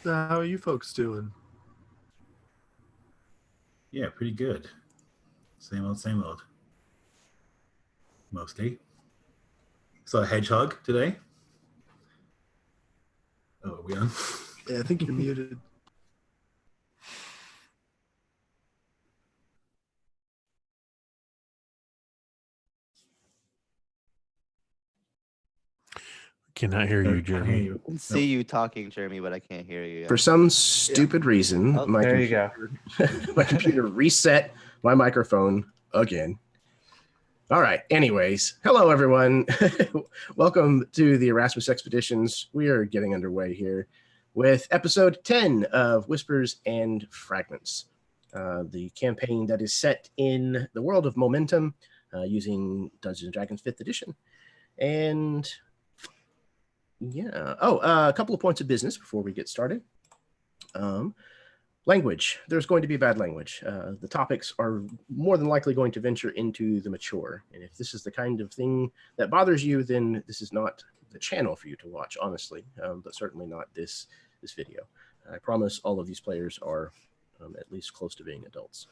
How are you folks doing? Yeah, pretty good. Same old. Mostly. Saw a hedgehog today. Oh, are we on? Yeah, I think you're muted. Cannot hear you, Jeremy. You. I can see you talking, Jeremy, but I can't hear you. For some stupid reason, Oh, my there you computer, my computer reset my microphone again. All right. Anyways, hello everyone. Welcome to the Erasmus Expeditions. We are getting underway here with episode 10 of Whispers and Fragments, the campaign that is set in the world of Momentum using Dungeons and Dragons 5th edition. And yeah. A couple of points of business before we get started. Language. There's going to be bad language. The topics are more than likely going to venture into the mature. And if this is the kind of thing that bothers you, then this is not the channel for you to watch, honestly, but certainly not this video. I promise all of these players are at least close to being adults.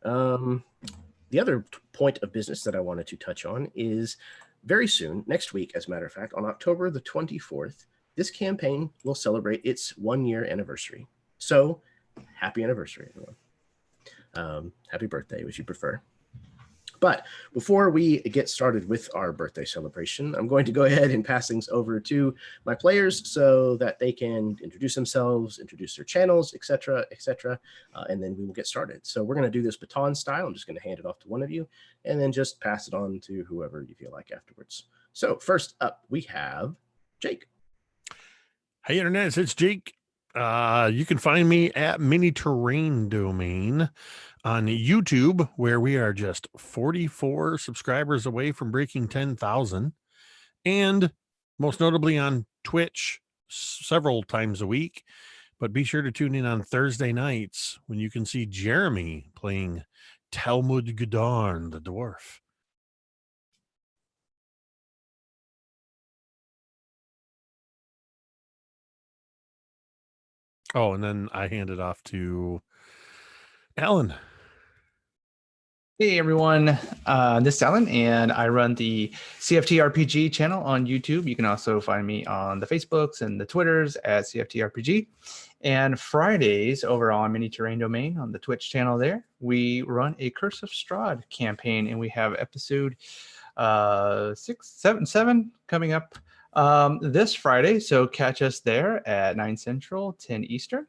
The other point of business that I wanted to touch on is very soon, next week, as a matter of fact, on October the 24th, this campaign will celebrate its 1-year anniversary. So, happy anniversary, everyone. Happy birthday, which you prefer. But before we get started with our birthday celebration, I'm going to go ahead and pass things over to my players so that they can introduce themselves, introduce their channels, etc., and then we will get started. So we're going to do this baton style. I'm just going to hand it off to one of you and then just pass it on to whoever you feel like afterwards. So first up, we have Jake. Hey, Internet, it's Jake. You can find me at Mini Terrain Domain on YouTube, where we are just 44 subscribers away from breaking 10,000, and most notably on Twitch several times a week. But be sure to tune in on Thursday nights when you can see Jeremy playing Talmud Gedarn, the dwarf. Oh, and then I hand it off to Alan. Hey everyone, this is Alan, and I run the CFT RPG channel on YouTube. You can also find me on the Facebooks and the Twitters at CFT RPG. And Fridays over on Mini Terrain Domain on the Twitch channel there, we run a Curse of Strahd campaign, and we have episode 7 coming up this Friday. So catch us there at 9 Central, 10 Eastern.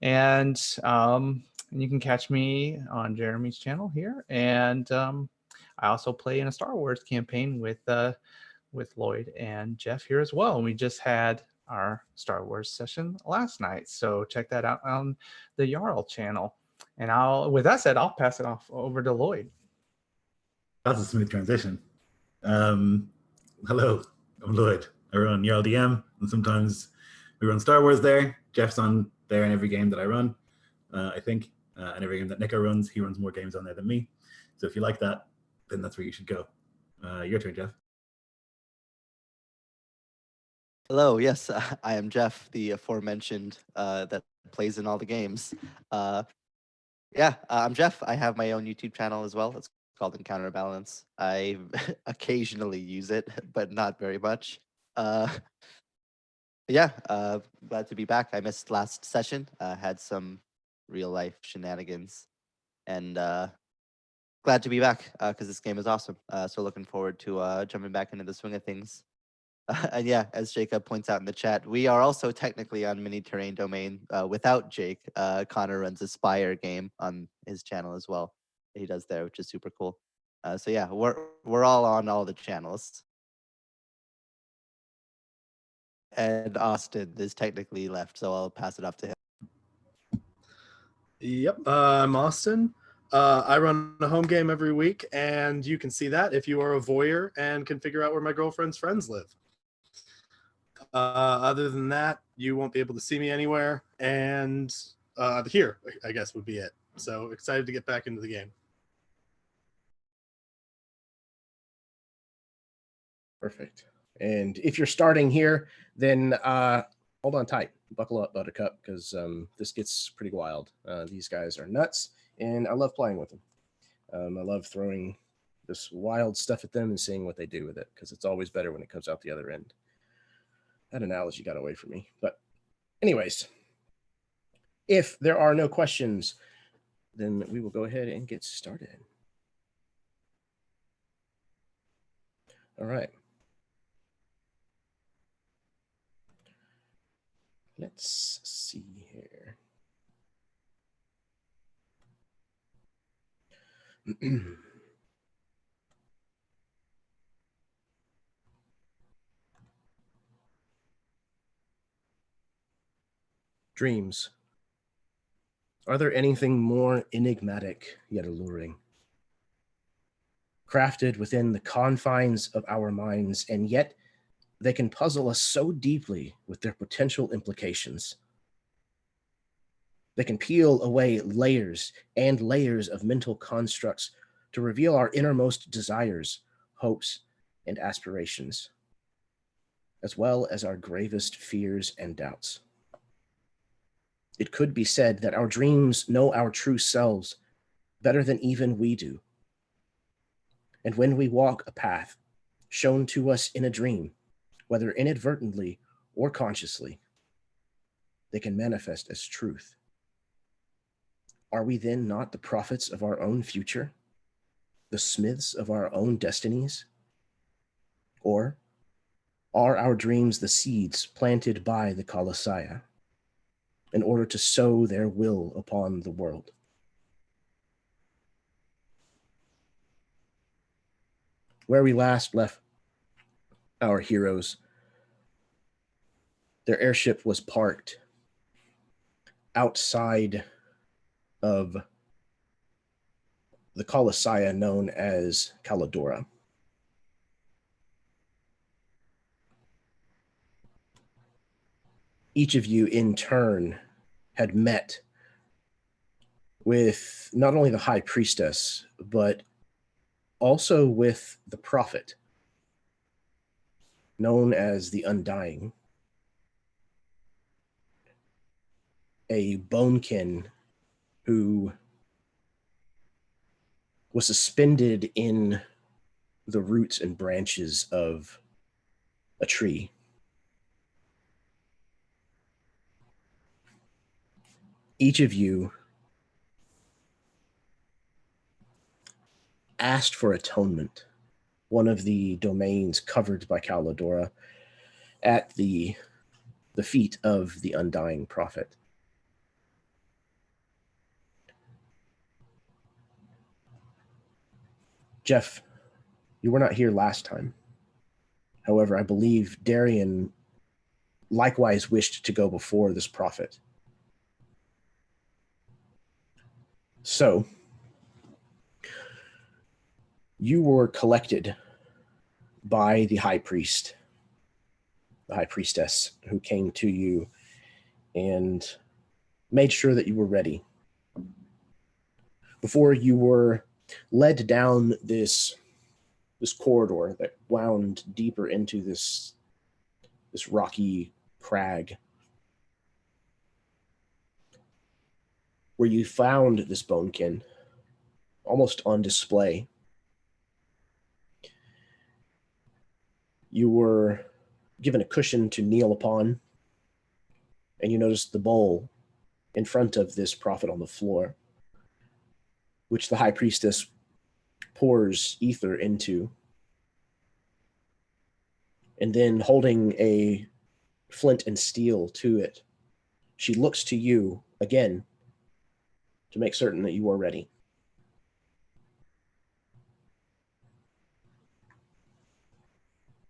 And you can catch me on Jeremy's channel here. And I also play in a Star Wars campaign with Lloyd and Jeff here as well. And we just had our Star Wars session last night. So check that out on the Jarl channel. And with that said, I'll pass it off over to Lloyd. That's a smooth transition. Hello, I'm Lloyd. I run Jarl DM, and sometimes we run Star Wars there. Jeff's on there in every game that I run, I think. And every game that Nico runs, he runs more games on there than me. So if you like that, then that's where you should go. Your turn, Jeff. Hello, yes, I am Jeff, the aforementioned that plays in all the games. I'm Jeff. I have my own YouTube channel as well. It's called Counterbalance. I occasionally use it, but not very much. Glad to be back. I missed last session. Had some real life shenanigans, and glad to be back because this game is awesome. So looking forward to jumping back into the swing of things. And yeah, as Jacob points out in the chat, we are also technically on Mini Terrain Domain without Jake. Connor runs a Spire game on his channel as well. He does there, which is super cool. So yeah, we're all on all the channels. And Austin is technically left, so I'll pass it off to him. Yep, I'm Austin. I run a home game every week, and you can see that if you are a voyeur and can figure out where my girlfriend's friends live. Other than that, you won't be able to see me anywhere, and here, I guess, would be it. So excited to get back into the game. Perfect. And if you're starting here, then hold on tight. buckle up, Buttercup, because this gets pretty wild. These guys are nuts, and I love playing with them. I love throwing this wild stuff at them and seeing what they do with it, because it's always better when it comes out the other end. That analogy got away from me. But anyways, if there are no questions, then we will go ahead and get started. All right. Let's see here. Dreams. Are there anything more enigmatic yet alluring? Crafted within the confines of our minds, and yet they can puzzle us so deeply with their potential implications. They can peel away layers and layers of mental constructs to reveal our innermost desires, hopes, and aspirations, as well as our gravest fears and doubts. It could be said that our dreams know our true selves better than even we do. And when we walk a path shown to us in a dream, whether inadvertently or consciously, they can manifest as truth. Are we then not the prophets of our own future, the smiths of our own destinies? Or are our dreams the seeds planted by the Colossiah in order to sow their will upon the world? Where we last left our heroes, their airship was parked outside of the Colossiah known as Calladora. Each of you in turn had met with not only the high priestess, but also with the prophet known as the Undying, a bonekin who was suspended in the roots and branches of a tree. Each of you asked for atonement, one of the domains covered by Calladora, at the feet of the Undying prophet. Jeff, you were not here last time. However, I believe Darian likewise wished to go before this prophet. So, you were collected by the high priest, the high priestess, who came to you and made sure that you were ready. Before you were led down this corridor that wound deeper into this rocky crag, where you found this bonekin almost on display. You were given a cushion to kneel upon, and you noticed the bowl in front of this prophet on the floor, which the high priestess pours ether into. And then, holding a flint and steel to it, she looks to you again to make certain that you are ready.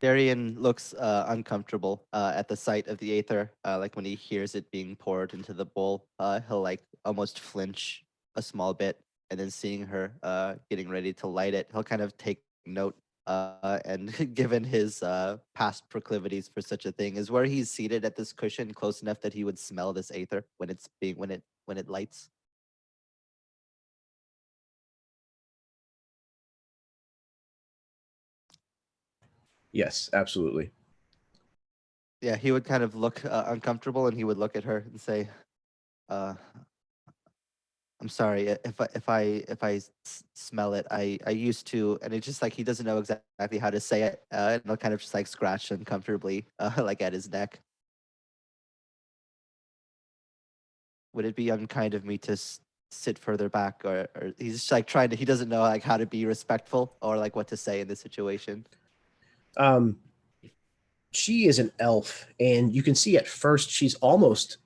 Darian looks uncomfortable at the sight of the aether. Like when he hears it being poured into the bowl, he'll like almost flinch a small bit, and then seeing her getting ready to light it, he'll kind of take note. And given his past proclivities for such a thing, is where he's seated at this cushion close enough that he would smell this aether when it lights. Yes, absolutely. Yeah, he would kind of look uncomfortable, and he would look at her and say, uh, "I'm sorry if I smell it. I used to," and it's just like he doesn't know exactly how to say it, and he'll kind of just like scratch uncomfortably, like at his neck. Would it be unkind of me to sit further back, or he's just like trying to? He doesn't know like how to be respectful or like what to say in this situation. Um, she is an elf, and you can see at first she's almost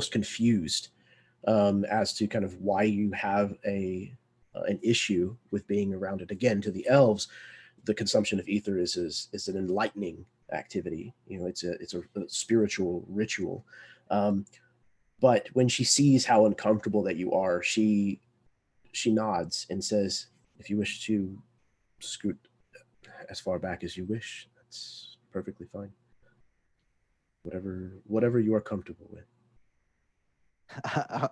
confused as to kind of why you have an issue with being around it. Again, to the elves, the consumption of ether is an enlightening activity. You know, it's a spiritual ritual. But when she sees how uncomfortable that you are, she nods and says, "If you wish to scoot as far back as you wish, that's perfectly fine. Whatever you are comfortable with."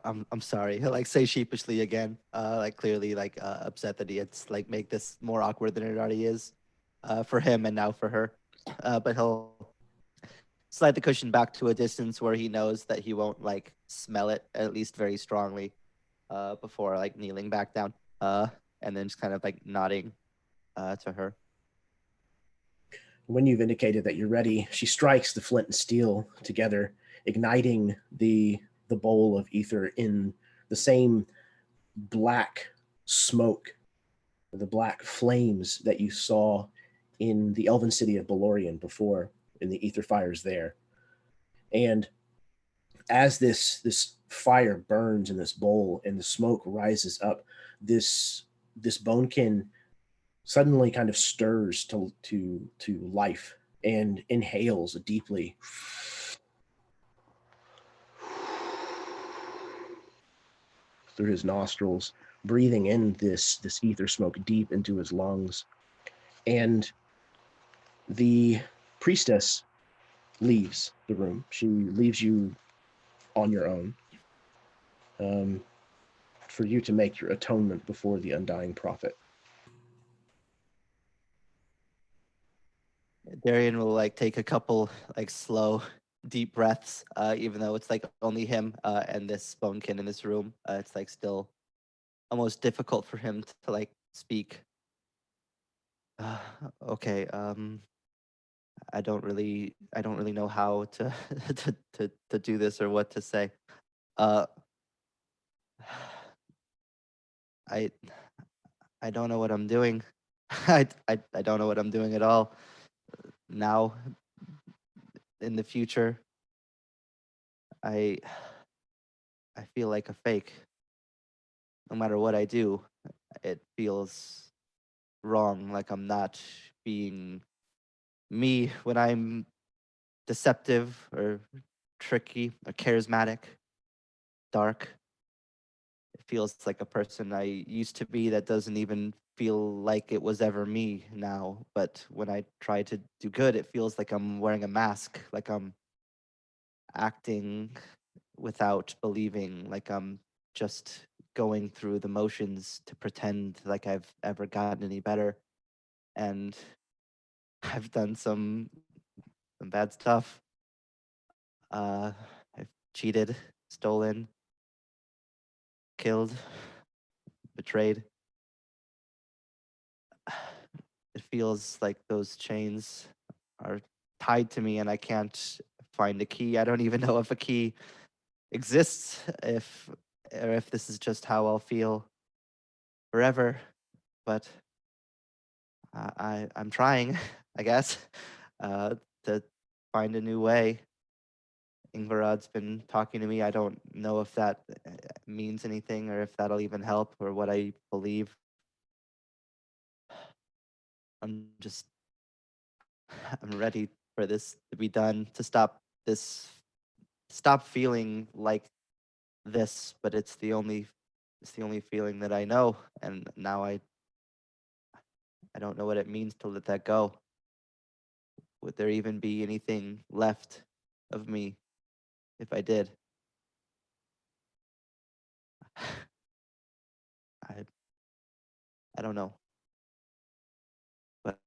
I'm sorry. He'll like say sheepishly again, like clearly like upset that he had to like make this more awkward than it already is, for him and now for her. But he'll slide the cushion back to a distance where he knows that he won't like smell it at least very strongly, before like kneeling back down, and then just kind of like nodding, to her. When you've indicated that you're ready, she strikes the flint and steel together, igniting the bowl of ether in the same black smoke, the black flames that you saw in the elven city of Belorion before, in the ether fires there. And as this fire burns in this bowl and the smoke rises up, this bonekin suddenly kind of stirs to life and inhales deeply through his nostrils, breathing in this ether smoke deep into his lungs. And the priestess leaves the room. She leaves you on your own, um, for you to make your atonement before the Undying Prophet. Darian will like take a couple like slow, deep breaths, even though it's like only him and this bonekin in this room. It's like still almost difficult for him to like speak. Uh, okay, I don't really know how to to do this or what to say. Uh, I I don't know what I'm doing. I don't know what I'm doing at all. Now, in the future, I I feel like a fake. No matter what I do, it feels wrong, like I'm not being me when I'm deceptive or tricky or charismatic, dark. It feels like a person I used to be that doesn't even feel like it was ever me now. But when I try to do good, it feels like I'm wearing a mask, like I'm acting without believing, like I'm just going through the motions to pretend like I've ever gotten any better. And I've done some bad stuff. I've cheated, stolen, killed, betrayed. It feels like those chains are tied to me and I can't find a key. I don't even know if a key exists, if or if this is just how I'll feel forever. But I'm trying, I guess, to find a new way. Ingvarad's been talking to me. I don't know if that means anything or if that'll even help or what I believe. I'm just, I'm ready for this to be done, to stop feeling like this, but it's the only feeling that I know. And now I don't know what it means to let that go. Would there even be anything left of me if I did? I I don't know, but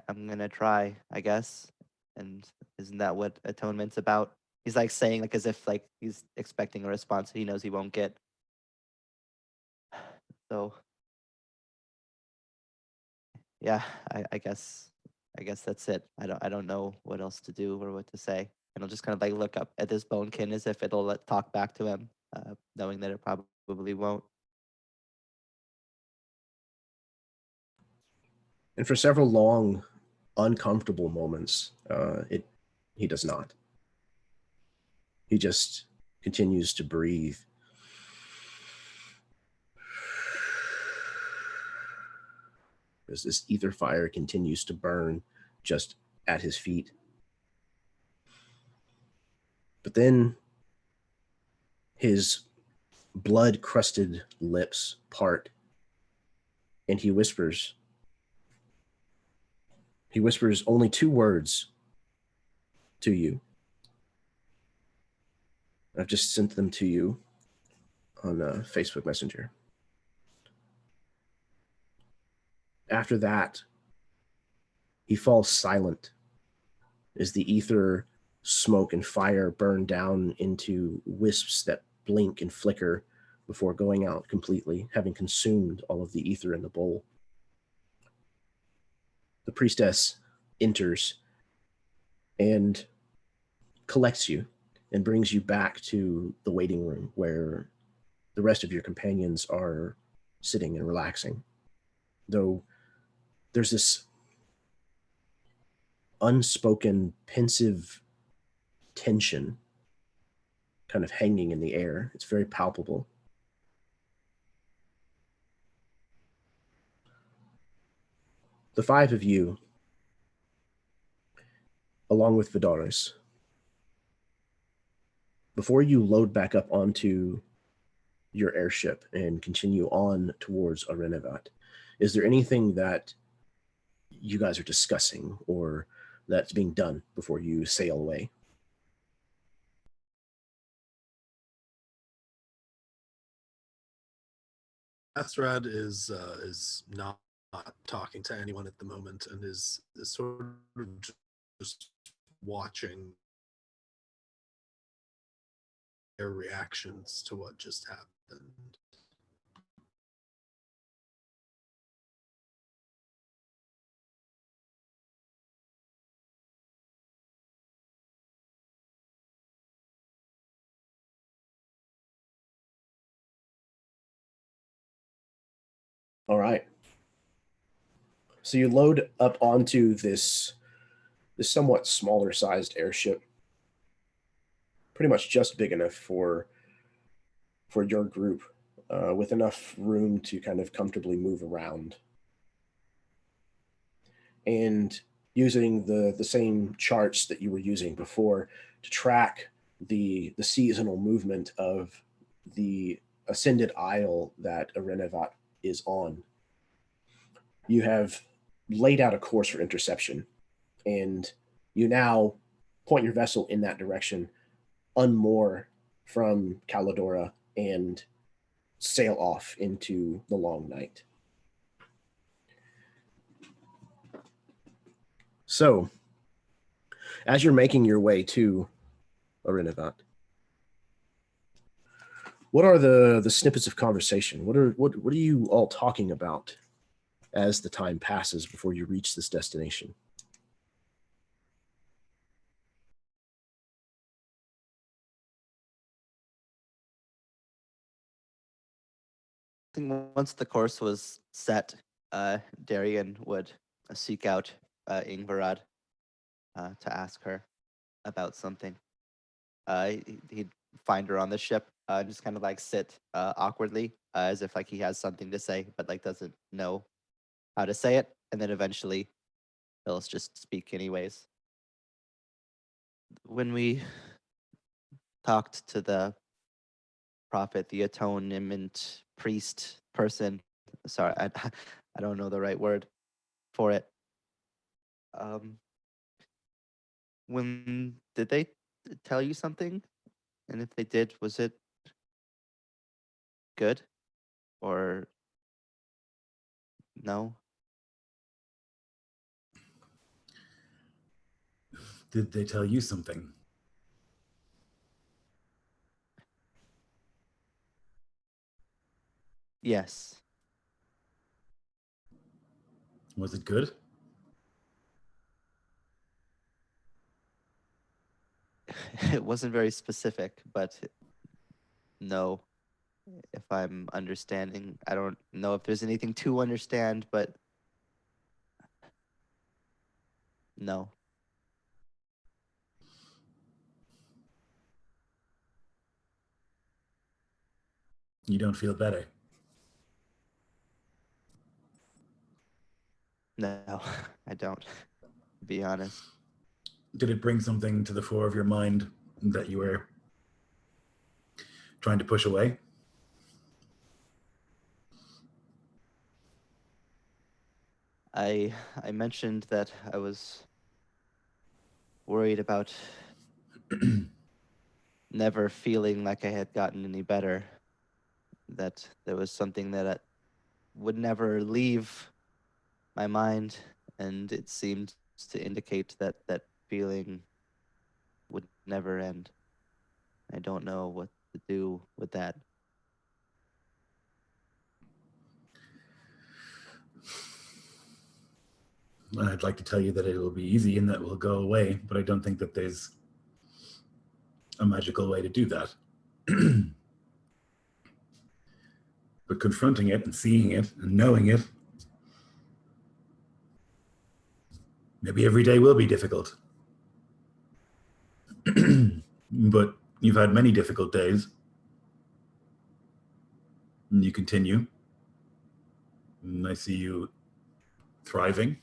I'm gonna try, I guess. And isn't that what atonement's about? He's like saying, like, as if like he's expecting a response he knows he won't get. So yeah, I guess that's it. I don't know what else to do or what to say. And I'll just kind of like look up at this bonekin as if it'll talk back to him, knowing that it probably won't. And for several long, uncomfortable moments, he does not. He just continues to breathe. As this ether fire continues to burn just at his feet. But then his blood-crusted lips part, and he whispers only 2 words to you. I've just sent them to you on Facebook Messenger. After that, he falls silent as the ether, smoke, and fire burn down into wisps that blink and flicker before going out completely, having consumed all of the ether in the bowl. The priestess enters and collects you and brings you back to the waiting room where the rest of your companions are sitting and relaxing. Though there's this unspoken, pensive tension kind of hanging in the air. It's very palpable. The 5 of you, along with Vidaris, before you load back up onto your airship and continue on towards Arinivat, is there anything that you guys are discussing or that's being done before you sail away? Astrid is not talking to anyone at the moment and is sort of just watching their reactions to what just happened. All right. So you load up onto this somewhat smaller sized airship, pretty much just big enough for your group, with enough room to kind of comfortably move around. And using the same charts that you were using before to track the seasonal movement of the ascended isle that Arinivat is on, you have laid out a course for interception, and you now point your vessel in that direction, unmoor from Calladora, and sail off into the long night. So, as you're making your way to Arinivat, what are the snippets of conversation? What are you all talking about as the time passes before you reach this destination? I think once the course was set, Darian would seek out Ingvarad to ask her about something. He'd find her on the ship and just kind of like sit awkwardly as if like he has something to say, but like doesn't know how to say it. And then eventually he'll just speak anyways. When we talked to the prophet, the atonement priest person, sorry, I don't know the right word for it. When did they tell you something? And if they did, was it good or no? Did they tell you something? Yes. Was it good? It wasn't very specific, but no, if I'm understanding, I don't know if there's anything to understand, but no. You don't feel better? No, I don't, to be honest. Did it bring something to the fore of your mind that you were trying to push away? I mentioned that I was worried about never feeling like I had gotten any better. That there was something that would never leave my mind, and it seemed to indicate that that feeling would never end. I don't know what to do with that. I'd like to tell you that it will be easy and that it will go away, but I don't think that there's a magical way to do that. But confronting it and seeing it and knowing it, maybe every day will be difficult. But you've had many difficult days. And you continue. And I see you thriving.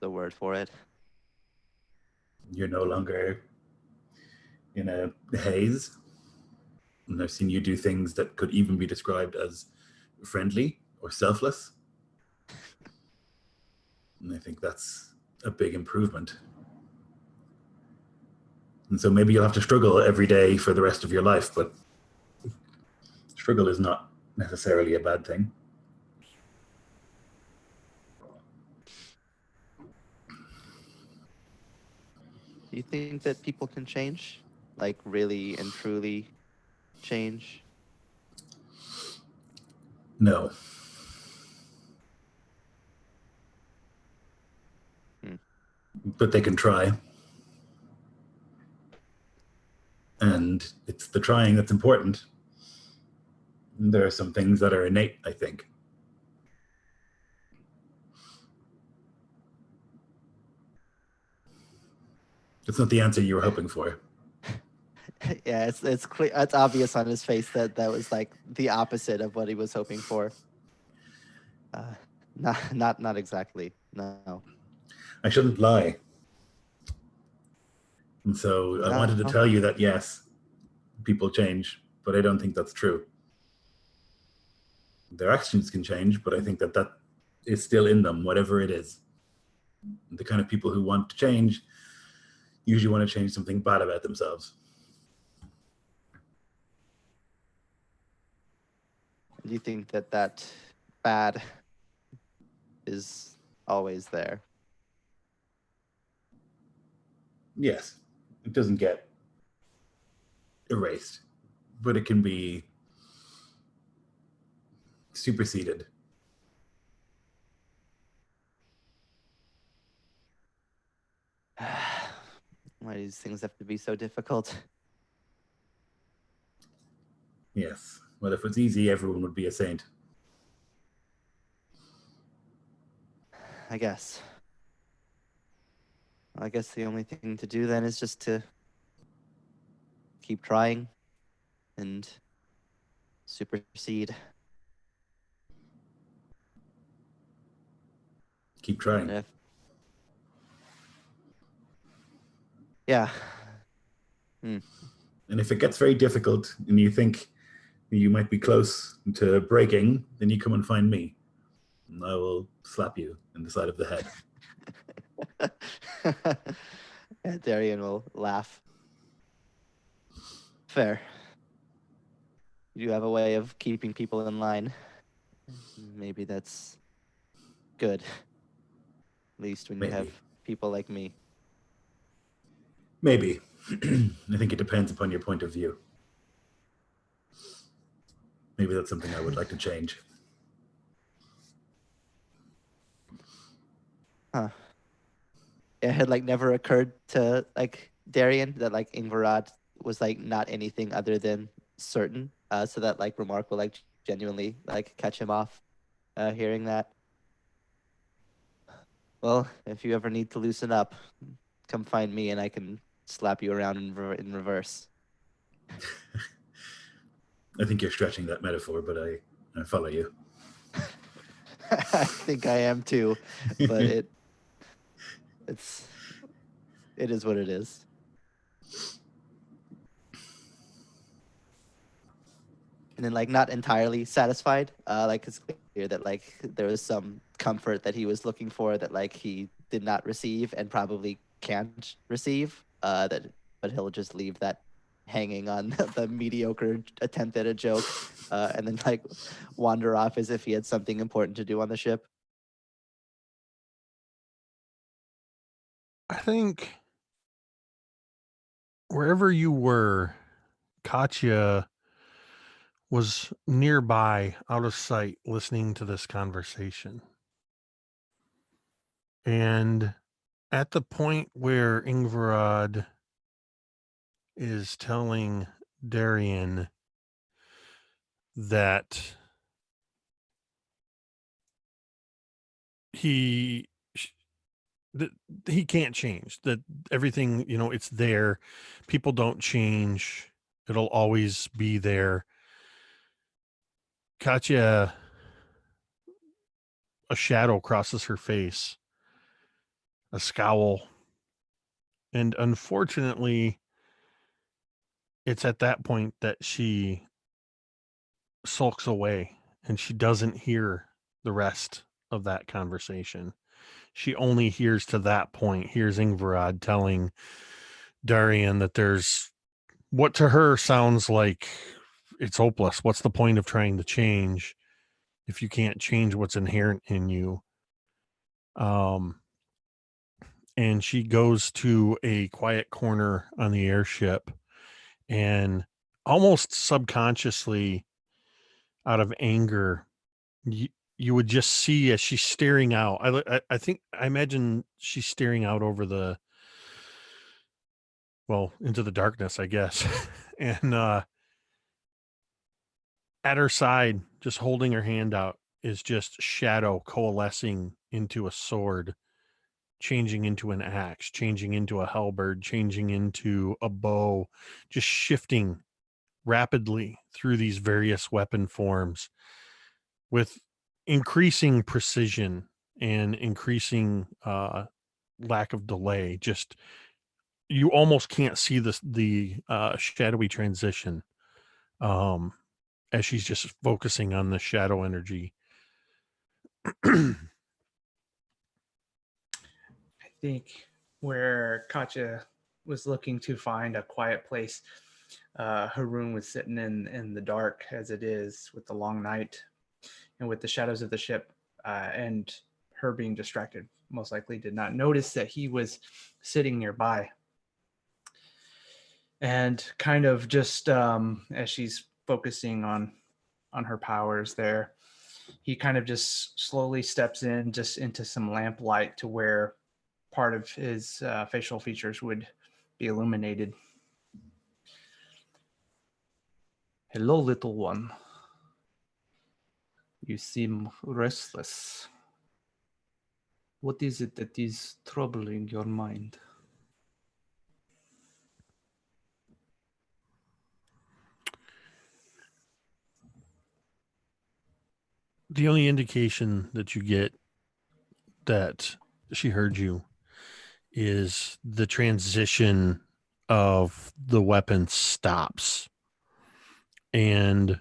The word for it. You're no longer in a haze. And I've seen you do things that could even be described as friendly or selfless. And I think that's a big improvement. And so maybe you'll have to struggle every day for the rest of your life, but struggle is not necessarily a bad thing. Do you think that people can change? Like really and truly change? No. But they can try. And it's the trying that's important. There are some things that are innate, I think. It's not the answer you were hoping for. Yeah, it's clear. It's obvious on his face that that was like the opposite of what he was hoping for. Not exactly. No. I shouldn't lie. And so I wanted to No. tell you that, yes, people change, but I don't think that's true. Their actions can change, but I think that that is still in them, whatever it is. The kind of people who want to change usually want to change something bad about themselves. Do you think that that bad is always there? Yes, it doesn't get erased, but it can be superseded. Why do these things have to be so difficult? Yes. Well, if it's easy, everyone would be a saint. I guess. I guess the only thing to do then is just to keep trying and supersede. Keep trying. And yeah. And if it gets very difficult and you think you might be close to breaking, then you come and find me. And I will slap you in the side of the head. And Darian will laugh. Fair. You have a way of keeping people in line. Maybe that's good. At least when you have Maybe. people like me. Maybe. I think it depends upon your point of view. Maybe that's something I would like to change. Huh. It had like never occurred to like Darian that like Ingvarad was like not anything other than certain. So that like remark will like genuinely like catch him off hearing that. Well, if you ever need to loosen up, come find me and I can slap you around in reverse. I think you're stretching that metaphor, but I follow you. I think I am too, but it is what it is. And then like not entirely satisfied, like it's clear that like there was some comfort that he was looking for that like he did not receive and probably can't receive. But he'll just leave that hanging on the mediocre attempt at a joke, and then like wander off as if he had something important to do on the ship. I think wherever you were, Katya was nearby, out of sight, listening to this conversation. And at the point where Ingvarad is telling Darian that he that he can't change, that everything, it's there, people don't change, it'll always be there. Katya, a shadow crosses her face, a scowl, and unfortunately it's at that point that she sulks away and she doesn't hear the rest of that conversation. She only hears to that point, hears Ingvarad telling Darian that there's what to her sounds like it's hopeless. What's the point of trying to change if you can't change what's inherent in you? And she goes to a quiet corner on the airship and almost subconsciously out of anger, you would just see as she's staring out. I imagine she's staring out over into the darkness, I guess. And at her side, just holding her hand out, is just shadow coalescing into a sword, changing into an axe, changing into a halberd, changing into a bow, just shifting rapidly through these various weapon forms with increasing precision and increasing lack of delay. Just you almost can't see the shadowy transition as she's just focusing on the shadow energy. I think where Katya was looking to find a quiet place, Haroon was sitting in the dark as it is with the long night and with the shadows of the ship, and her being distracted, most likely did not notice that he was sitting nearby. And kind of just as she's focusing on her powers there, he kind of just slowly steps in just into some lamplight to where part of his facial features would be illuminated. Hello, little one. You seem restless. What is it that is troubling your mind? The only indication that you get that she heard you is the transition of the weapon stops, and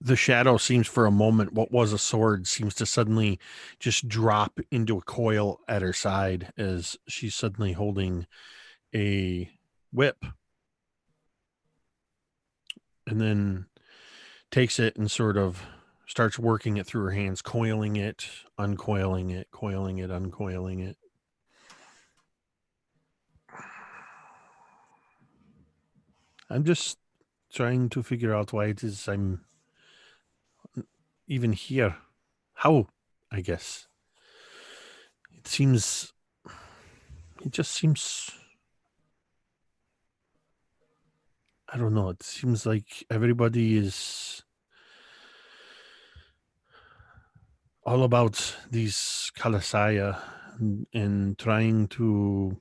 the shadow seems for a moment, what was a sword seems to suddenly just drop into a coil at her side as she's suddenly holding a whip, and then takes it and sort of starts working it through her hands, coiling it, uncoiling it, coiling it, uncoiling it. I'm just trying to figure out why it is I'm even here. How, I guess. It just seems, I don't know. It seems like everybody is all about these Colossiah and trying to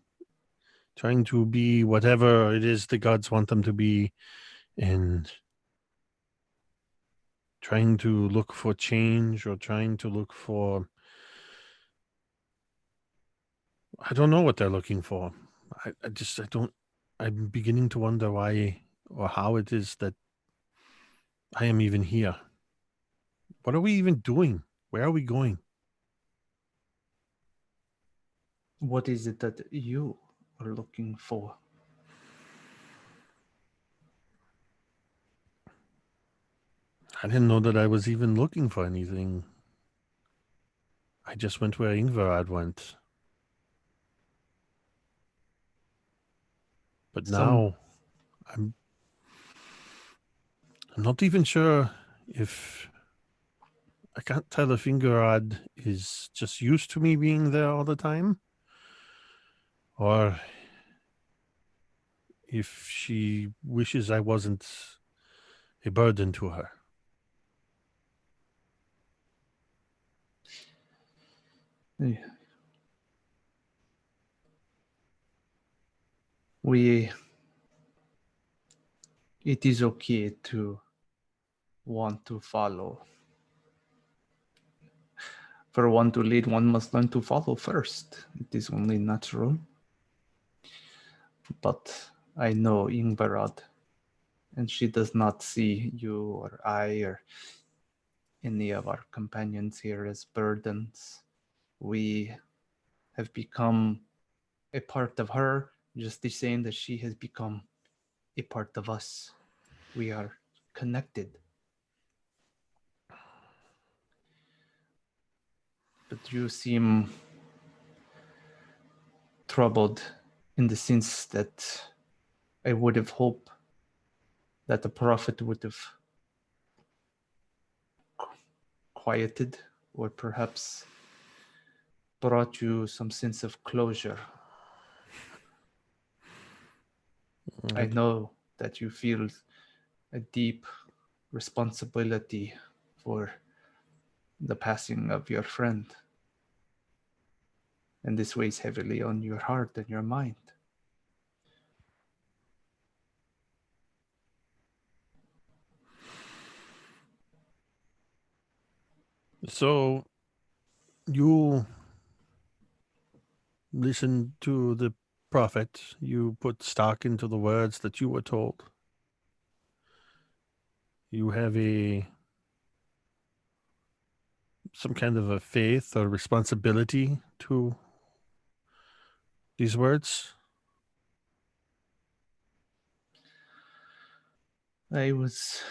be whatever it is the gods want them to be, and trying to look for change or trying to look for, I don't know what they're looking for. I don't, I'm beginning to wonder why or how it is that I am even here. What are we even doing? Where are we going? What is it that you are looking for? I didn't know that I was even looking for anything. I just went where Ingvarad went. But now I'm not even sure if I can't tell if Ingvarad is just used to me being there all the time, or if she wishes I wasn't a burden to her. Yeah. It is okay to want to follow. For one to lead, one must learn to follow first. It is only natural. But I know Ingvarad, and she does not see you or I or any of our companions here as burdens. We have become a part of her, just the same that she has become a part of us. We are connected. But you seem troubled in the sense that I would have hoped that the prophet would have quieted or perhaps brought you some sense of closure. I know that you feel a deep responsibility for the passing of your friend, and this weighs heavily on your heart and your mind. So you listen to the prophet, you put stock into the words that you were told. You have some kind of a faith or responsibility to these words. I was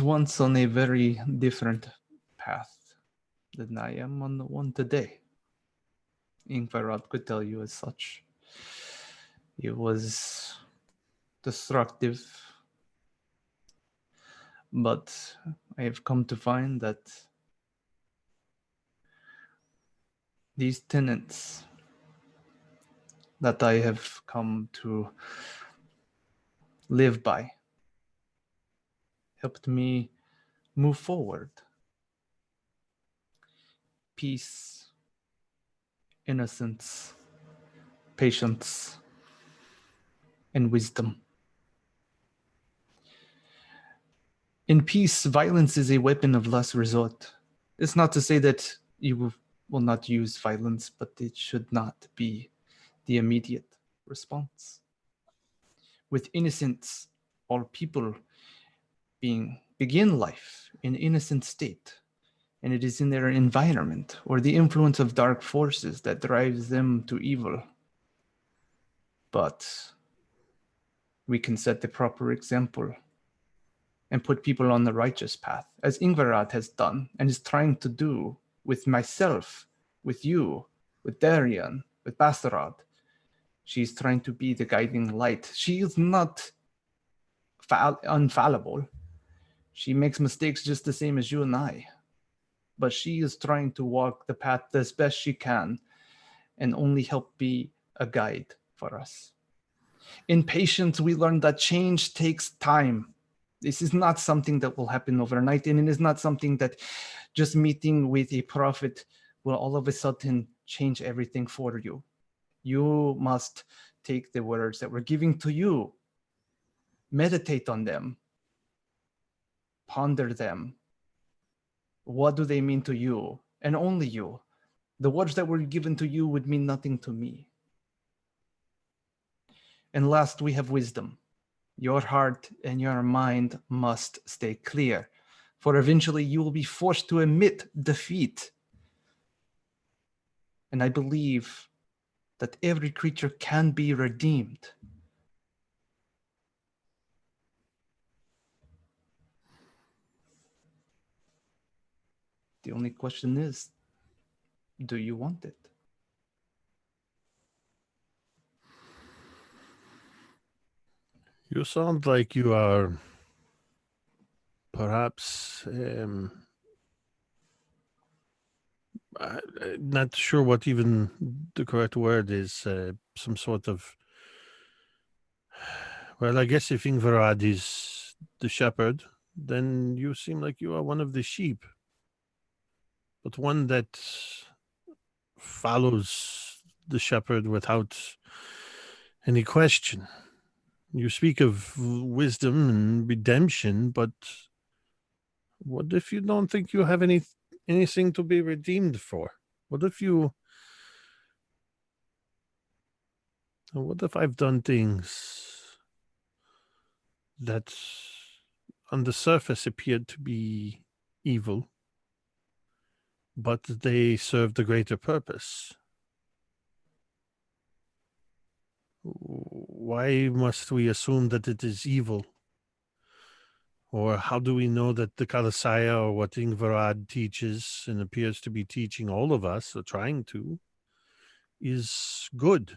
once on a very different path than I am on the one today. Ingvarad could tell you as such. It was destructive, but I have come to find that these tenets that I have come to live by helped me move forward. Peace, innocence, patience, and wisdom. In peace, violence is a weapon of last resort. It's not to say that you will not use violence, but it should not be the immediate response. With innocence, all people begin life in innocent state, and it is in their environment or the influence of dark forces that drives them to evil. But we can set the proper example and put people on the righteous path, as Ingvarad has done and is trying to do with myself, with you, with Darian, with Bastarad. She's trying to be the guiding light. She is not infallible. She makes mistakes just the same as you and I. But she is trying to walk the path as best she can and only help be a guide for us. In patience, we learn that change takes time. This is not something that will happen overnight, and it is not something that just meeting with a prophet will all of a sudden change everything for you. You must take the words that we're giving to you, meditate on them, ponder them. What do they mean to you? And only you. The words that were given to you would mean nothing to me. And last, we have wisdom. Your heart and your mind must stay clear, for eventually you will be forced to admit defeat. And I believe that every creature can be redeemed. The only question is, do you want it? You sound like you are perhaps not sure what even the correct word is. Some sort of, well, I guess if Ingvarad is the shepherd, then you seem like you are one of the sheep, but one that follows the shepherd without any question. You speak of wisdom and redemption, but what if you don't think you have anything to be redeemed for? What if I've done things that on the surface appeared to be evil, but they served a greater purpose? Why must we assume that it is evil? Or how do we know that the Colossiah, or what Ingvarad teaches and appears to be teaching all of us, or trying to, is good?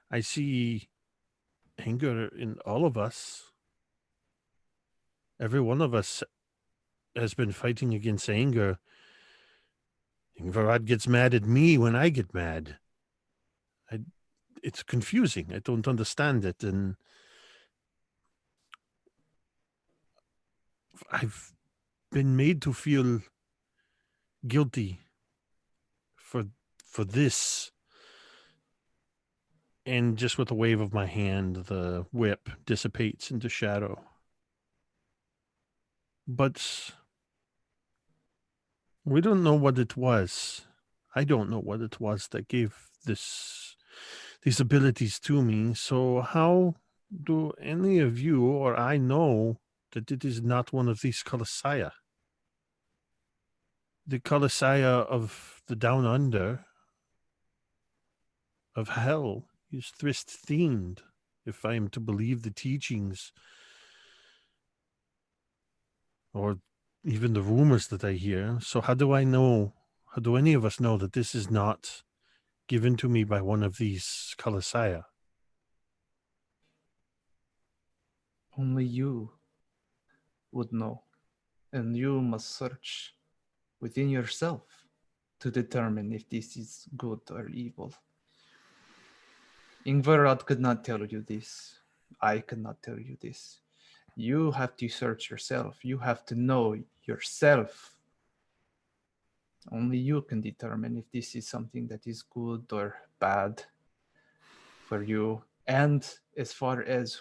I see anger in all of us. Every one of us has been fighting against anger. Ingvarad gets mad at me when I get mad. It's confusing. I don't understand it, and I've been made to feel guilty for this. And just with a wave of my hand, the whip dissipates into shadow. But we don't know what it was. I don't know what it was that gave these abilities to me. So how do any of you or I know that it is not one of these Colossiah? The Colossiah of the Down Under, of hell, is Thrist themed, if I am to believe the teachings or even the rumors that I hear. So how do I know, how do any of us know that this is not given to me by one of these Colossiah? Only you would know, and you must search within yourself to determine if this is good or evil. Ingvarad could not tell you this. I could not tell you this. You have to search yourself. You have to know yourself. Only you can determine if this is something that is good or bad for you. And as far as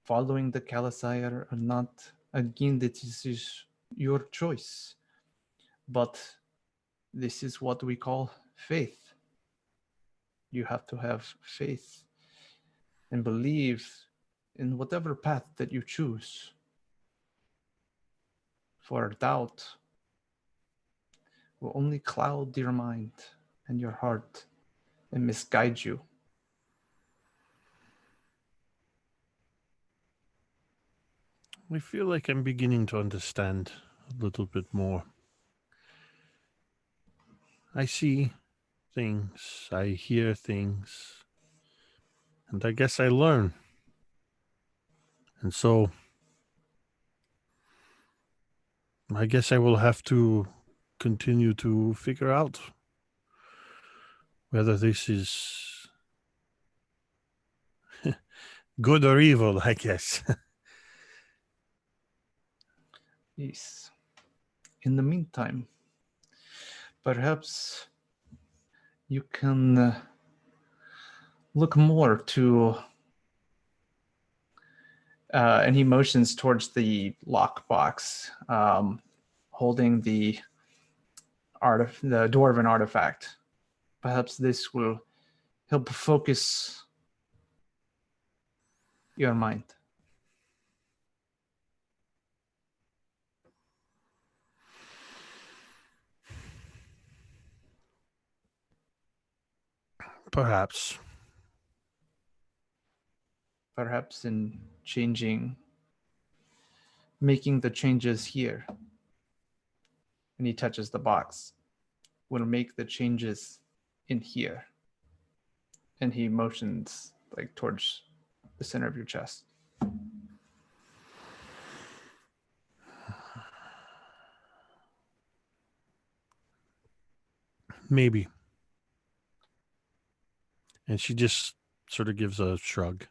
following the Colossiah or not, again, this is your choice. But this is what we call faith. You have to have faith and believe in whatever path that you choose. For doubt will only cloud your mind and your heart and misguide you. I feel like I'm beginning to understand a little bit more. I see things, I hear things, and I guess I learn. And so I guess I will have to continue to figure out whether this is good or evil, I guess. Yes. In the meantime, perhaps you can look more to, and he motions towards the lockbox, holding the dwarven artifact. Perhaps this will help focus your mind. Perhaps. Perhaps in making the changes here, and he touches the box, will make the changes in here. And he motions like towards the center of your chest. Maybe. And she just sort of gives a shrug.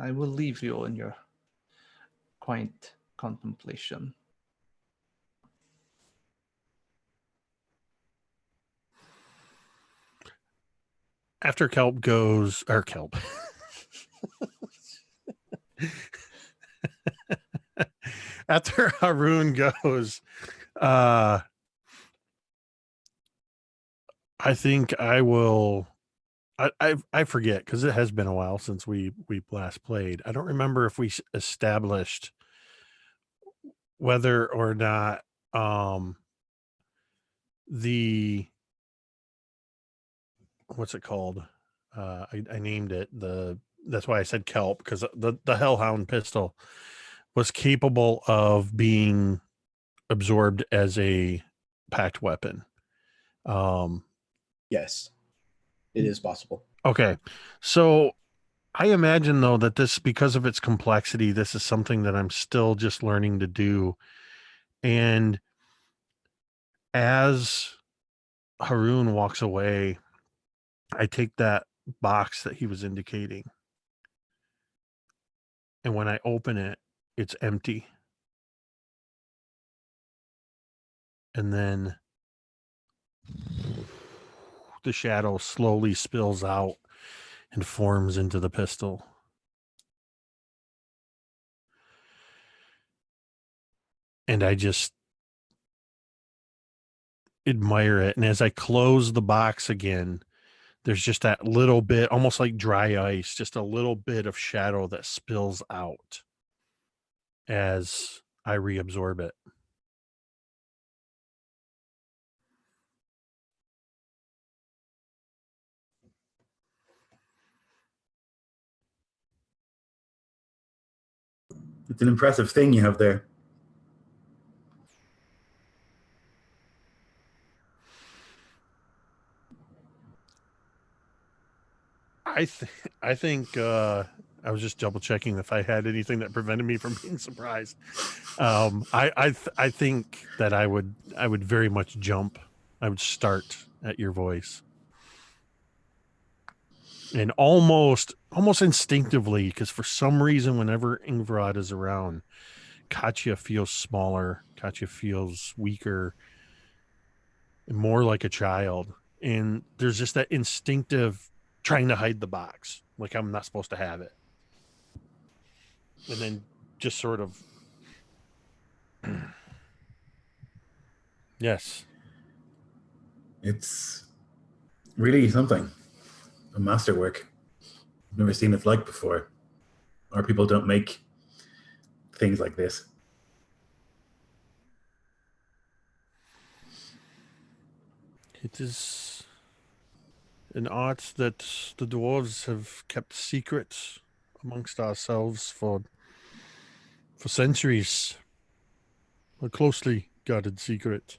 I will leave you in your quiet contemplation. After Kelp goes, or Kelp. After Haroon goes, I think I will. I forget because it has been a while since we last played. I don't remember if we established whether or not the what's it called? I named it that's why I said Kelp, because the Hellhound pistol was capable of being absorbed as a packed weapon. Yes, it is possible. Okay. So I imagine though that this, because of its complexity, this is something that I'm still just learning to do. And as Haroon walks away, I take that box that he was indicating. And when I open it, it's empty. And then the shadow slowly spills out and forms into the pistol. And I just admire it. And as I close the box again, there's just that little bit, almost like dry ice, just a little bit of shadow that spills out as I reabsorb it. It's an impressive thing you have there. I think I was just double checking if I had anything that prevented me from being surprised. I think that I would very much jump. I would start at your voice. And almost instinctively, because for some reason, whenever Ingvarad is around, Katya feels smaller. Katya feels weaker, and more like a child. And there's just that instinctive trying to hide the box, like I'm not supposed to have it. And then just sort of, yes. It's really something. A masterwork. I've never seen it like before. Our people don't make things like this. It is an art that the dwarves have kept secret amongst ourselves for centuries. A closely guarded secret.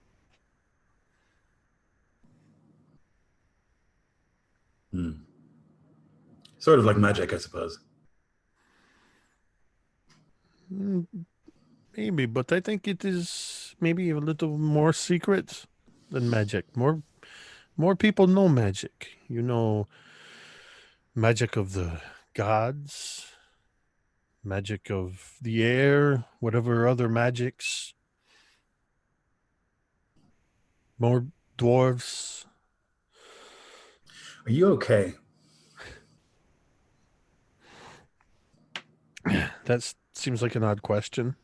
Sort of like magic, I suppose. Maybe, but I think it is maybe a little more secret than magic. More people know magic. You know, magic of the gods, magic of the air, whatever other magics. More dwarves. Are you okay? That seems like an odd question.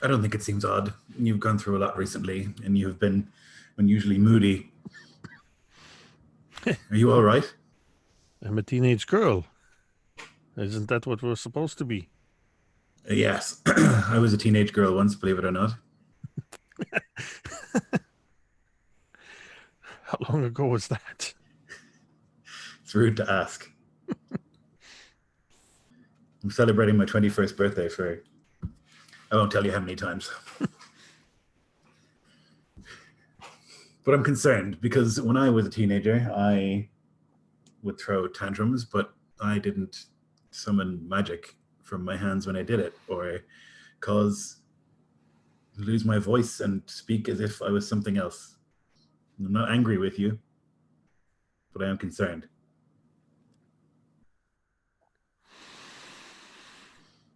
I don't think it seems odd. You've gone through a lot recently, and you've been unusually moody. Are you all right? I'm a teenage girl. Isn't that what we're supposed to be? Yes. I was a teenage girl once, believe it or not. How long ago was that? It's rude to ask. I'm celebrating my 21st birthday for, I won't tell you how many times. But I'm concerned because when I was a teenager, I would throw tantrums, but I didn't summon magic from my hands when I did it, or lose my voice and speak as if I was something else. I'm not angry with you, but I am concerned.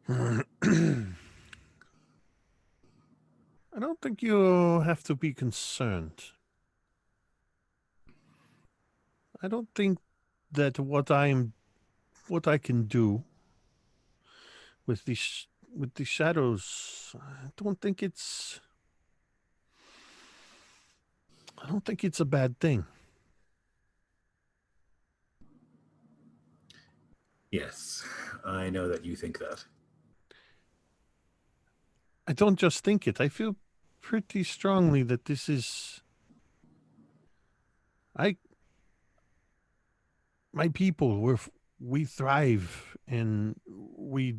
I don't think you have to be concerned. I don't think that what I can do with the shadows, I don't think it's a bad thing. Yes, I know that you think that. I don't just think it. I feel pretty strongly that this is my people. We thrive and we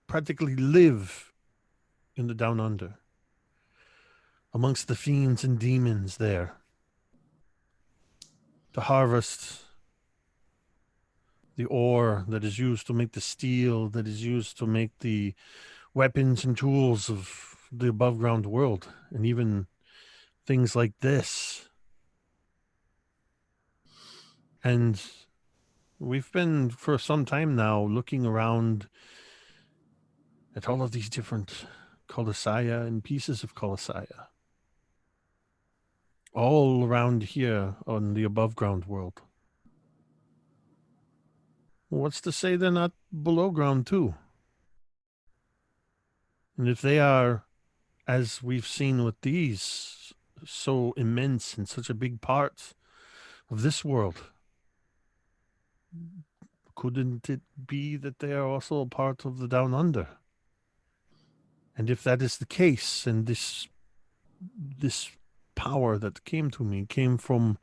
practically live in the down under, amongst the fiends and demons there, to harvest the ore that is used to make the steel, that is used to make the weapons and tools of the above ground world, and even things like this. And we've been for some time now looking around at all of these different Colossiah and pieces of Colossiah, all around here on the above ground world. What's to say they're not below ground too? And if they are, as we've seen with these, so immense and such a big part of this world, couldn't it be that they are also a part of the down under? And if that is the case, and this power that came to me came from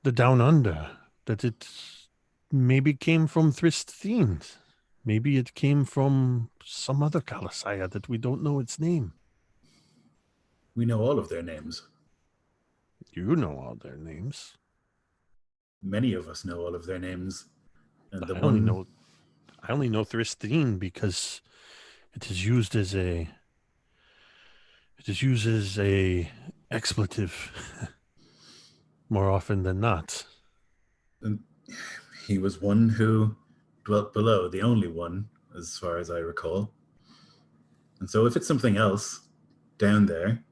the down under, that it maybe came from Thristine, maybe it came from some other Colossiah that we don't know its name. We know all of their names. You know all their names. Many of us know all of their names. And I only know Thristine because it is used as a expletive more often than not. And he was one who dwelt below, the only one, as far as I recall. And so if it's something else down there,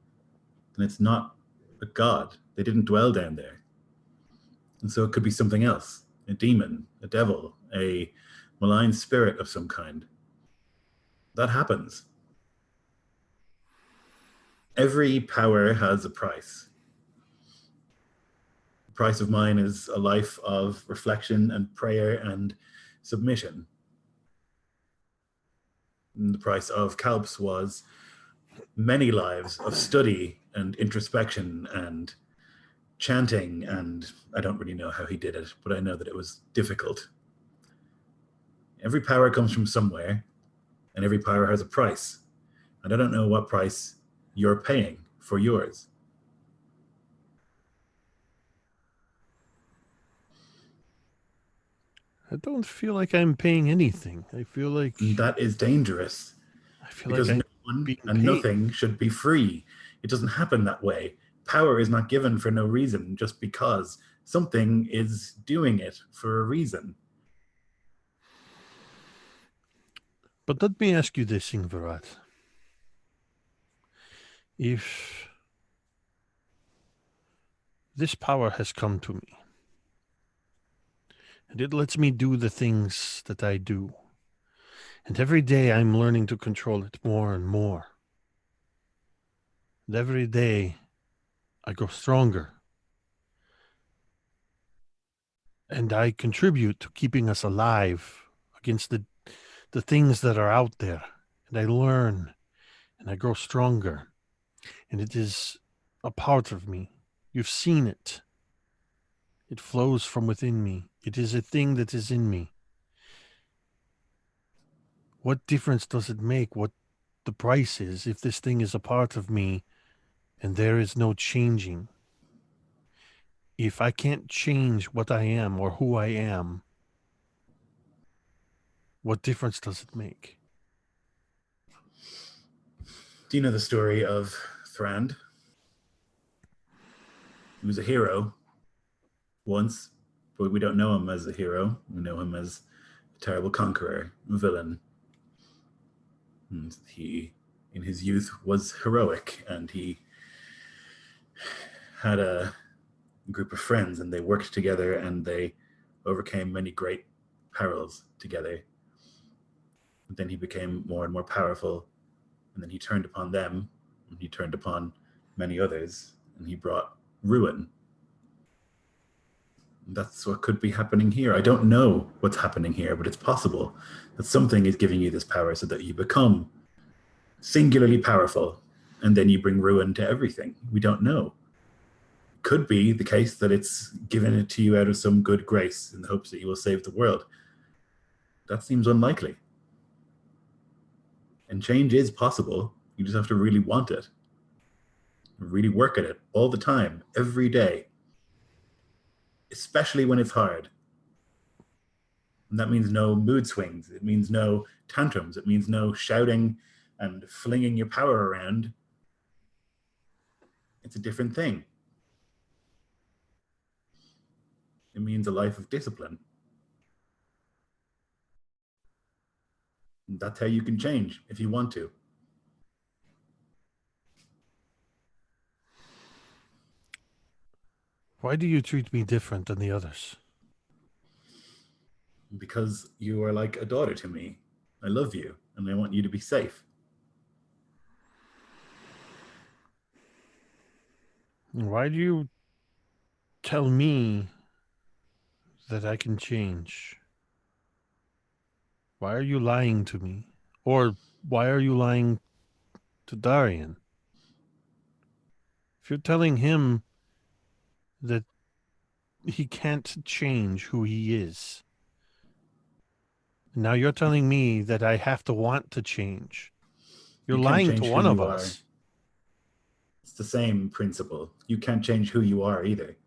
then it's not a god. They didn't dwell down there. And so it could be something else, a demon, a devil, a malign spirit of some kind. That happens. Every power has a price. The price of mine is a life of reflection and prayer and submission. And the price of Kalp's was many lives of study and introspection and chanting, and I don't really know how he did it, but I know that it was difficult. Every power comes from somewhere, and every power has a price. And I don't know what price you're paying for yours. I don't feel like I'm paying anything. I feel like And that is dangerous, because I'm no one being and paid. nothing should be free. It doesn't happen that way. Power is not given for no reason, just because something is doing it for a reason. But let me ask you this, Ingvarat. If this power has come to me, and it lets me do the things that I do, and every day I'm learning to control it more and more, and every day I grow stronger, and I contribute to keeping us alive against the things that are out there, and I learn, and I grow stronger, and it is a part of me. You've seen it. It flows from within me. It is a thing that is in me. What difference does it make what the price is if this thing is a part of me and there is no changing? If I can't change what I am or who I am, what difference does it make? Do you know the story of Thrand? He was a hero once, but we don't know him as a hero. We know him as a terrible conqueror, a villain. And he, in his youth, was heroic, and he had a group of friends, and they worked together, and they overcame many great perils together. And then he became more and more powerful, and then he turned upon them, and he turned upon many others, and he brought ruin. And that's what could be happening here. I don't know what's happening here, but it's possible that something is giving you this power so that you become singularly powerful, and then you bring ruin to everything. We don't know. Could be the case that it's given it to you out of some good grace in the hopes that you will save the world. That seems unlikely. And change is possible. You just have to really want it. Really work at it all the time, every day. Especially when it's hard. And that means no mood swings. It means no tantrums. It means no shouting and flinging your power around. It's a different thing. It means a life of discipline. And that's how you can change if you want to. Why do you treat me different than the others? Because you are like a daughter to me. I love you, and I want you to be safe. Why do you tell me that I can change? Why are you lying to me? Or why are you lying to Darian? If you're telling him that he can't change who he is, now you're telling me that I have to want to change. You're You can't lying to change who one of you are. us. It's the same principle. You can't change who you are either.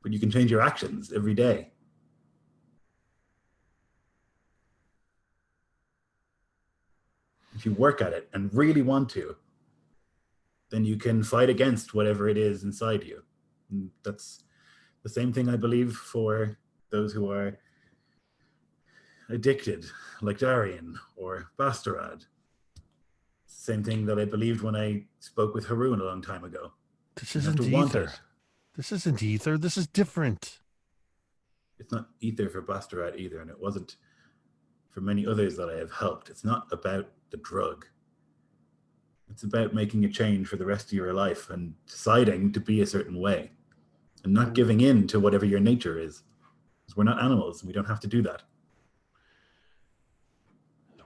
But you can change your actions every day. If you work at it and really want to, then you can fight against whatever it is inside you. And that's the same thing I believe for those who are addicted, like Darian or Bastarad. Same thing that I believed when I spoke with Haroon a long time ago. This You have isn't to want ether. it. This isn't ether. This is different. It's not ether for Bastarad either, and it wasn't for many others that I have helped. It's not about the drug. It's about making a change for the rest of your life and deciding to be a certain way and not giving in to whatever your nature is. Because we're not animals, and we don't have to do that.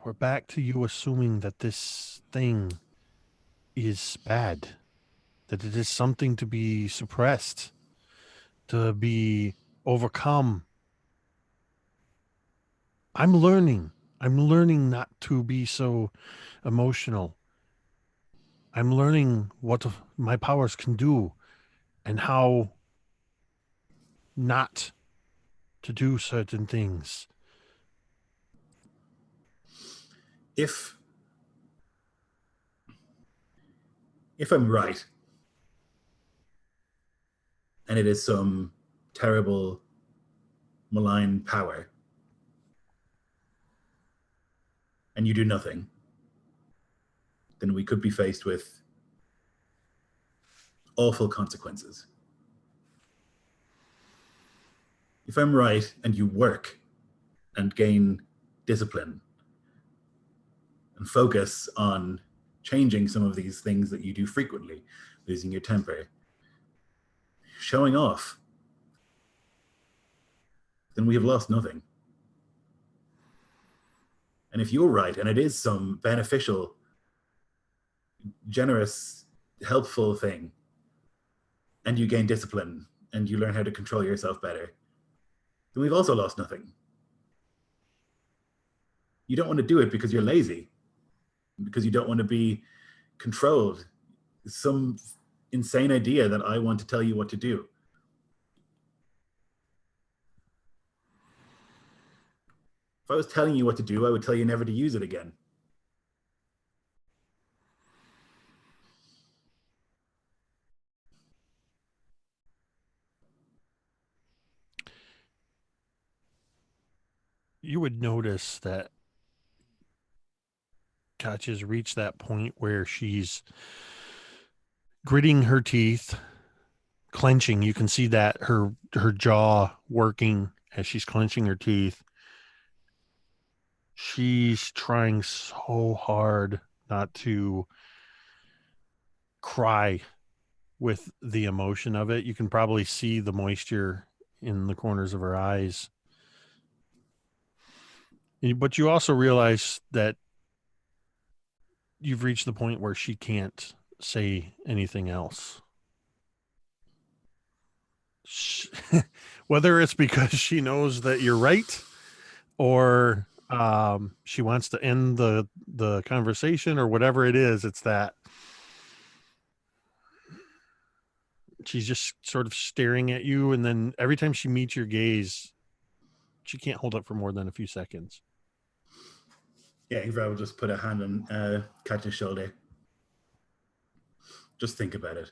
We're back to you assuming that this thing is bad. that it is something to be suppressed, to be overcome. I'm learning not to be so emotional. I'm learning what my powers can do and how not to do certain things. If I'm right, and it is some terrible, malign power, and you do nothing, then we could be faced with awful consequences. If I'm right and you work and gain discipline and focus on changing some of these things that you do frequently, losing your temper, showing off, then we have lost nothing. And if you're right, and it is some beneficial, generous, helpful thing, and you gain discipline, and you learn how to control yourself better, then we've also lost nothing. You don't want to do it because you're lazy, because you don't want to be controlled. Some insane idea that I want to tell you what to do. If I was telling you what to do, I would tell you never to use it again. You would notice that Katya's reached that point where she's gritting her teeth, clenching. You can see that her jaw working as she's clenching her teeth. She's trying so hard not to cry with the emotion of it. You can probably see the moisture in the corners of her eyes. But you also realize that you've reached the point where she can't say anything else. Whether it's because she knows that you're right, or she wants to end the conversation, or whatever it is, it's that she's just sort of staring at you, and then every time she meets your gaze, she can't hold up for more than a few seconds. Yeah, Ivra will just put a hand on Katya's shoulder. Just think about it.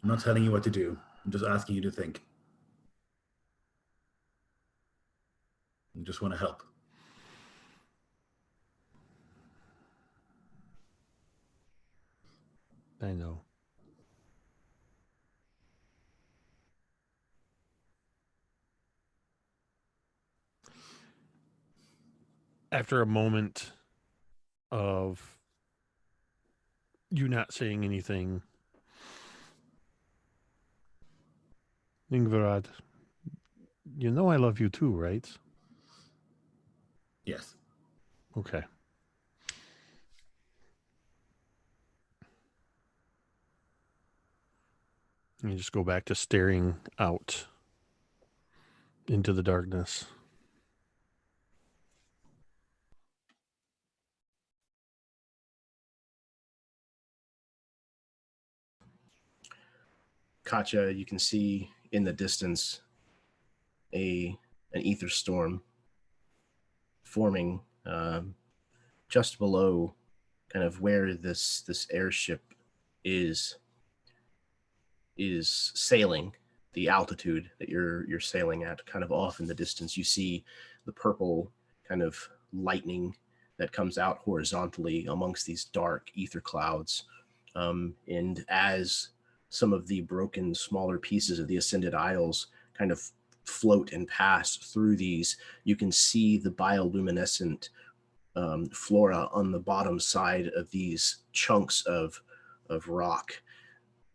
I'm not telling you what to do. I'm just asking you to think. I just want to help. I know. After a moment of you not saying anything, Ingvarad, you know I love you too, right? Yes. Okay. You just go back to staring out into the darkness. Katya, you can see in the distance an ether storm forming just below kind of where this airship is sailing, the altitude that you're sailing at. Kind of off in the distance, you see the purple kind of lightning that comes out horizontally amongst these dark ether clouds. And as some of the broken smaller pieces of the ascended isles kind of float and pass through these, you can see the bioluminescent flora on the bottom side of these chunks of rock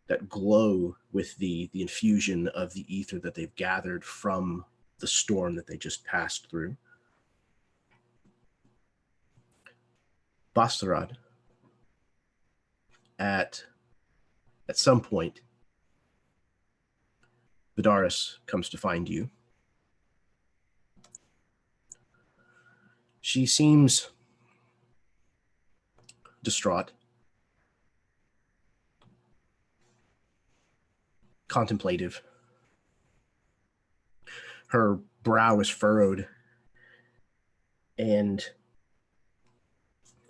that glow with the infusion of the ether that they've gathered from the storm that they just passed through. Bastarad, at some point, Vidaris comes to find you. She seems distraught, contemplative. Her brow is furrowed. And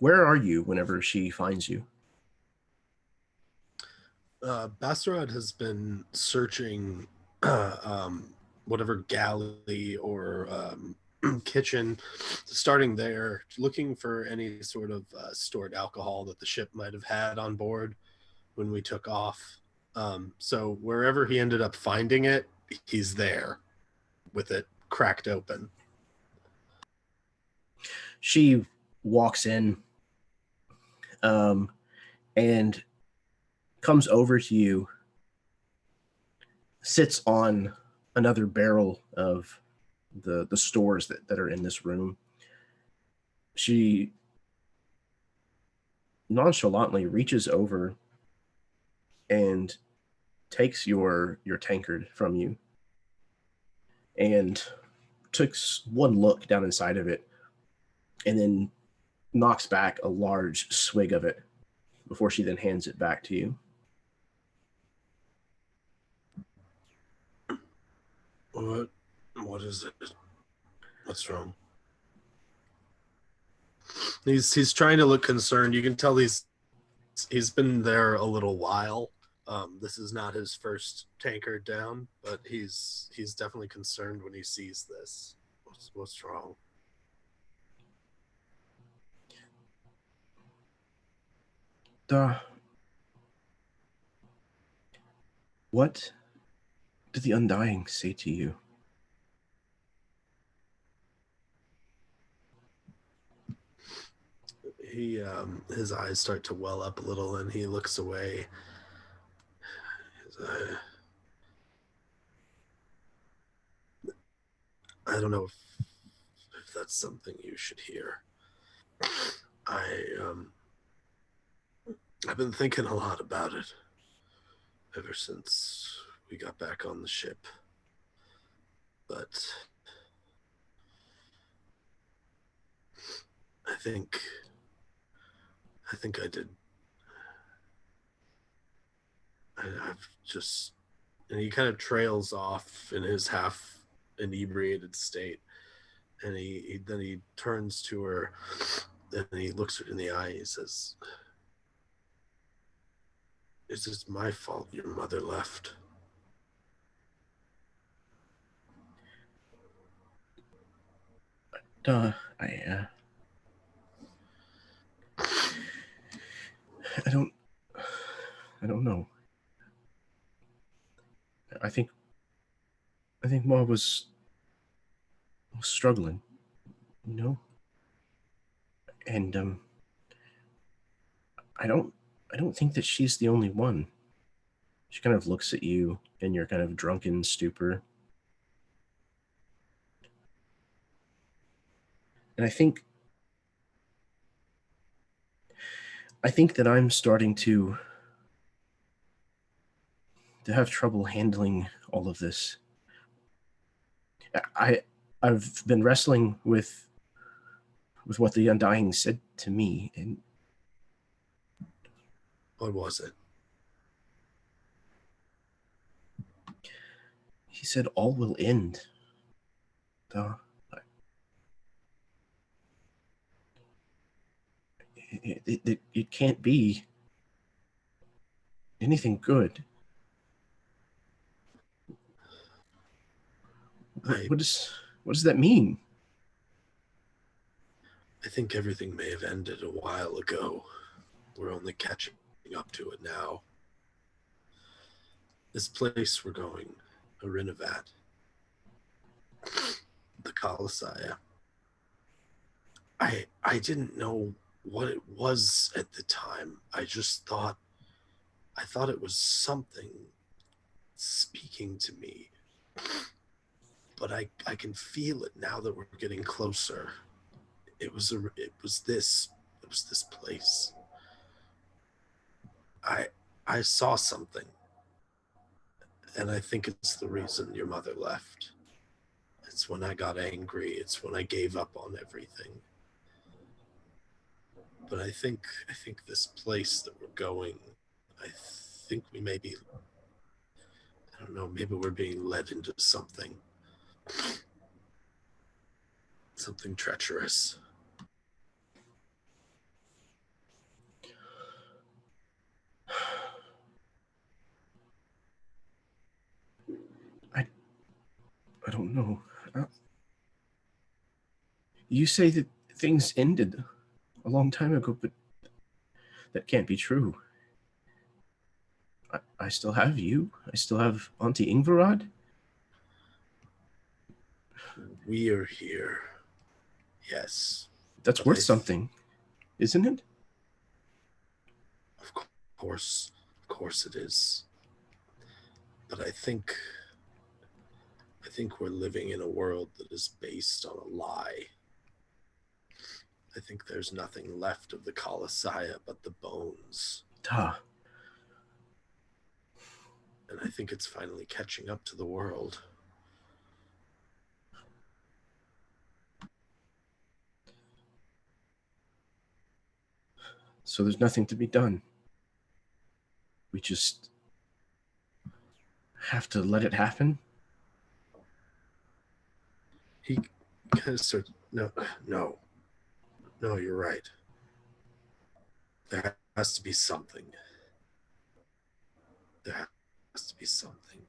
where are you whenever she finds you? Bastarad has been searching whatever galley or kitchen, starting there, looking for any sort of stored alcohol that the ship might have had on board when we took off. So wherever he ended up finding it, he's there with it cracked open. She walks in and comes over to you, sits on another barrel of the stores that are in this room. She nonchalantly reaches over and takes your tankard from you and takes one look down inside of it and then knocks back a large swig of it before she then hands it back to you. What is it? What's wrong? He's trying to look concerned. You can tell he's been there a little while. This is not his first tankard down, but he's definitely concerned when he sees this. What's wrong? What did the Undying say to you? He his eyes start to well up a little, and he looks away. I don't know if that's something you should hear. I've been thinking a lot about it ever since we got back on the ship. But I think I did. I've just, and he kind of trails off in his half inebriated state, and he turns to her, and he looks her in the eye. He says, "Is it my fault your mother left?" I don't know. I think Ma was struggling, you know? And I don't think that she's the only one. She kind of looks at you in your kind of drunken stupor. And I think that I'm starting to have trouble handling all of this. I've been wrestling with what the Undying said to me, and What was it? he said all will end. It can't be anything good. What does that mean? I think everything may have ended a while ago. We're only catching up to it now. This place we're going, Arinivat, the Colossiah. I didn't know what it was at the time. I thought it was something speaking to me. But I can feel it now that we're getting closer. It was this it was this place. I saw something, and I think it's the reason your mother left. It's when I got angry. It's when I gave up on everything. But I think this place that we're going, I think we may be, I don't know, maybe we're being led into something treacherous. I don't know. You say that things ended a long time ago, but that can't be true. I still have you. I still have Auntie Ingvarad. We are here. Yes. That's worth something, isn't it? Of course it is. But I think we're living in a world that is based on a lie. I think there's nothing left of the Colossiah but the bones. Duh. And I think it's finally catching up to the world. So there's nothing to be done. We just have to let it happen. He kind of starts, no, you're right. There has to be something. There has to be something.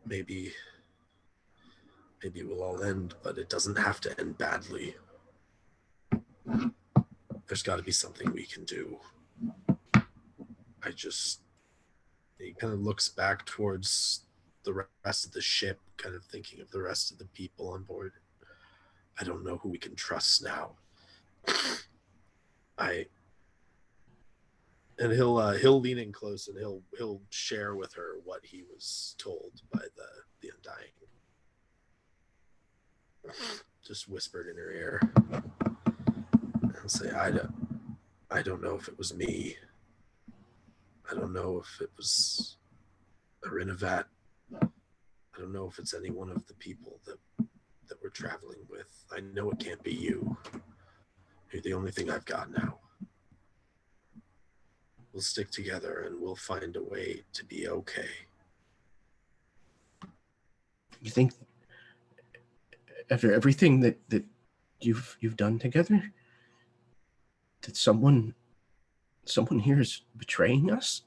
Maybe it will all end, but it doesn't have to end badly. There's got to be something we can do. He kind of looks back towards the rest of the ship, kind of thinking of the rest of the people on board. I don't know who we can trust now. And he'll lean in close and he'll share with her what he was told by the Undying. Just whispered in her ear. And say, I don't know if it was me. I don't know if it was Arinivat. I don't know if it's any one of the people that we're traveling with. I know it can't be you. You're the only thing I've got now. We'll stick together and we'll find a way to be okay. You think after everything that you've done together, that someone here is betraying us?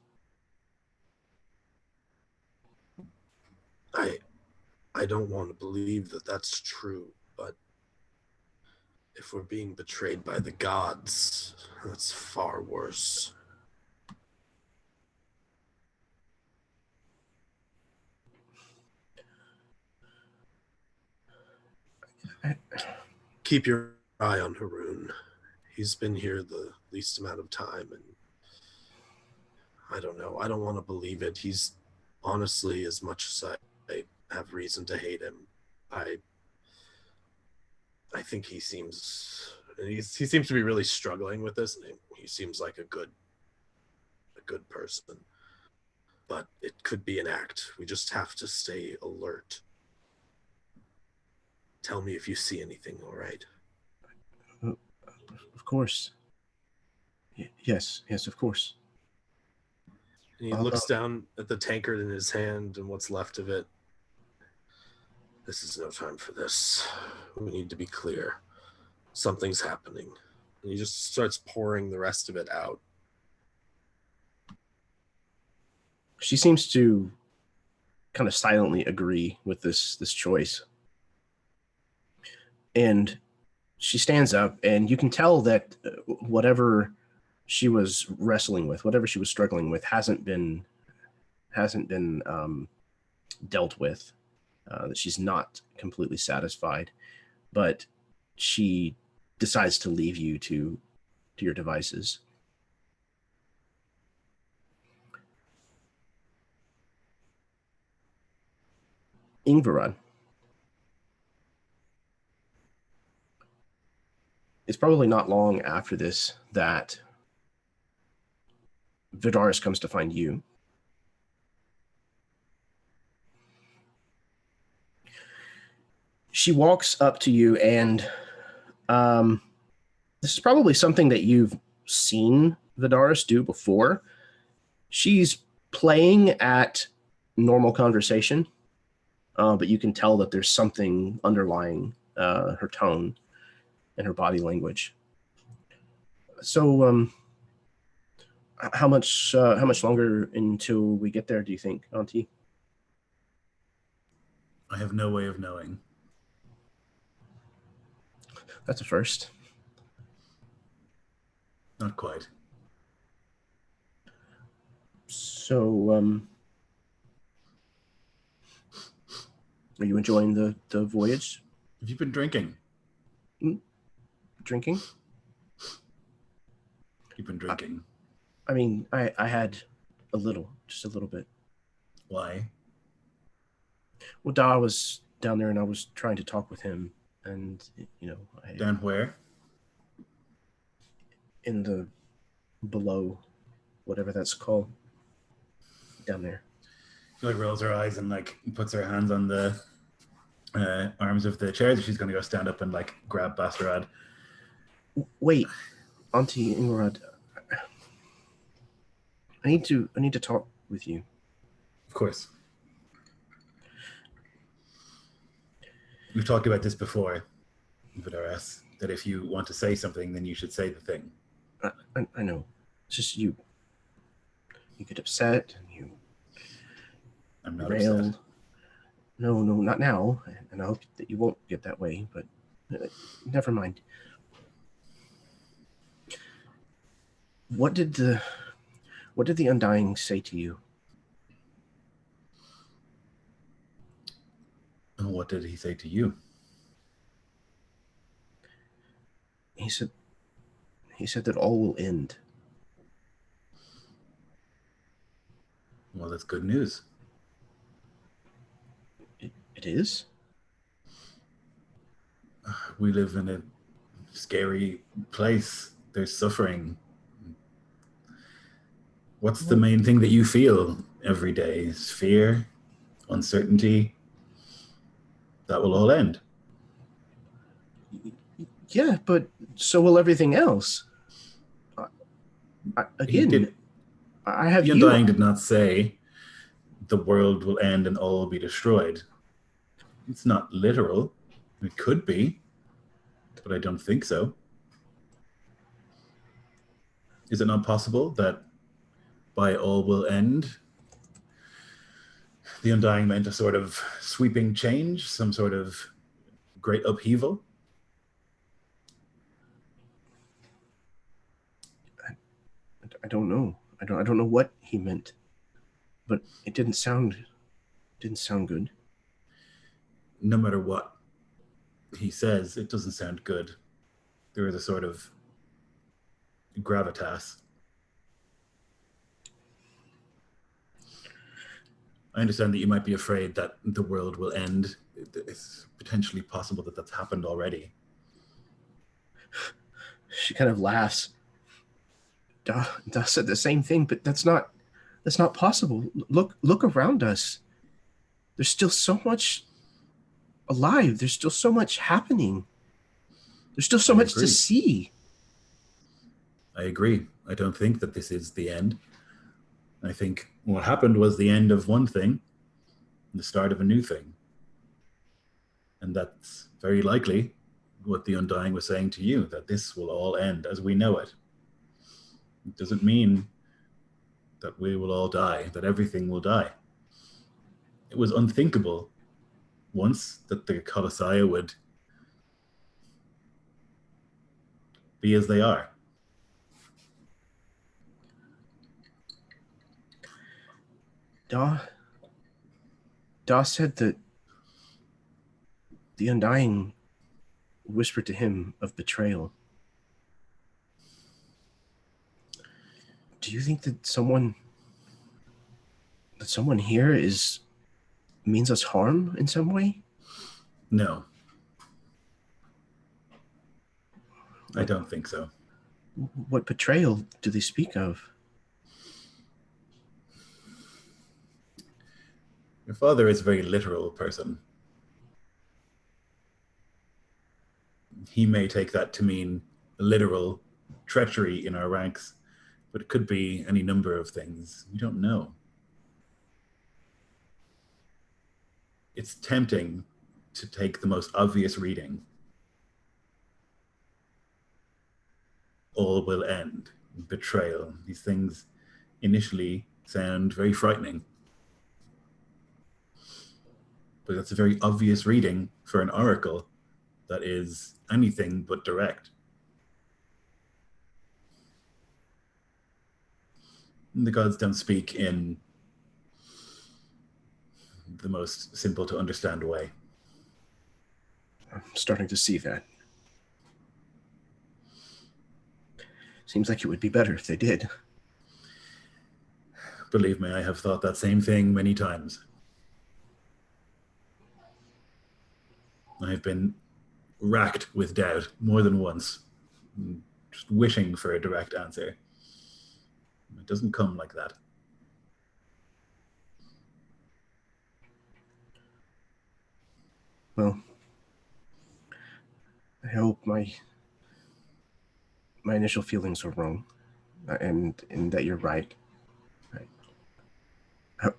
I don't want to believe that that's true, but if we're being betrayed by the gods, that's far worse. Keep your eye on Haroon. He's been here the least amount of time, and I don't know. I don't want to believe it. He's honestly, as much as I have reason to hate him, I think he seems to be really struggling with this. He seems like a good person, but it could be an act. We just have to stay alert. Tell me if you see anything, all right? Of course. Yes, of course. And he looks down at the tankard in his hand and what's left of it. This is no time for this. We need to be clear. Something's happening. And he just starts pouring the rest of it out. She seems to kind of silently agree with this choice. And she stands up, and you can tell that whatever she was wrestling with, whatever she was struggling with, hasn't been dealt with. That she's not completely satisfied, but she decides to leave you to your devices. Ingvarad, it's probably not long after this that Vidaris comes to find you. She walks up to you, and this is probably something that you've seen Vidaris do before. She's playing at normal conversation, but you can tell that there's something underlying her tone and her body language. So, how much longer until we get there, do you think, Auntie? I have no way of knowing. That's a first. Not quite. So, are you enjoying the voyage? Have you been drinking? Drinking? You've been drinking. I mean, I had a little, just a little bit. Why? Well, Da was down there, and I was trying to talk with him, and Down where? in the below, whatever that's called, down there. She like rolls her eyes and like puts her hands on the arms of the chairs. She's gonna go stand up and like grab Bastarad. Wait, Auntie Ingorad, I need to talk with you. Of course. We've talked about this before, Vidaris, that if you want to say something, then you should say the thing. I know. It's just you get upset and you I'm not rail. upset. No, not now. And I hope that you won't get that way, but never mind. What did the Undying say to you? And what did he say to you? He said that all will end. Well, that's good news. It is? We live in a scary place. There's suffering. What's the main thing that you feel every day? Is fear, uncertainty. That will all end. Yeah, but so will everything else. I have The you. Undying did not say the world will end and all will be destroyed. It's not literal. It could be, but I don't think so. Is it not possible that by all will end, the Undying meant a sort of sweeping change, some sort of great upheaval? I don't know. I don't know what he meant, but it didn't sound good. No matter what he says, it doesn't sound good. There is a sort of gravitas. I understand that you might be afraid that the world will end. It's potentially possible that that's happened already. She kind of laughs. Da said the same thing, but that's not possible. Look around us. There's still so much alive. There's still so much happening. There's still so much to see. I agree. I don't think that this is the end. I think what happened was the end of one thing, and the start of a new thing. And that's very likely what the Undying was saying to you, that this will all end as we know it. It doesn't mean that we will all die, that everything will die. It was unthinkable once that the Colossiah would be as they are. Da said that the Undying whispered to him of betrayal. Do you think that someone here means us harm in some way? No. I don't think so. What betrayal do they speak of? Your father is a very literal person. He may take that to mean literal treachery in our ranks, but it could be any number of things. We don't know. It's tempting to take the most obvious reading. All will end. Betrayal. These things initially sound very frightening. But that's a very obvious reading for an oracle that is anything but direct. And the gods don't speak in the most simple to understand way. I'm starting to see that. Seems like it would be better if they did. Believe me, I have thought that same thing many times. I have been racked with doubt more than once, just wishing for a direct answer. It doesn't come like that. Well, I hope my initial feelings are wrong, and that you're right.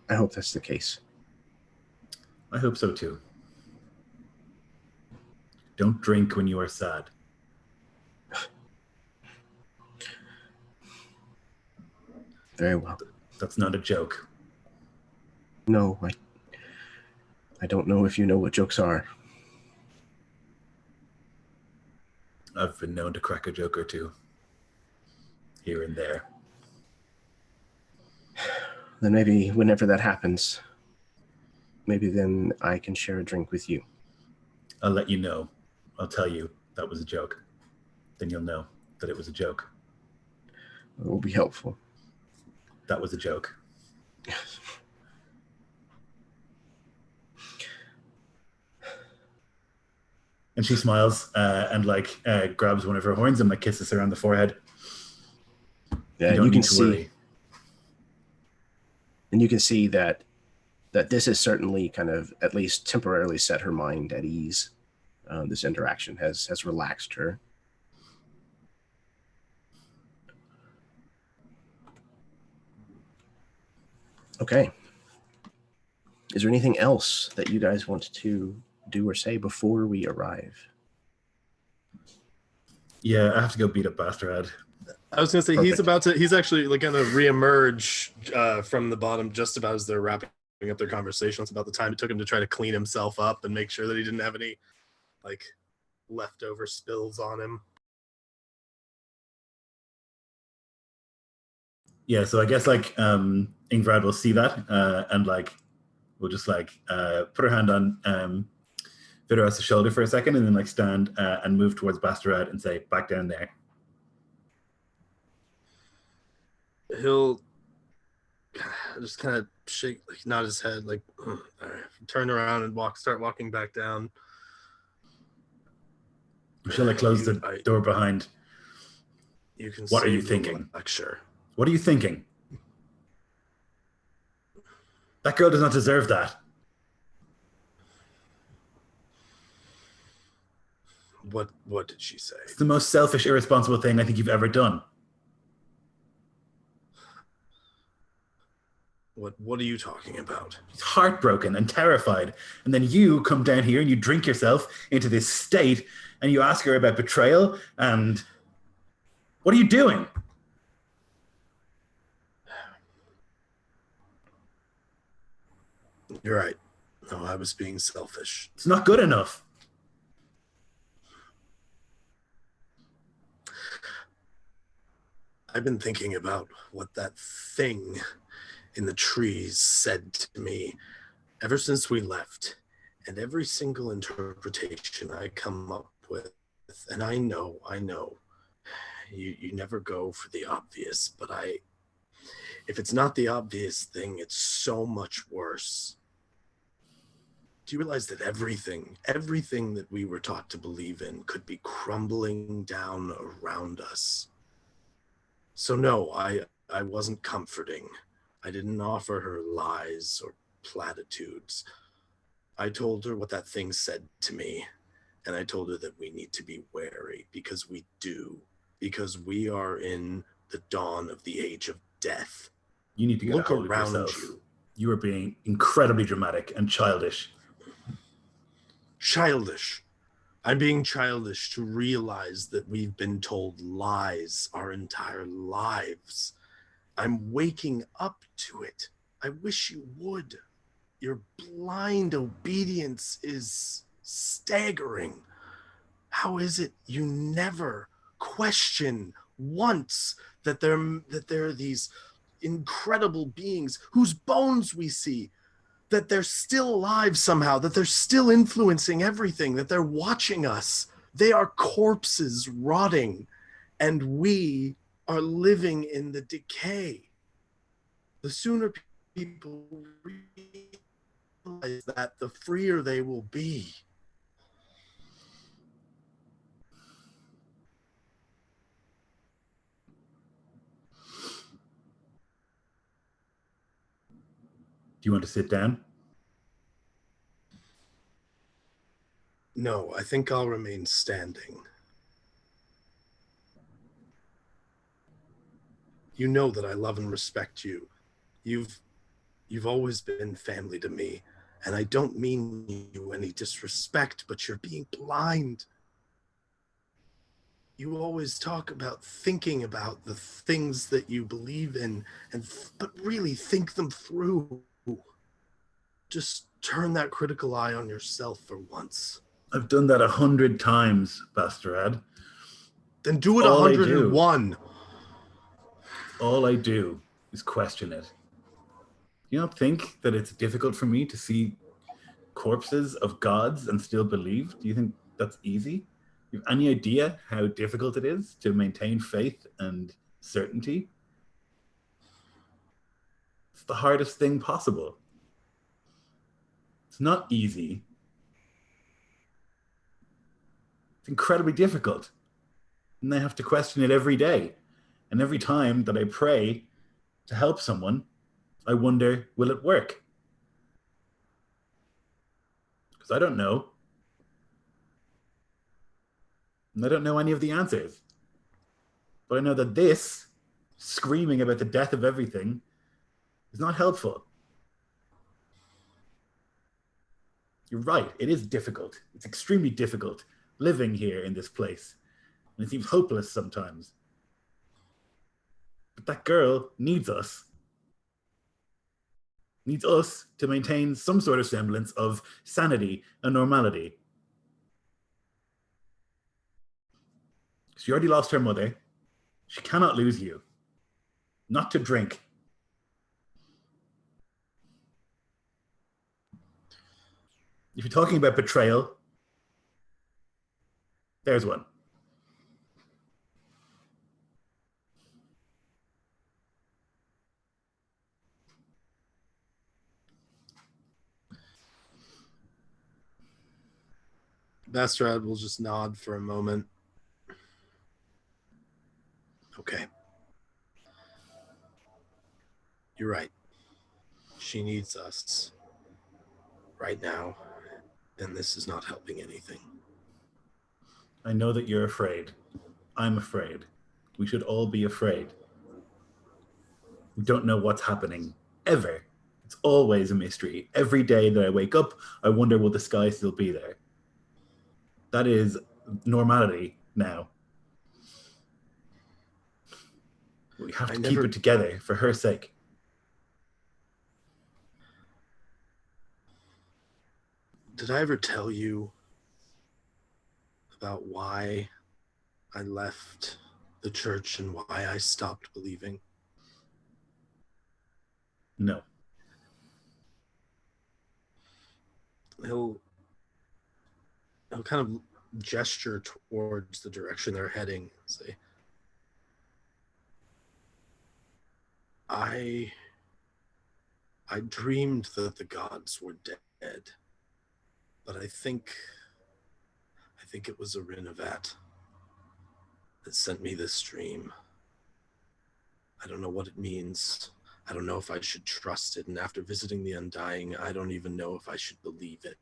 I hope that's the case. I hope so too. Don't drink when you are sad. Very well. That's not a joke. No, I don't know if you know what jokes are. I've been known to crack a joke or two, here and there. Then maybe whenever that happens, maybe then I can share a drink with you. I'll let you know. I'll tell you that was a joke. Then you'll know that it was a joke. It will be helpful. That was a joke. And she smiles and grabs one of her horns and kisses her on the forehead. Yeah, you can see. And you can see that this has certainly kind of at least temporarily set her mind at ease. This interaction has relaxed her. Okay. Is there anything else that you guys want to do or say before we arrive? Yeah, I have to go beat up Basterad. I was gonna say he's actually gonna reemerge from the bottom just about as they're wrapping up their conversation. It's about the time it took him to try to clean himself up and make sure that he didn't have any leftover spills on him. Yeah, so I guess Ingvrad will see that and we'll just put her hand on Vidaras's shoulder for a second and then stand and move towards Basterad and say, back down there. He'll just kind of shake, nod his head, all right, turn around and start walking back down. She'll close the door behind. You can. What are you thinking? Lecture. What are you thinking? That girl does not deserve that. What did she say? It's the most selfish, irresponsible thing I think you've ever done. What are you talking about? She's heartbroken and terrified. And then you come down here and you drink yourself into this state and you ask her about betrayal and what are you doing? You're right. No, I was being selfish. It's not good enough. I've been thinking about what that thing in the trees said to me ever since we left, and every single interpretation I come up with, and I know, you never go for the obvious, but if it's not the obvious thing, it's so much worse. Do you realize that everything that we were taught to believe in could be crumbling down around us? So no, I wasn't comforting. I didn't offer her lies or platitudes. I told her what that thing said to me, and I told her that we need to be wary, because we do, because we are in the dawn of the age of death. You need to get Look a hold of around yourself. you. You are being incredibly dramatic and childish. Childish. I'm being childish to realize that we've been told lies our entire lives. I'm waking up to it. I wish you would. Your blind obedience is staggering. How is it you never question once that there are these incredible beings whose bones we see, that they're still alive somehow, that they're still influencing everything, that they're watching us? They are corpses rotting, and we are living in the decay. The sooner people realize that, the freer they will be. Do you want to sit down? No, I think I'll remain standing. You know that I love and respect you. You've always been family to me, and I don't mean you any disrespect, but you're being blind. You always talk about thinking about the things that you believe in, but really think them through. Just turn that critical eye on yourself for once. I've done that 100 times, Bastarad. Then do it All I do. 101. All I do is question it. You don't think that it's difficult for me to see corpses of gods and still believe? Do you think that's easy? You have any idea how difficult it is to maintain faith and certainty? It's the hardest thing possible. It's not easy. It's incredibly difficult. And I have to question it every day. And every time that I pray to help someone, I wonder, will it work? Because I don't know. And I don't know any of the answers. But I know that this, screaming about the death of everything, is not helpful. You're right, it is difficult. It's extremely difficult living here in this place. And it seems hopeless sometimes. But that girl needs us. Needs us to maintain some sort of semblance of sanity and normality. She already lost her mother. She cannot lose you. Not to drink. If you're talking about betrayal, there's one. Bastrad will just nod for a moment. Okay. You're right. She needs us right now, and this is not helping anything. I know that you're afraid. I'm afraid. We should all be afraid. We don't know what's happening, ever. It's always a mystery. Every day that I wake up, I wonder, will the sky still be there? That is normality now. We have to keep it together for her sake. Did I ever tell you about why I left the church and why I stopped believing? No. He'll kind of gesture towards the direction they're heading. Say, I dreamed that the gods were dead. But I think it was Arinivat that sent me this dream. I don't know what it means. I don't know if I should trust it. And after visiting the Undying, I don't even know if I should believe it.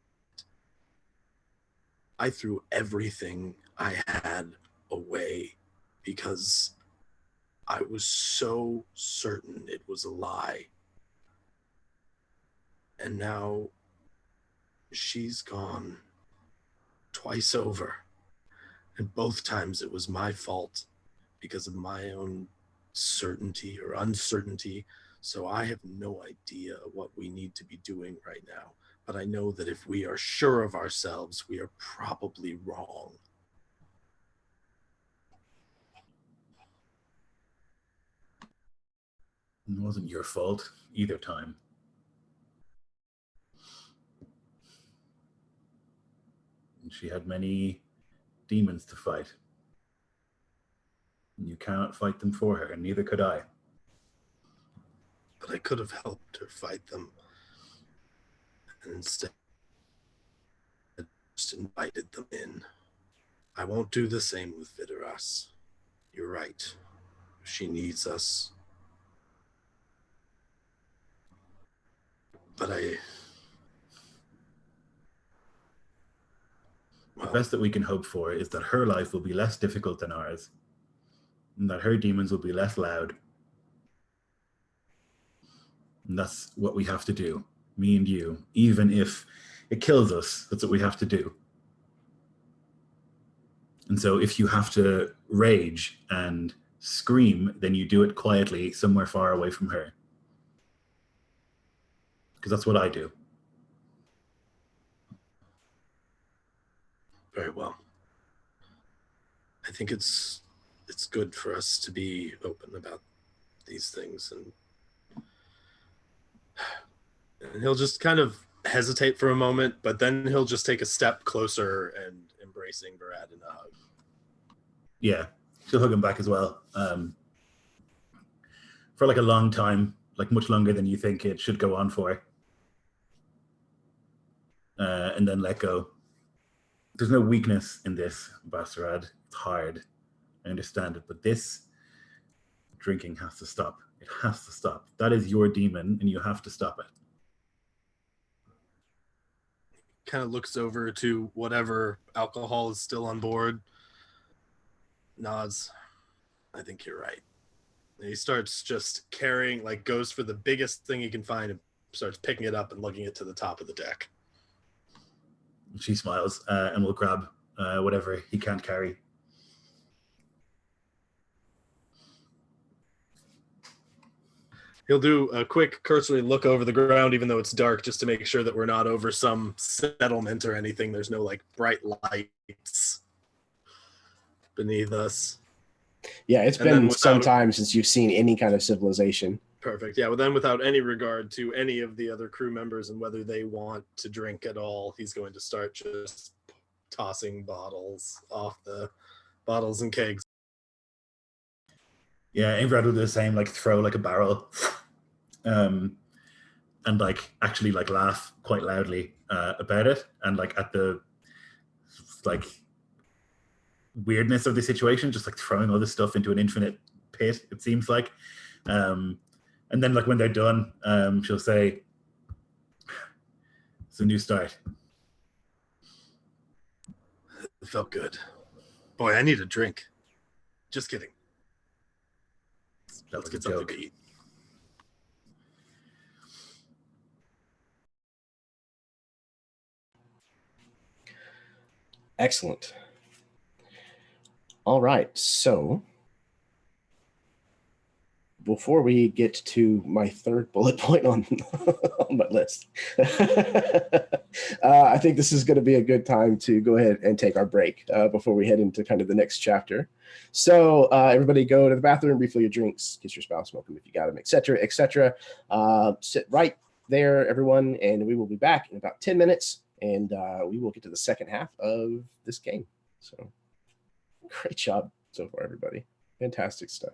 I threw everything I had away because I was so certain it was a lie. And now she's gone twice over. And both times it was my fault because of my own certainty or uncertainty. So I have no idea what we need to be doing right now. But I know that if we are sure of ourselves, we are probably wrong. It wasn't your fault either time. And she had many demons to fight. And you cannot fight them for her, and neither could I. But I could have helped her fight them. And instead, I just invited them in. I won't do the same with Vidaras. You're right. She needs us. But The best that we can hope for is that her life will be less difficult than ours, and that her demons will be less loud. And that's what we have to do, me and you. Even if it kills us, that's what we have to do. And so if you have to rage and scream, then you do it quietly somewhere far away from her. Because that's what I do. very well. I think it's good for us to be open about these things, and he'll just kind of hesitate for a moment, but then he'll just take a step closer and embracing Barad in a hug. Yeah, she'll hug him back as well. For like a long time, like much longer than you think it should go on for. And then let go. There's no weakness in this, Basarad. It's hard. I understand it, but this drinking has to stop. It has to stop. That is your demon, and you have to stop it. Kind of looks over to whatever alcohol is still on board. Nods. I think you're right. And he starts just carrying, like, goes for the biggest thing he can find and starts picking it up and lugging it to the top of the deck. She smiles and will grab whatever he can't carry. He'll do a quick cursory look over the ground, even though it's dark, just to make sure that we're not over some settlement or anything. There's no like bright lights beneath us. Yeah, it's been some time since you've seen any kind of civilization. Perfect. Yeah, well, then without any regard to any of the other crew members and whether they want to drink at all, he's going to start just tossing bottles off the bottles and kegs. Yeah, Ingrad will do the same, like throw like a barrel, and like actually like laugh quite loudly about it, and like at the like weirdness of the situation, just like throwing all this stuff into an infinite pit. It seems like, and then like when they're done, she'll say, "It's a new start." It felt good. Boy, I need a drink. Just kidding. Let's get something to eat. Excellent. All right, so before we get to my third bullet point on, on my list, I think this is going to be a good time to go ahead and take our break before we head into kind of the next chapter. So everybody go to the bathroom, refill your drinks, kiss your spouse, smoke them if you got them, etc., etc. Sit right there, everyone, and we will be back in about 10 minutes, and we will get to the second half of this game. So great job so far, everybody. Fantastic stuff.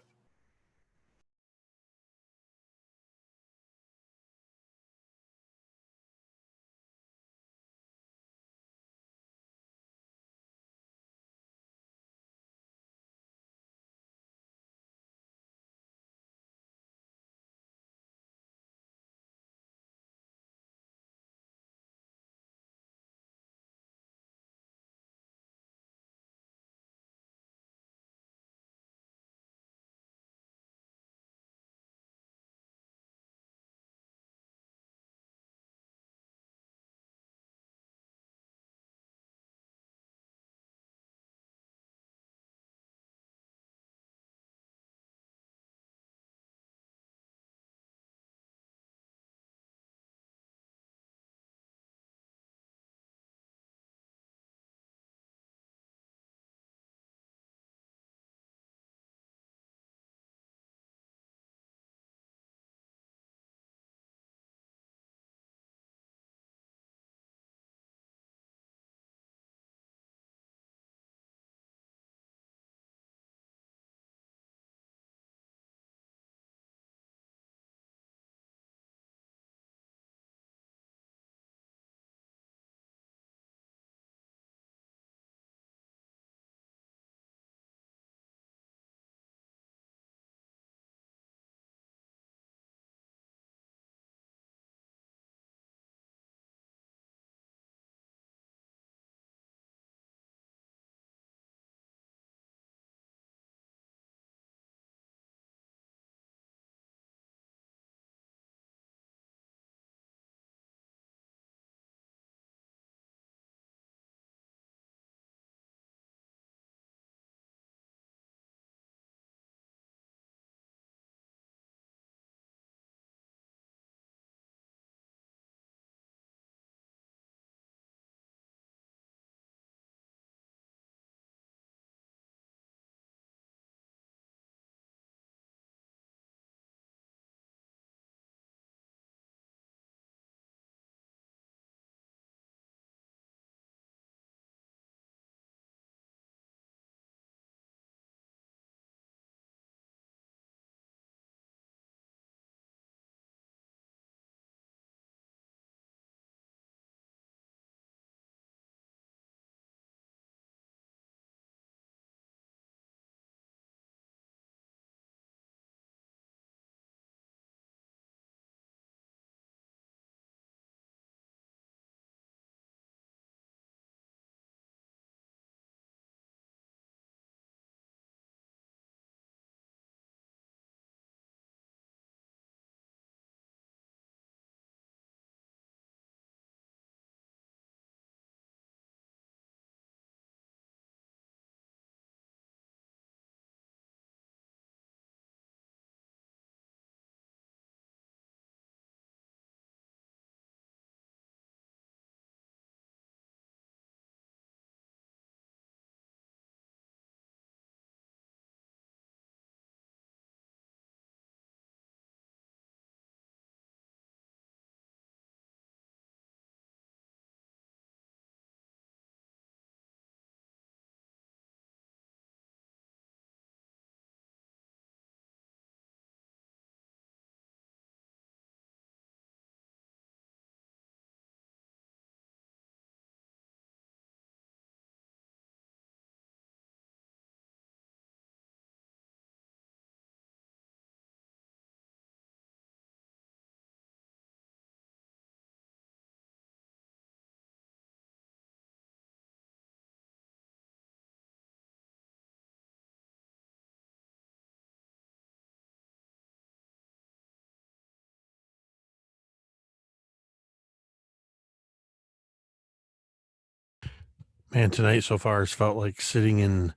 Man, tonight so far has felt like sitting in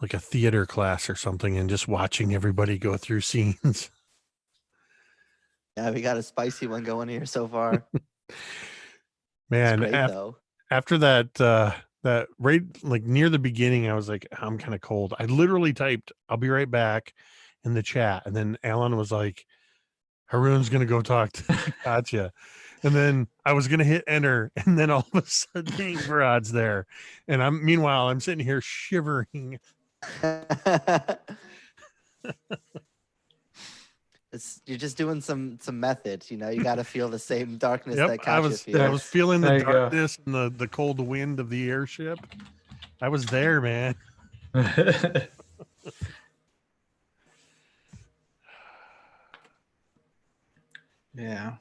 like a theater class or something and just watching everybody go through scenes. Yeah, we got a spicy one going here so far. Man, It's great though. after that right like near the beginning, I was like, I'm kind of cold. I literally typed, I'll be right back in the chat. And then Alan was like, Haroon's gonna go talk to Katya. And then I was gonna hit enter, and then all of a sudden Ingvarad's there. And meanwhile I'm sitting here shivering. You're just doing some method, you know. You got to feel the same darkness that I Katya was feels. feeling the There you go. darkness and the cold wind of the airship. I was there, man. Yeah.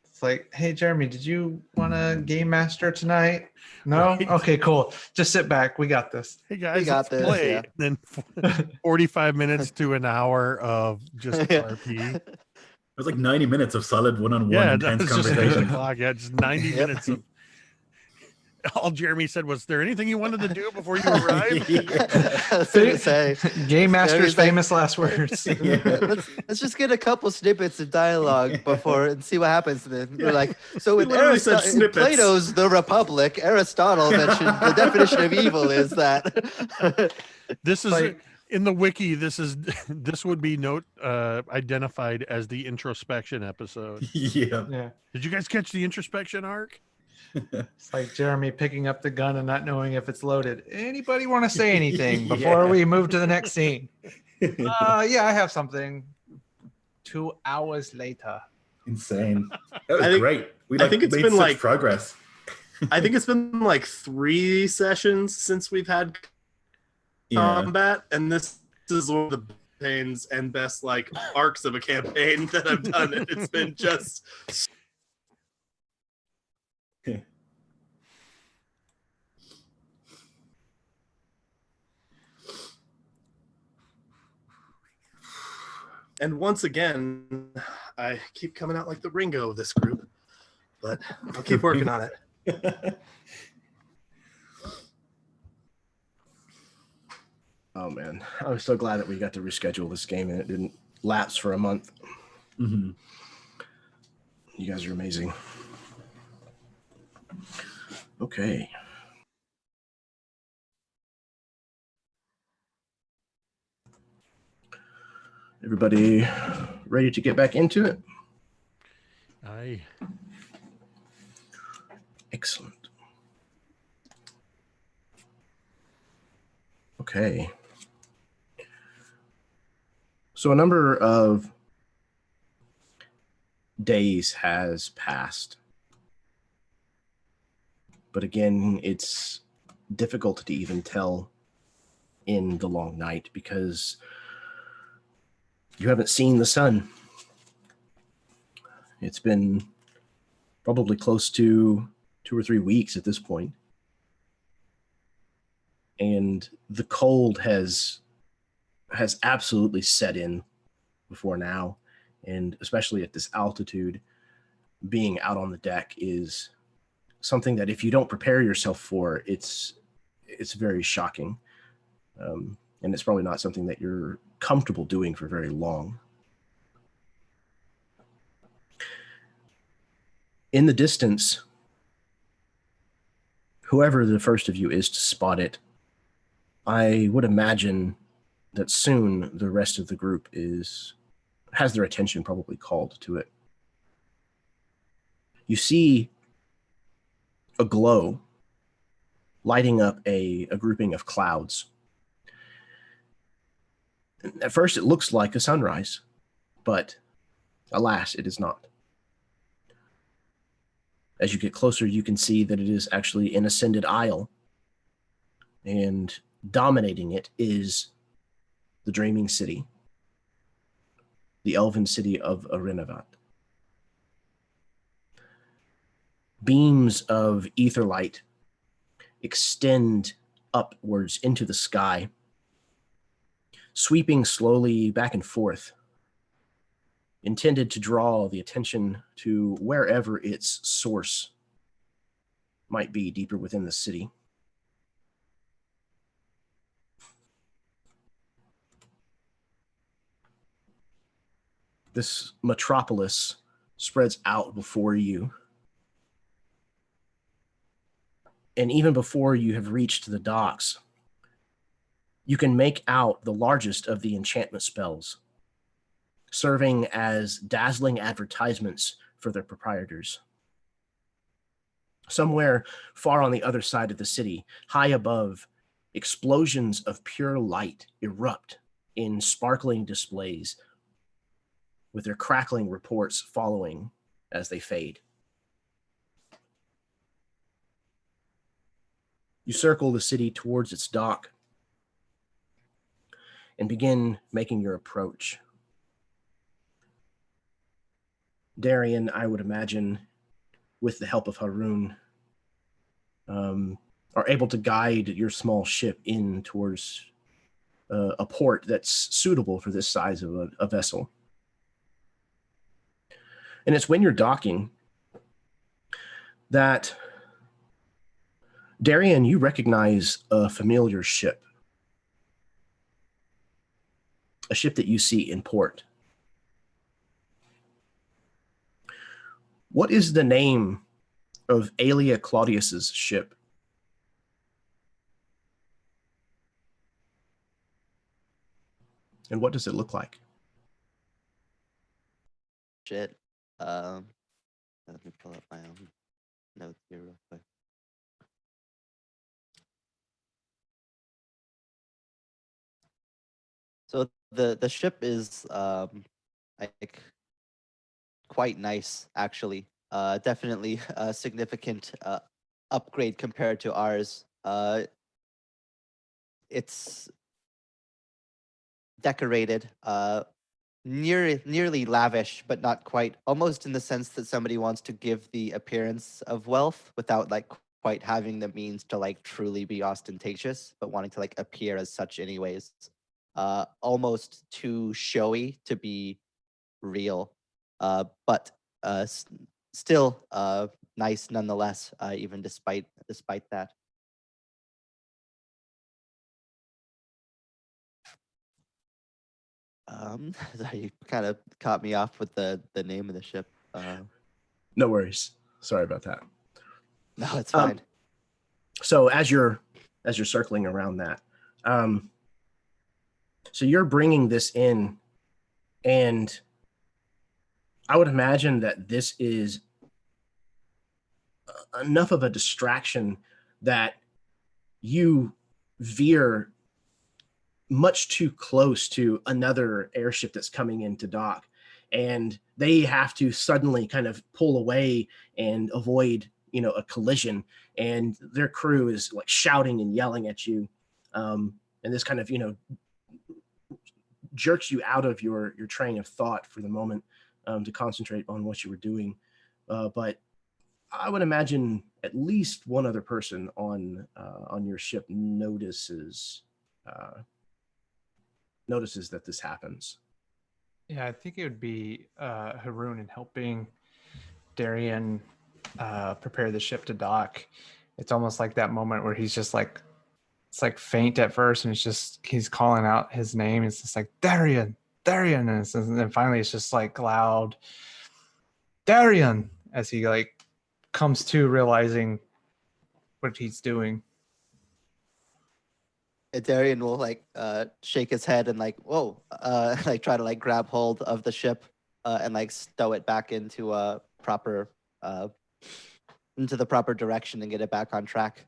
It's like, hey, Jeremy, did you want to game master tonight? No? Right. Okay, cool. Just sit back. We got this. Hey guys, got let's this, play. yeah. Then 45 minutes to an hour of just RP. It was like 90 minutes of solid one-on-one Yeah, intense that was just the conversation. clock. Yeah, just 90 Yep. minutes of all Jeremy said was, there anything you wanted to do before you arrived? I was gonna say, Game Master's Jeremy's like- famous last words. let's just get a couple snippets of dialogue before and see what happens. And then Yeah. we're like, so We in, literally said in snippets. Plato's The Republic, Aristotle mentioned the definition of evil is that. This is Like- in the wiki. This would be identified as the introspection episode. Yeah. Yeah. Did you guys catch the introspection arc? It's like Jeremy picking up the gun and not knowing if it's loaded. Anybody want to say anything before we move to the next scene? Yeah, I have something. 2 hours later. Insane. That was I think- great. We I think it's made been such like- progress. I think it's been like 3 sessions since we've had combat, and this is one of the campaigns and best like arcs of a campaign that I've done. And it's been just and once again, I keep coming out like the Ringo of this group, but I'll keep working on it. Oh man, I was so glad that we got to reschedule this game and it didn't lapse for a month. Mhm. You guys are amazing. Okay. Everybody ready to get back into it? Aye. Excellent. Okay. So a number of days has passed. But again, it's difficult to even tell in the long night because you haven't seen the sun. It's been probably close to 2 or 3 weeks at this point. And the cold has absolutely set in before now. And especially at this altitude, being out on the deck is something that if you don't prepare yourself for, it's very shocking. And it's probably not something that you're comfortable doing for very long. In the distance, whoever the first of you is to spot it, I would imagine that soon the rest of the group has their attention probably called to it. You see a glow lighting up a grouping of clouds. At first, it looks like a sunrise, but alas, it is not. As you get closer, you can see that it is actually an ascended isle, and dominating it is the Dreaming City, the elven city of Arinivat. Beams of ether light extend upwards into the sky, sweeping slowly back and forth, intended to draw the attention to wherever its source might be deeper within the city. This metropolis spreads out before you. And even before you have reached the docks, you can make out the largest of the enchantment spells, serving as dazzling advertisements for their proprietors. Somewhere far on the other side of the city, high above, explosions of pure light erupt in sparkling displays, with their crackling reports following as they fade. You circle the city towards its dock and begin making your approach. Darian, I would imagine, with the help of Haroon, are able to guide your small ship in towards a port that's suitable for this size of a vessel. And it's when you're docking that, Darian, you recognize a familiar ship. A ship that you see in port. What is the name of Aelia Claudius's ship? And what does it look like? Shit. Let me pull up my own notes here real quick. So the ship is like quite nice, actually. Definitely a significant upgrade compared to ours. It's decorated, nearly lavish, but not quite. Almost in the sense that somebody wants to give the appearance of wealth without like quite having the means to like truly be ostentatious, but wanting to like appear as such anyways. Almost too showy to be real, but still nice nonetheless, even despite that. Sorry, you kind of caught me off with the name of the ship. No worries. Sorry about that. No, it's fine. So as you're circling around that, so you're bringing this in, and I would imagine that this is enough of a distraction that you veer much too close to another airship that's coming into dock, and they have to suddenly kind of pull away and avoid, a collision, and their crew is like shouting and yelling at you, and this kind of, jerks you out of your train of thought for the moment, to concentrate on what you were doing. But I would imagine at least one other person on your ship notices that this happens. Yeah, I think it would be Haroon in helping Darian prepare the ship to dock. It's almost like that moment where he's just like, it's like faint at first, and he's calling out his name. It's just like Darian, and then finally it's just like loud Darian as he like comes to realizing what he's doing. Darian will like shake his head and like, whoa, like try to like grab hold of the ship and like stow it back into a proper into the proper direction and get it back on track.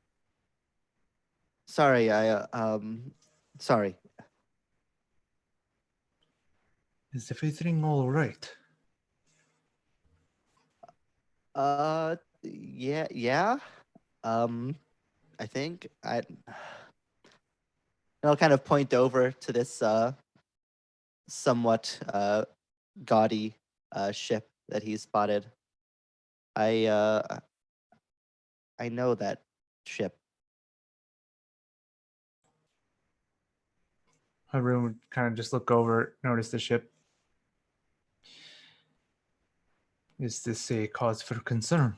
Sorry, sorry. Is everything all right? Yeah. I think I'll kind of point over to this somewhat gaudy ship that he spotted. I know that ship. Haroon would kind of just look over, notice the ship. Is this a cause for concern?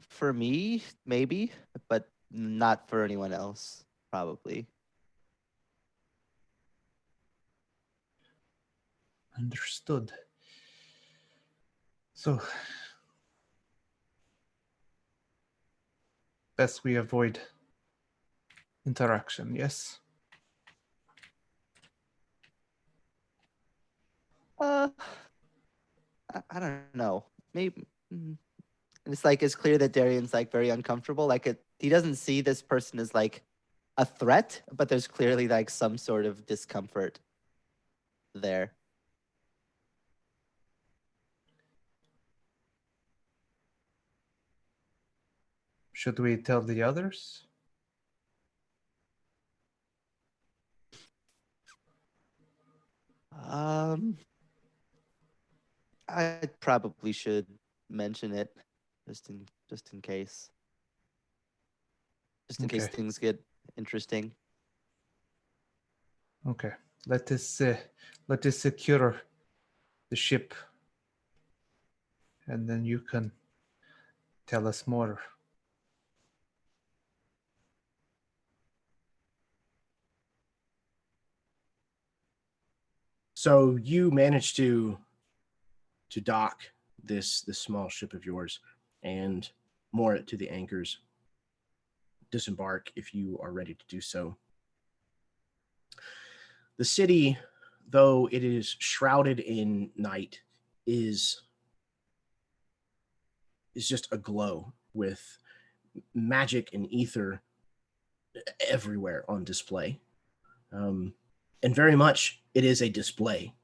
For me, maybe, but not for anyone else. probably. Understood. So, best we avoid interaction, yes? I don't know. Maybe it's like it's clear that Darian's like very uncomfortable. Like he doesn't see this person as like a threat, but there's clearly like some sort of discomfort there. Should we tell the others? I probably should mention it just in case. Just in case Okay. things get interesting. Okay. Let us secure the ship, and then you can tell us more. So you managed to dock this small ship of yours and moor it to the anchors. Disembark if you are ready to do so. The city, though it is shrouded in night, is just aglow with magic and ether everywhere on display. And very much it is a display.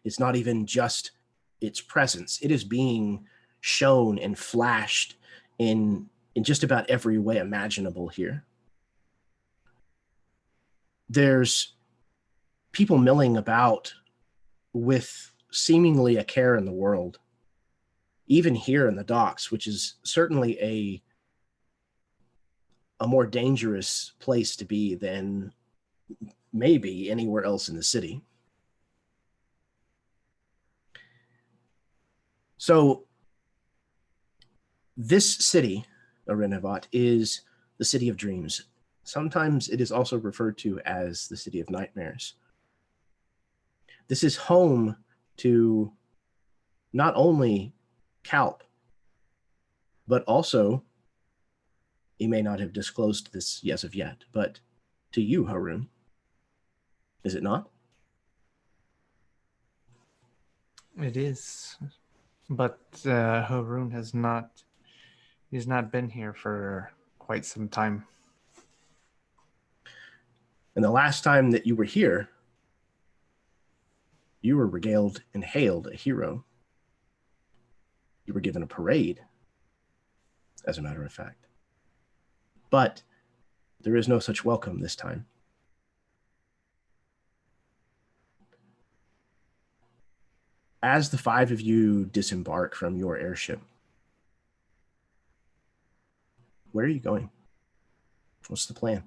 It's not even just its presence. It is being shown and flashed in just about every way imaginable here. There's people milling about with seemingly a care in the world, even here in the docks, which is certainly a more dangerous place to be than maybe anywhere else in the city. So this city, Arinivat, is the city of dreams. Sometimes it is also referred to as the city of nightmares. This is home to not only Kalp, but also, he may not have disclosed this as of yet, but to you, Haroon. Is it not? It is, but Haroon has not. He's not been here for quite some time. And the last time that you were here, you were regaled and hailed a hero. You were given a parade, as a matter of fact. But there is no such welcome this time. As the five of you disembark from your airship, where are you going? What's the plan?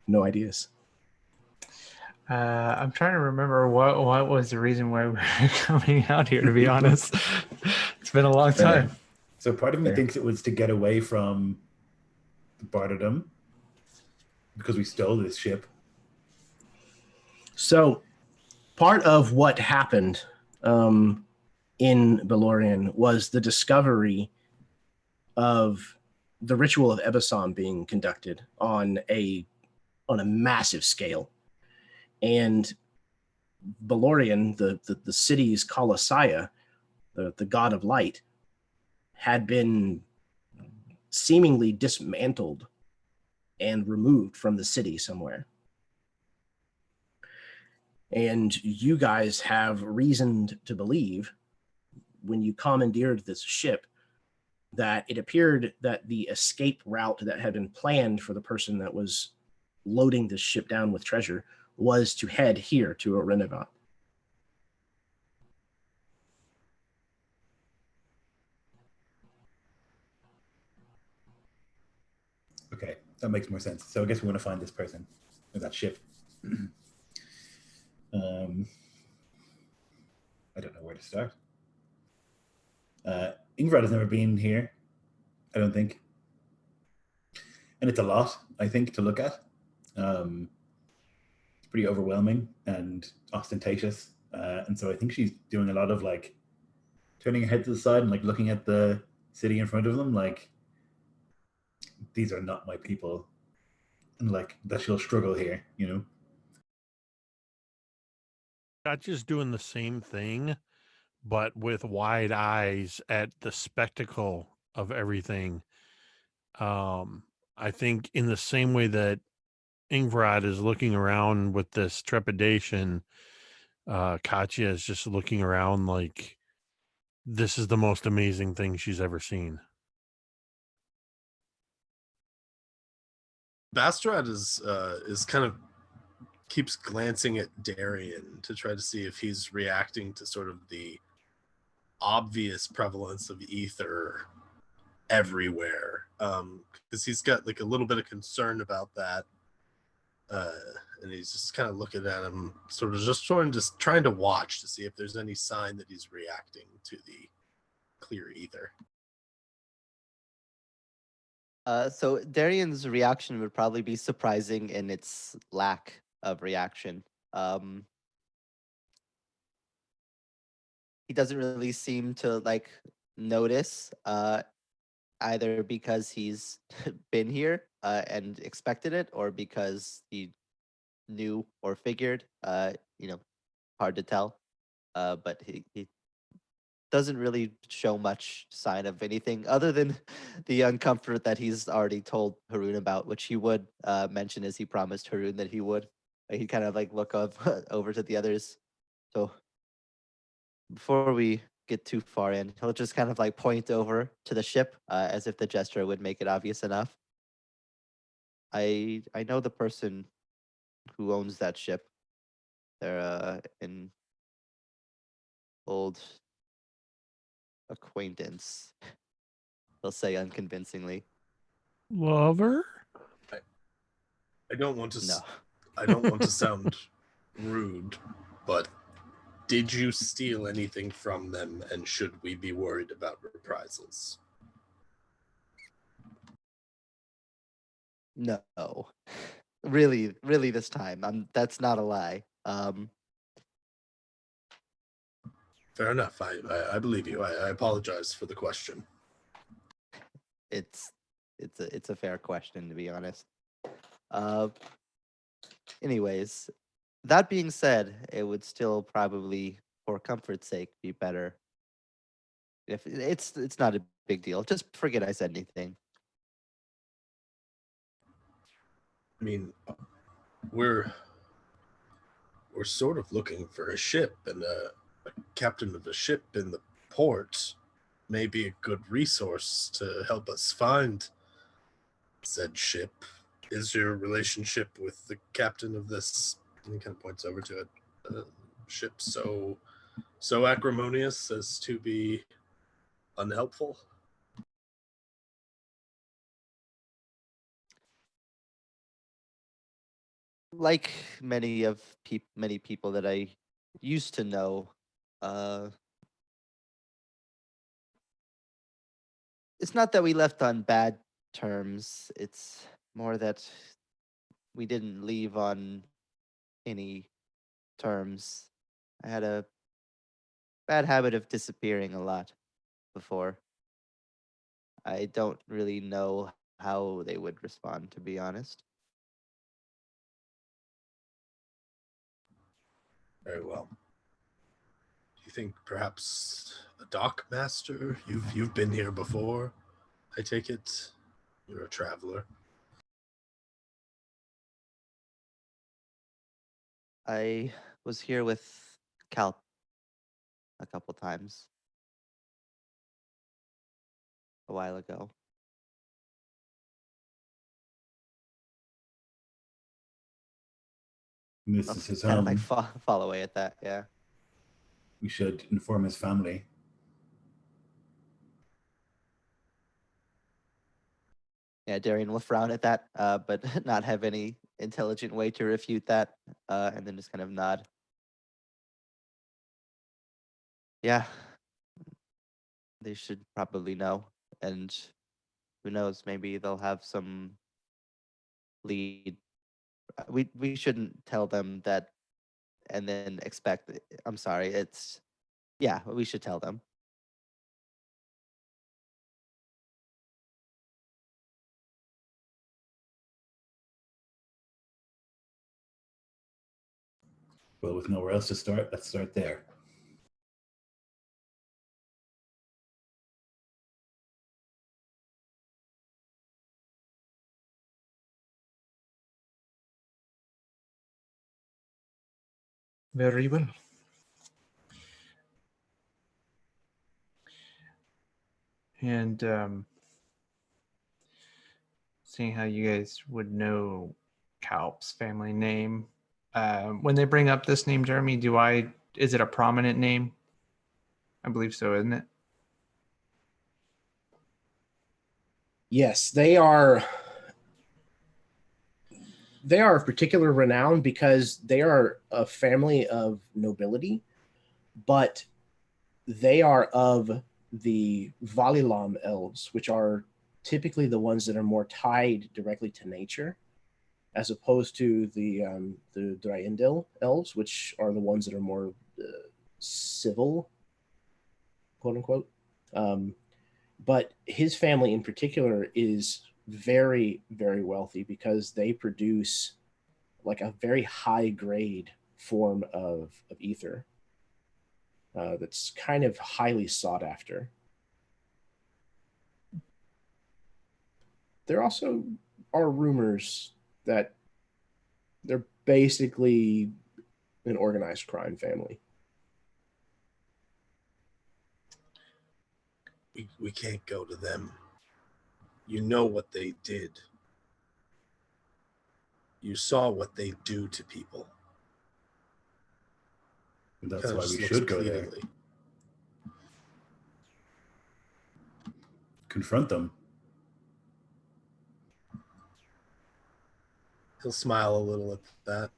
No ideas. I'm trying to remember what was the reason why we were coming out here, to be honest. It's been a long time. So part of me Fair. thinks it was to get away from the martyrdom because we stole this ship. So part of what happened in Belorion was the discovery of the ritual of Ebasam being conducted on a massive scale. And Belorion, the city's Colossiah, the god of light, had been seemingly dismantled and removed from the city somewhere. And you guys have reasoned to believe, when you commandeered this ship, that it appeared that the escape route that had been planned for the person that was loading this ship down with treasure was to head here to Arinivat. that makes more sense. So I guess we want to find this person or that ship. I don't know where to start. Ingrid has never been here, I don't think. And it's a lot, I think, to look at. It's pretty overwhelming and ostentatious. And so I think she's doing a lot of like turning her head to the side and like looking at the city in front of them, like, these are not my people. And like that she'll struggle here, you know? Not just doing the same thing, but with wide eyes at the spectacle of everything. I think in the same way that Ingvrad is looking around with this trepidation, Katya is just looking around like this is the most amazing thing she's ever seen. Bastrad is kind of keeps glancing at Darian to try to see if he's reacting to sort of the obvious prevalence of ether everywhere, because he's got like a little bit of concern about that, and he's just kind of looking at him, sort of just trying to watch to see if there's any sign that he's reacting to the clear ether. So Darian's reaction would probably be surprising in its lack of reaction. He doesn't really seem to like notice, either because he's been here and expected it, or because he knew or figured. Hard to tell. But he doesn't really show much sign of anything other than the uncomfort that he's already told Haroon about, which he would mention as he promised Haroon that he would. He'd kind of like look up over to the others. So before we get too far in, he'll just kind of like point over to the ship as if the gesture would make it obvious enough. I know the person who owns that ship. They're an old acquaintance. He'll say unconvincingly. Lover? I don't want to. No. I don't want to sound rude, but did you steal anything from them, and should we be worried about reprisals? No. Really, really this time. That's not a lie. Fair enough. I believe you. I apologize for the question. It's a fair question, to be honest. Anyways, that being said, it would still probably, for comfort's sake, be better if it's not a big deal. Just forget I said anything. I mean, we're sort of looking for a ship, and a captain of a ship in the port may be a good resource to help us find said ship. Is your relationship with the captain of this, and he kind of points over to it, ship so acrimonious as to be unhelpful? Like many people that I used to know, it's not that we left on bad terms. It's more that we didn't leave on any terms. I had a bad habit of disappearing a lot before. I don't really know how they would respond, to be honest. Very well. Do you think perhaps a dock master? You've been here before, I take it? You're a traveler. I was here with Cal a couple times a while ago. And this is his Kind of home. like fall away at that, yeah. We should inform his family. Yeah, Darian will frown at that, but not have any intelligent way to refute that, and then just kind of nod. Yeah, they should probably know, and who knows, maybe they'll have some lead. We shouldn't tell them that and then expect. I'm sorry, it's yeah, we should tell them. Well, with nowhere else to start, let's start there. Very well. And seeing how you guys would know Calp's family name, when they bring up this name, Jeremy, is it a prominent name? I believe so, isn't it? Yes, they are. They are of particular renown because they are a family of nobility, but they are of the Valilam elves, which are typically the ones that are more tied directly to nature, as opposed to the Dryendil elves, which are the ones that are more civil, quote unquote. But his family in particular is very, very wealthy because they produce like a very high grade form of ether that's kind of highly sought after. There also are rumors that they're basically an organized crime family. We can't go to them. You know what they did. You saw what they do to people. And that's why Because we looks should go there. pleadingly. Confront them. He'll smile a little at that.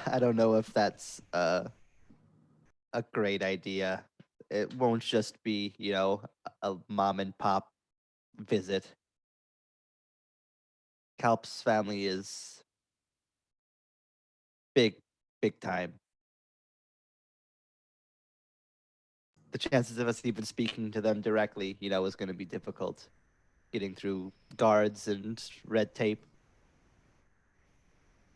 I don't know if that's a great idea. It won't just be, a mom and pop visit. Calp's family is big, big time. The chances of us even speaking to them directly, is going to be difficult. Getting through guards and red tape.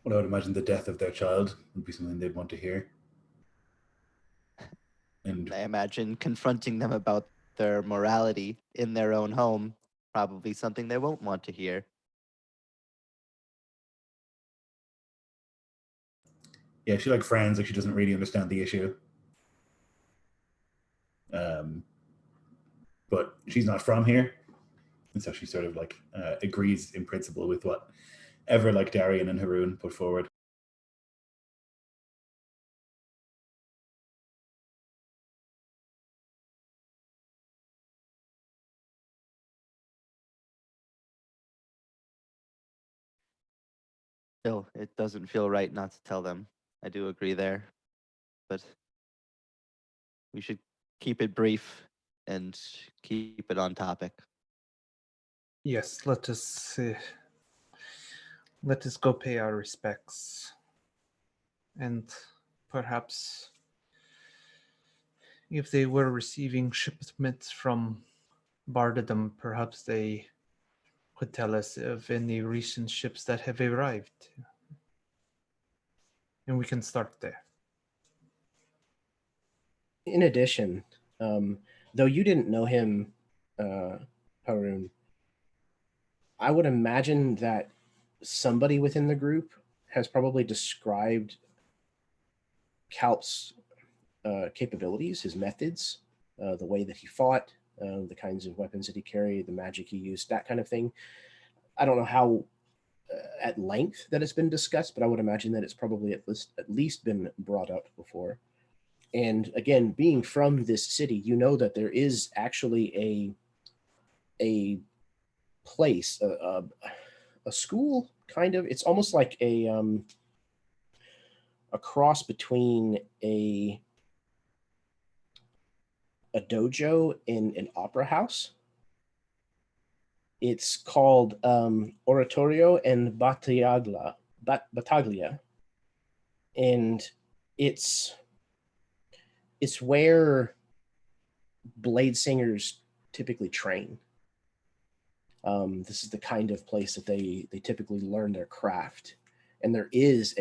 Well, I would imagine the death of their child would be something they'd want to hear. And I imagine confronting them about their morality in their own home, probably something they won't want to hear. yeah, she like frowns like she doesn't really understand the issue. But she's not from here, and so she sort of like agrees in principle with whatever like Darian and Haroon put forward. Still, it doesn't feel right not to tell them. I do agree there. But we should keep it brief and keep it on topic. Yes, let us go pay our respects, and perhaps if they were receiving shipments from Bardadom, perhaps they could tell us of any recent ships that have arrived, and we can start there. In addition, though you didn't know him, Haroon, I would imagine that somebody within the group has probably described Calp's capabilities, his methods, the way that he fought, the kinds of weapons that he carried, the magic he used, that kind of thing. I don't know how at length that it's been discussed, but I would imagine that it's probably at least been brought up before. And again, being from this city, you know that there is actually a place, a school kind of. It's almost like a cross between a dojo in an opera house. It's called Oratorio and Battaglia, and it's where blade singers typically train. This is the kind of place that they typically learn their craft, and there is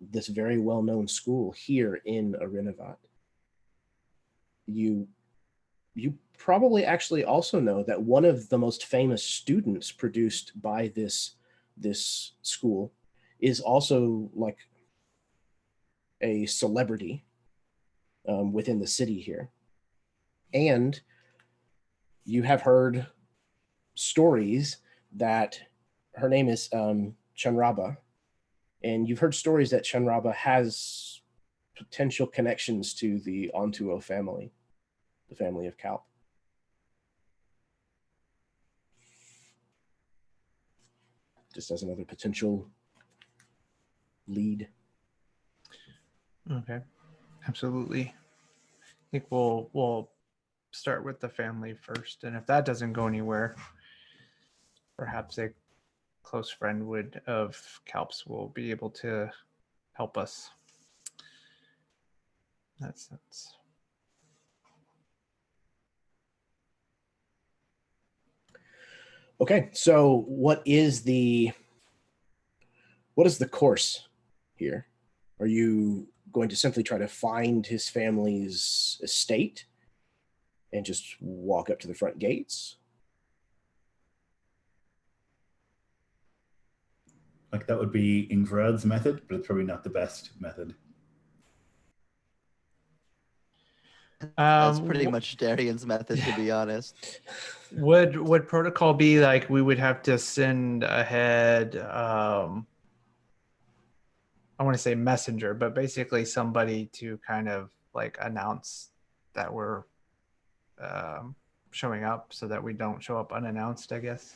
this very well-known school here in Arinivat. You probably actually also know that one of the most famous students produced by this school is also like a celebrity within the city here. And you have heard stories that her name is Chanraba, and you've heard stories that Chanraba has potential connections to the Ontuo family, the family of Kalp. Just as another potential lead. Okay, absolutely. I think we'll start with the family first, and if that doesn't go anywhere, perhaps a close friend of Kalp's will be able to help us. That's Okay, so what is the course here? Are you going to simply try to find his family's estate and just walk up to the front gates? Like that would be Ingvarad's method, but it's probably not the best method. That's pretty much Darian's method, to be honest. Would protocol be like we would have to send ahead? I want to say messenger, but basically somebody to kind of like announce that we're showing up, so that we don't show up unannounced, I guess.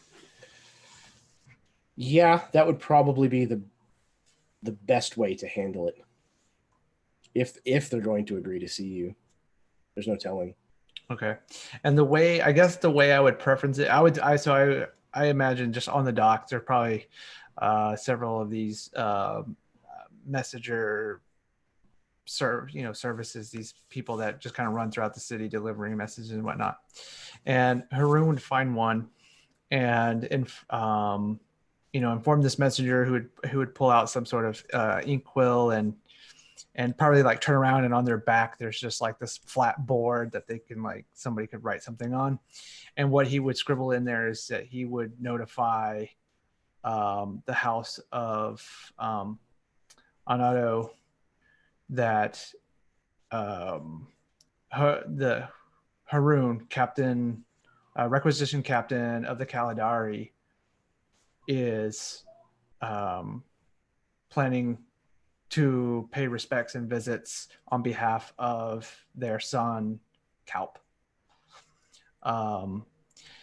Yeah, that would probably be the best way to handle it. If they're going to agree to see you. There's no telling. Okay. And the way I would preference it, I imagine just on the dock, there are probably several of these messenger services, these people that just kind of run throughout the city delivering messages and whatnot. And Haroon would find one and inform this messenger who would pull out some sort of inkwell and probably like turn around, and on their back there's just like this flat board that they can somebody could write something on. And what he would scribble in there is that he would notify the house of Anato that the Haroon, captain, requisition captain of the Calladora, is planning to pay respects and visits on behalf of their son, Kalp.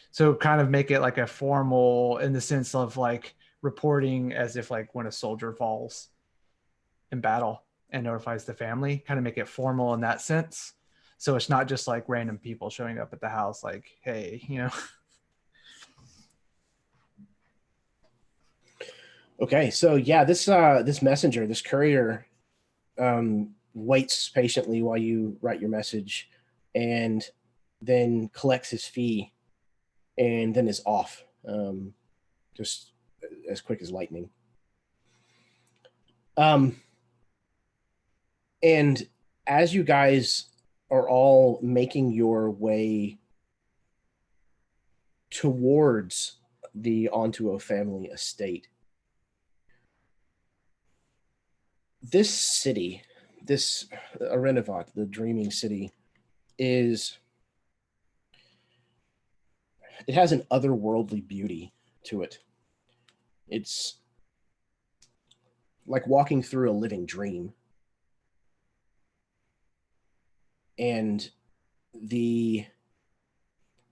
So kind of make it like a formal, in the sense of like reporting as if like when a soldier falls in battle and notifies the family, kind of make it formal in that sense. So it's not just like random people showing up at the house like, hey, Okay, so yeah, this messenger, this courier, waits patiently while you write your message, and then collects his fee, and then is off, just as quick as lightning. And as you guys are all making your way towards the Ontuo family estate, this city, this Arinivat, the dreaming city, it has an otherworldly beauty to it. It's like walking through a living dream. And the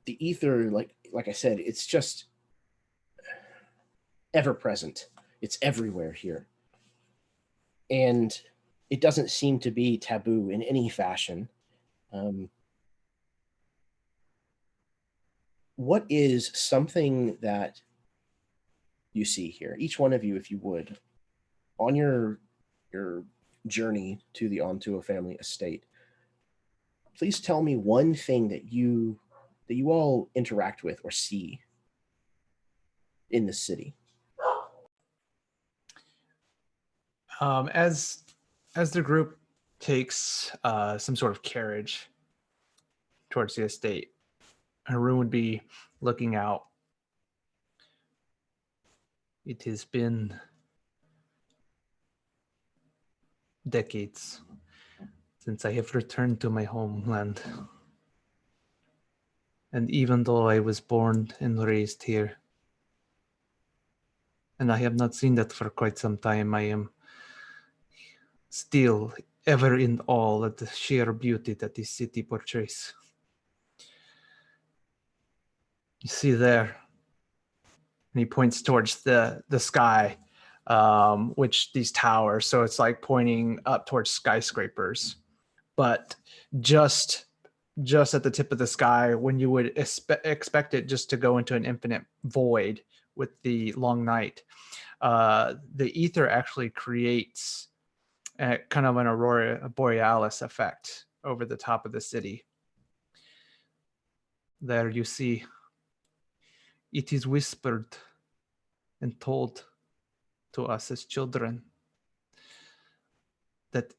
ether, like I said, it's just ever present. It's everywhere here. And it doesn't seem to be taboo in any fashion. What is something that you see here? Each one of you, if you would, on your journey to the Onto a family estate, please tell me one thing that you all interact with or see in the city. As the group takes some sort of carriage towards the estate, Haroon would be looking out. It has been decades since I have returned to my homeland. And even though I was born and raised here, and I have not seen that for quite some time, I am still ever in awe at the sheer beauty that this city portrays. You see there, and he points towards the sky, which these towers, so it's like pointing up towards skyscrapers, but just at the tip of the sky, when you would expect it just to go into an infinite void with the long night, the ether actually creates kind of an aurora borealis effect over the top of the city. There you see, it is whispered and told to us as children that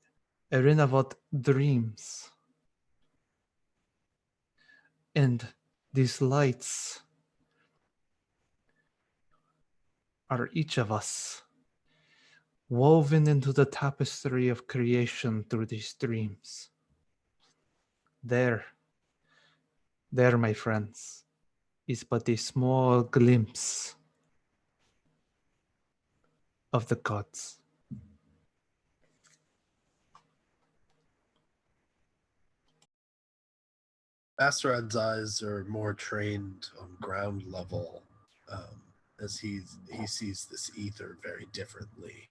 Arinivat dreams. And these lights are each of us, woven into the tapestry of creation through these dreams. There, my friends, is but a small glimpse of the gods. Asterod's eyes are more trained on ground level, as he sees this ether very differently.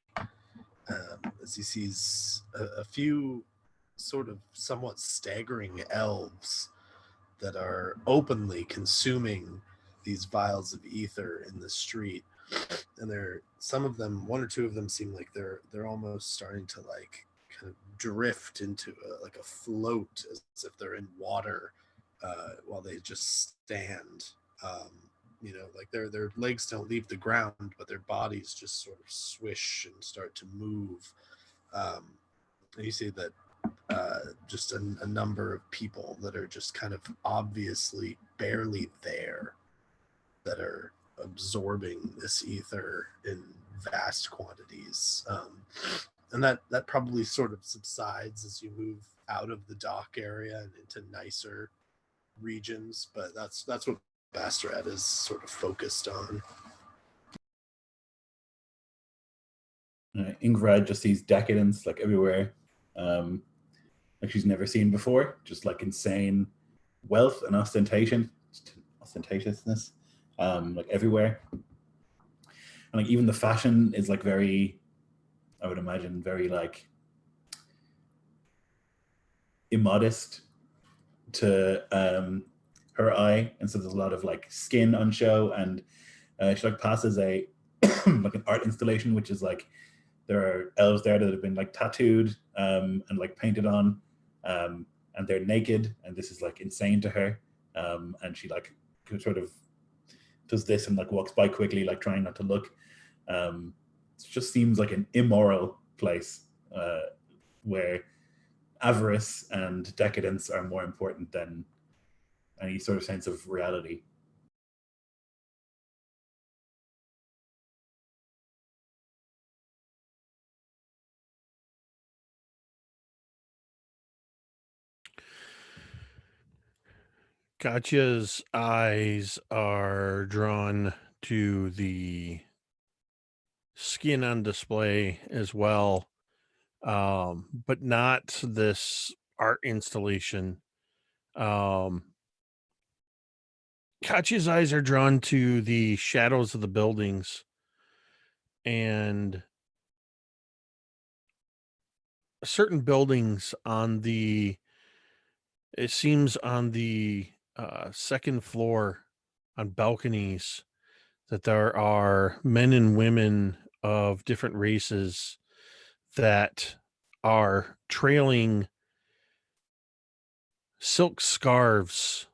As he sees a few sort of somewhat staggering elves that are openly consuming these vials of ether in the street, and some of them, one or two of them, seem like they're almost starting to like kind of drift into a float, as if they're in water, while they just stand. Like their legs don't leave the ground, but their bodies just sort of swish and start to move. And you see that just a number of people that are just kind of obviously barely there, that are absorbing this ether in vast quantities. And that probably sort of subsides as you move out of the dock area and into nicer regions, but that's what Bastorat is sort of focused on. Ingrid just sees decadence like everywhere, like she's never seen before. Just like insane wealth and ostentatiousness, like everywhere. And like even the fashion is like very, I would imagine, very like immodest to her eye, and so there's a lot of like skin on show, and she like passes a like an art installation, which is like there are elves there that have been like tattooed and like painted on, and they're naked, and this is like insane to her, and she like sort of does this and like walks by quickly, like trying not to look. It just seems like an immoral place where avarice and decadence are more important than any sort of sense of reality. Gotcha's eyes are drawn to the skin on display as well, but not this art installation. Katya's eyes are drawn to the shadows of the buildings and certain buildings on the, it seems on the second floor on balconies, that there are men and women of different races that are trailing silk scarves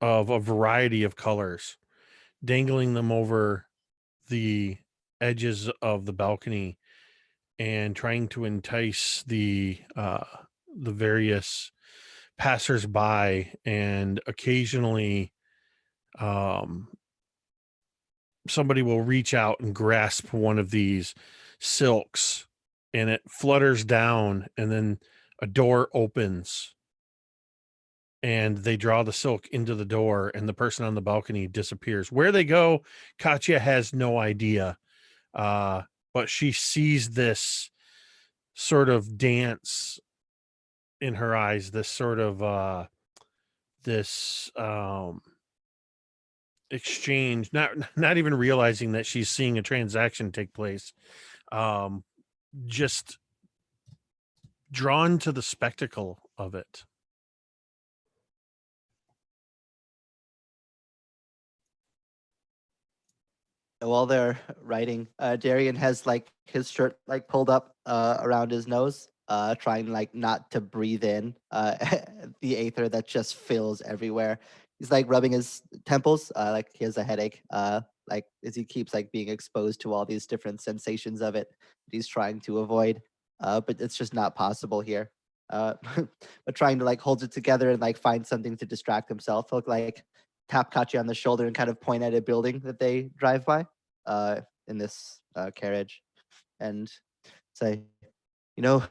of a variety of colors, dangling them over the edges of the balcony and trying to entice the various passersby. And occasionally somebody will reach out and grasp one of these silks, and it flutters down, and then a door opens and they draw the silk into the door, and the person on the balcony disappears. Where they go, Katya has no idea. But she sees this sort of dance in her eyes, this sort of this exchange, not even realizing that she's seeing a transaction take place. Just drawn to the spectacle of it. While they're writing, Darian has like his shirt like pulled up around his nose, trying like not to breathe in the aether that just fills everywhere. He's like rubbing his temples, like he has a headache, like as he keeps like being exposed to all these different sensations of it that he's trying to avoid, but it's just not possible here. But trying to like hold it together and like find something to distract himself. He'll like tap Katya on the shoulder and kind of point at a building that they drive by in this carriage, and say, you know,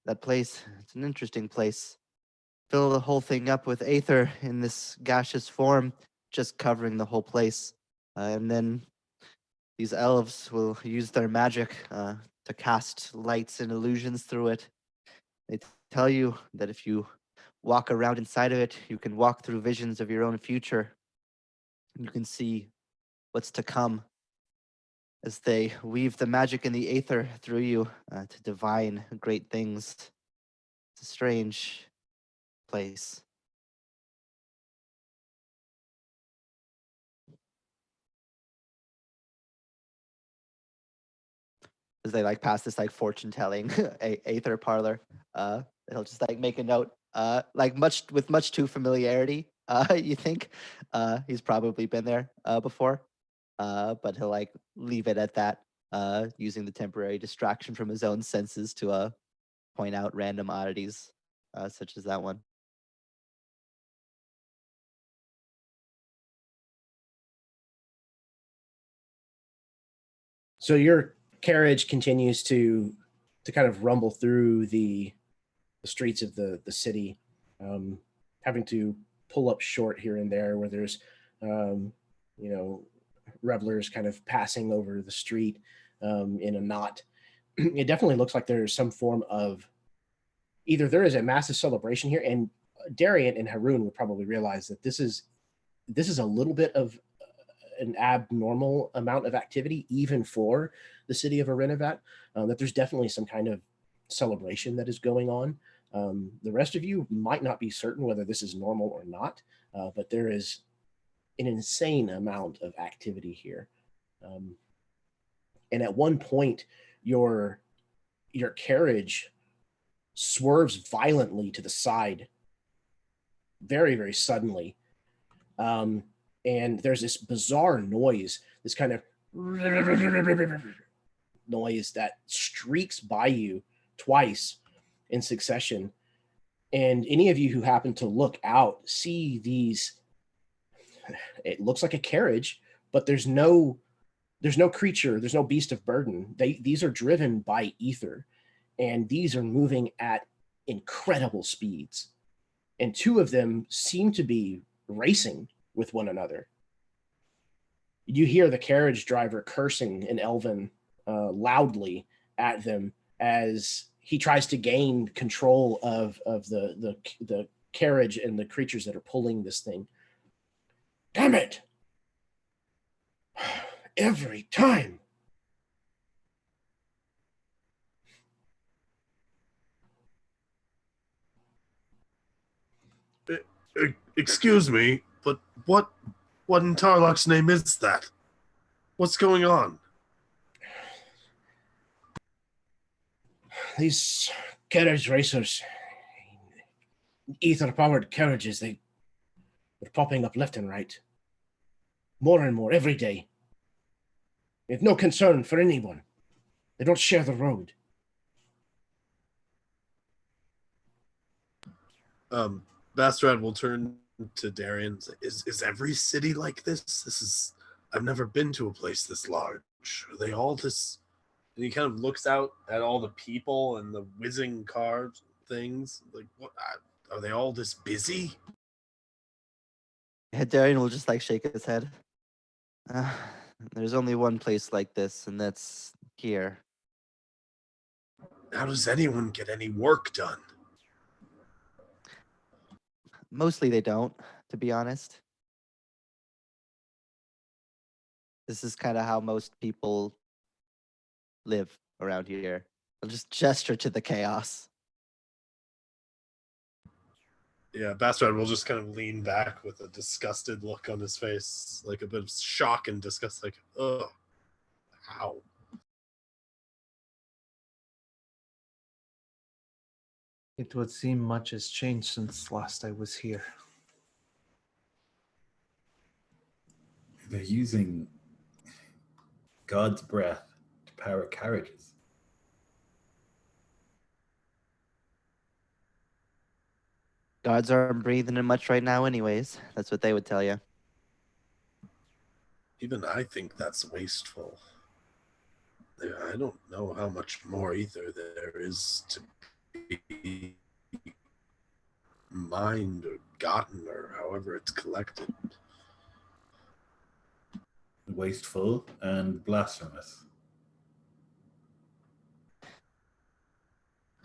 that place, it's an interesting place. Fill the whole thing up with aether in this gaseous form, just covering the whole place. And then these elves will use their magic to cast lights and illusions through it. They tell you that if you walk around inside of it, you can walk through visions of your own future. You can see what's to come as they weave the magic in the aether through you to divine great things. It's a strange place. As they like pass this like fortune telling aether parlor, he'll just like make a note, like much too familiarity. You think he's probably been there before, but he'll like leave it at that, using the temporary distraction from his own senses to point out random oddities, such as that one. So your carriage continues to kind of rumble through the streets of the city, having to pull up short here and there where there's revelers kind of passing over the street in a knot. It definitely looks like there's some form of, either there is a massive celebration here, and Darian and Haroon would probably realize that this is a little bit of an abnormal amount of activity, even for the city of Arinivat, that there's definitely some kind of celebration that is going on. The rest of you might not be certain whether this is normal or not, but there is an insane amount of activity here. And at one point, your carriage swerves violently to the side, very, very suddenly. And there's this bizarre noise, this kind of noise that streaks by you twice in succession. And any of you who happen to look out see these, it looks like a carriage, but there's no creature, there's no beast of burden. These are driven by ether, and these are moving at incredible speeds. And two of them seem to be racing with one another. You hear the carriage driver cursing in Elven loudly at them as he tries to gain control of the carriage and the creatures that are pulling this thing. Damn it! Every time. Excuse me, but what in Tarlok's name is that? What's going on? These carriage racers, ether-powered carriages, they're popping up left and right. More and more every day. They have no concern for anyone. They don't share the road. Bastrad will turn to Darian. Is every city like this? I've never been to a place this large. Are they all this? And he kind of looks out at all the people and the whizzing cars things. Like, what? Are they all this busy? Darian will just like shake his head. There's only one place like this, and that's here. How does anyone get any work done? Mostly they don't, to be honest. This is kind of how most people live around here. I'll just gesture to the chaos. Yeah, Bastrad will just kind of lean back with a disgusted look on his face, like a bit of shock and disgust, like, ugh, how? It would seem much has changed since last I was here. They're using God's breath to power carriages. Guards aren't breathing in much right now anyways. That's what they would tell you. Even I think that's wasteful. I don't know how much more ether there is to be mined or gotten or however it's collected. Wasteful and blasphemous.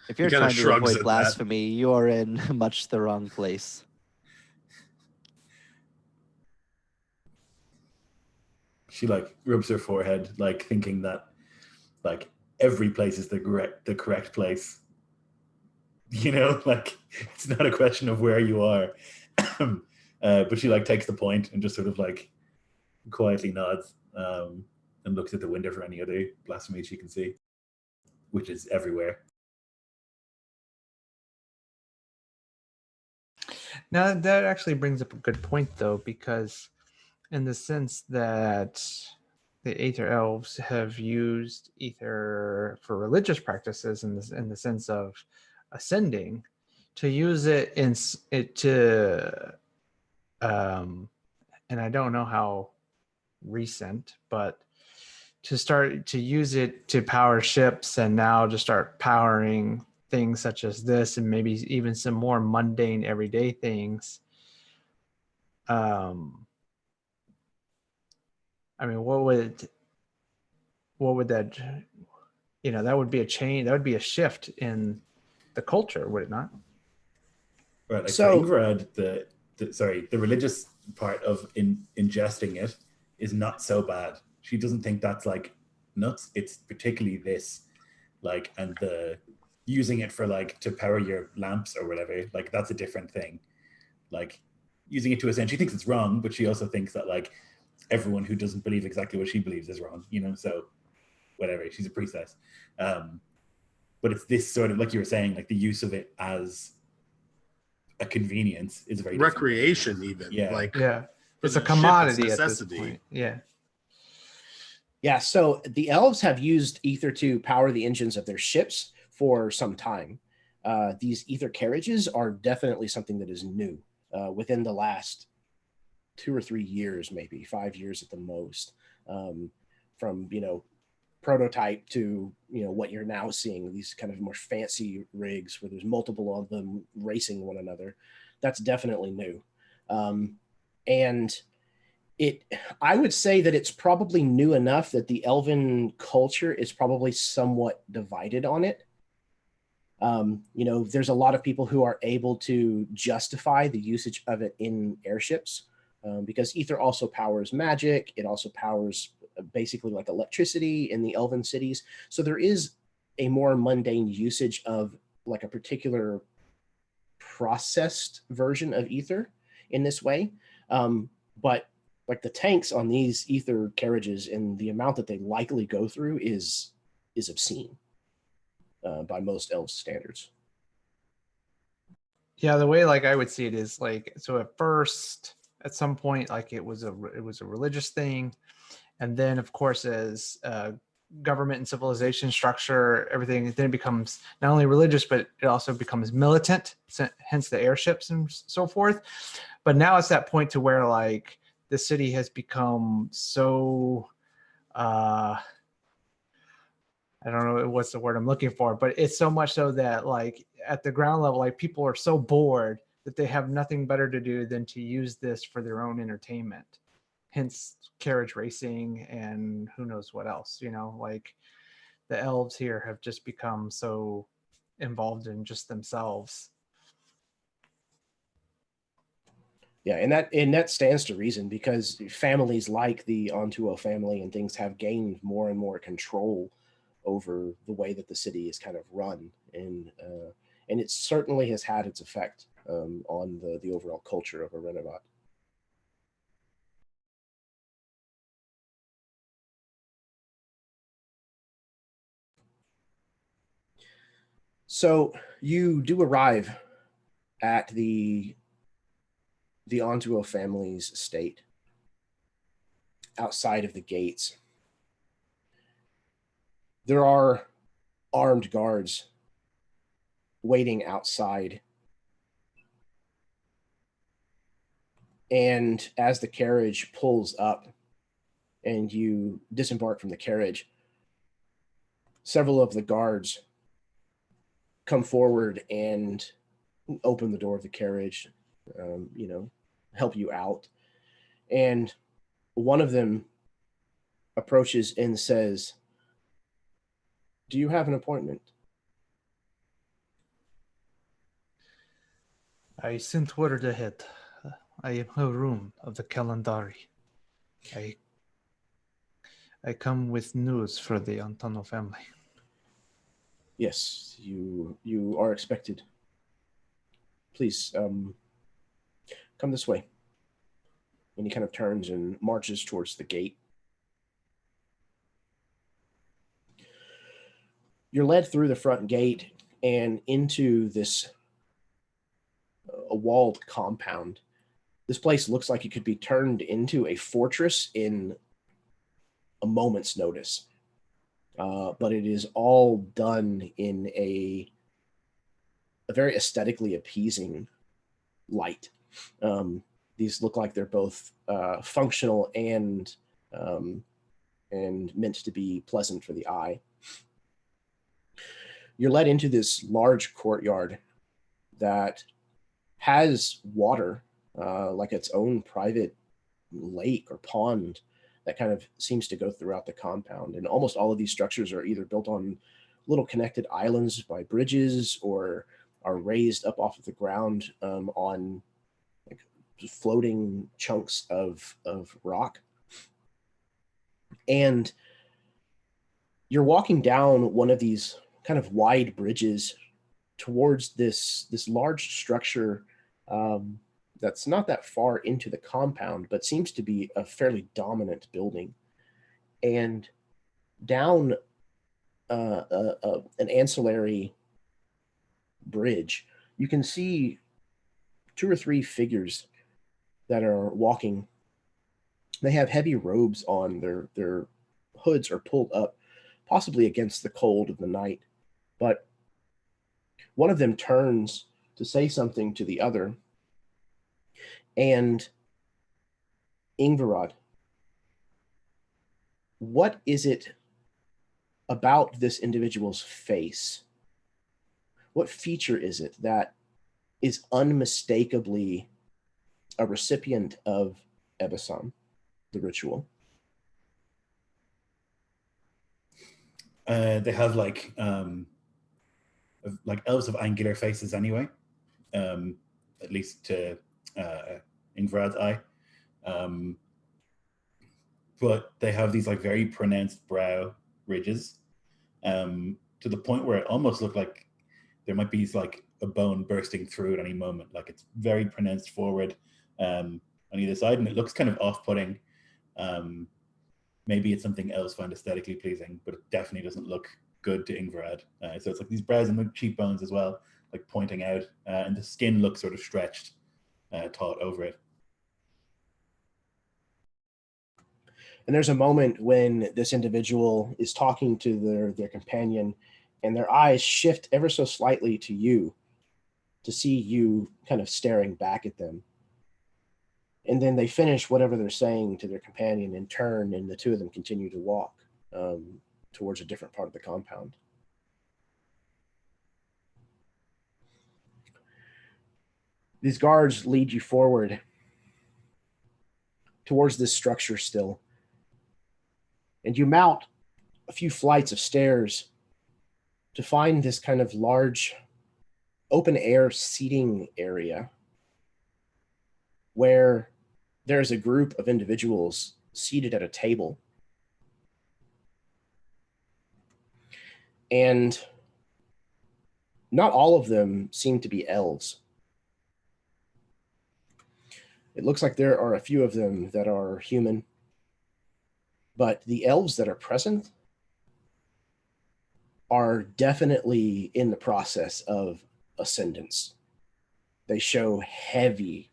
If you're kinda trying to shrugs at avoid that. blasphemy, you're in much the wrong place. She like rubs her forehead, like thinking that like every place is the correct place. You know, like it's not a question of where you are. But she like takes the point and just sort of like quietly nods and looks at the window for any other blasphemy she can see, which is everywhere. Now that actually brings up a good point, though, because in the sense that the Aether Elves have used ether for religious practices, in the sense of ascending, to use it and I don't know how recent, but to start to use it to power ships, and now to start powering things such as this, and maybe even some more mundane everyday things. I mean, what would that, that would be a change, that would be a shift in the culture, would it not? Right. Like So- for Ingrid, the religious part of ingesting it is not so bad. She doesn't think that's like nuts. It's particularly this, like, and the using it for like to power your lamps or whatever, like that's a different thing. Like using it to ascend, she thinks it's wrong, but she also thinks that like everyone who doesn't believe exactly what she believes is wrong, so whatever, she's a priestess. But it's this sort of, like you were saying, like the use of it as a convenience is very different. Recreation, even. Yeah. Like, Yeah, for it's the a ship, commodity it's at this necessity. point. Yeah. Yeah, so the elves have used ether to power the engines of their ships for some time. These ether carriages are definitely something that is new within the last 2 or 3 years, maybe 5 years at the most, from prototype to what you're now seeing, these kind of more fancy rigs where there's multiple of them racing one another. That's definitely new. And I would say that it's probably new enough that the elven culture is probably somewhat divided on it. There's a lot of people who are able to justify the usage of it in airships, because ether also powers magic. It also powers basically like electricity in the elven cities. So there is a more mundane usage of like a particular processed version of ether. in this way. But like the tanks on these ether carriages and the amount that they likely go through is obscene by most elves standards. Yeah, the way like I would see it is like, so at first, at some point, like it was a religious thing, and then of course as government and civilization structure, everything then becomes not only religious, but it also becomes militant, hence the airships and so forth. But now it's that point to where like the city has become so I don't know what's the word I'm looking for, but it's so much so that like at the ground level, like people are so bored that they have nothing better to do than to use this for their own entertainment. Hence carriage racing and who knows what else, you know, like the elves here have just become so involved in just themselves. Yeah, and that stands to reason, because families like the Ontuo family and things have gained more and more control over the way that the city is kind of run, and it certainly has had its effect on the overall culture of Arinivat. So you do arrive at the Ontuo family's estate outside of the gates. There are armed guards waiting outside. And as the carriage pulls up and you disembark from the carriage, several of the guards come forward and open the door of the carriage, help you out. And one of them approaches and says, "Do you have an appointment?" I sent word ahead. I am a room of the Calladora. I come with news for the Antano family. Yes, you are expected. Please, come this way. And he kind of turns and marches towards the gate. You're led through the front gate and into this a walled compound. This place looks like it could be turned into a fortress in a moment's notice. But it is all done in a very aesthetically appeasing light. These look like they're both functional and meant to be pleasant for the eye. You're led into this large courtyard that has water, like its own private lake or pond that kind of seems to go throughout the compound. And almost all of these structures are either built on little connected islands by bridges or are raised up off of the ground on like floating chunks of rock. And you're walking down one of these kind of wide bridges towards this large structure that's not that far into the compound, but seems to be a fairly dominant building. And down an ancillary bridge, you can see 2 or 3 figures that are walking. They have heavy robes on. Their hoods are pulled up, possibly against the cold of the night. But one of them turns to say something to the other. And Ingvarad, what is it about this individual's face? What feature is it that is unmistakably a recipient of Ebasam, the ritual? They have like elves of angular faces anyway, at least to Ingvarad's eye. But they have these like very pronounced brow ridges, to the point where it almost looked like there might be like a bone bursting through at any moment. Like it's very pronounced forward, on either side, and it looks kind of off-putting. Maybe it's something else found aesthetically pleasing, but it definitely doesn't look good to Ingvarad. So it's like these brows and cheekbones as well, like pointing out, and the skin looks sort of stretched, taut over it. And there's a moment when this individual is talking to their companion, and their eyes shift ever so slightly to you, to see you kind of staring back at them. And then they finish whatever they're saying to their companion and turn, and the two of them continue to walk towards a different part of the compound. These guards lead you forward towards this structure still. And you mount a few flights of stairs to find this kind of large open air seating area where there's a group of individuals seated at a table. And not all of them seem to be elves. It looks like there are a few of them that are human, but the elves that are present are definitely in the process of ascendance. They show heavy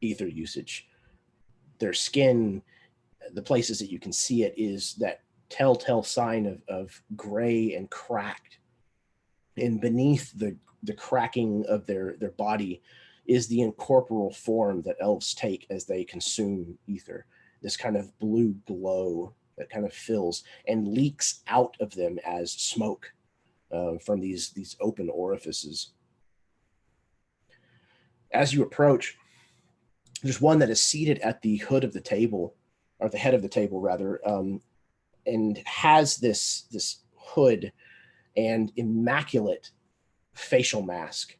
ether usage. Their skin, the places that you can see it, is that telltale sign of gray and cracked. And beneath the cracking of their body is the incorporeal form that elves take as they consume ether. This kind of blue glow that kind of fills and leaks out of them as smoke from these open orifices. As you approach, there's one that is seated at the hood of the table, or the head of the table rather, and has this hood and immaculate facial mask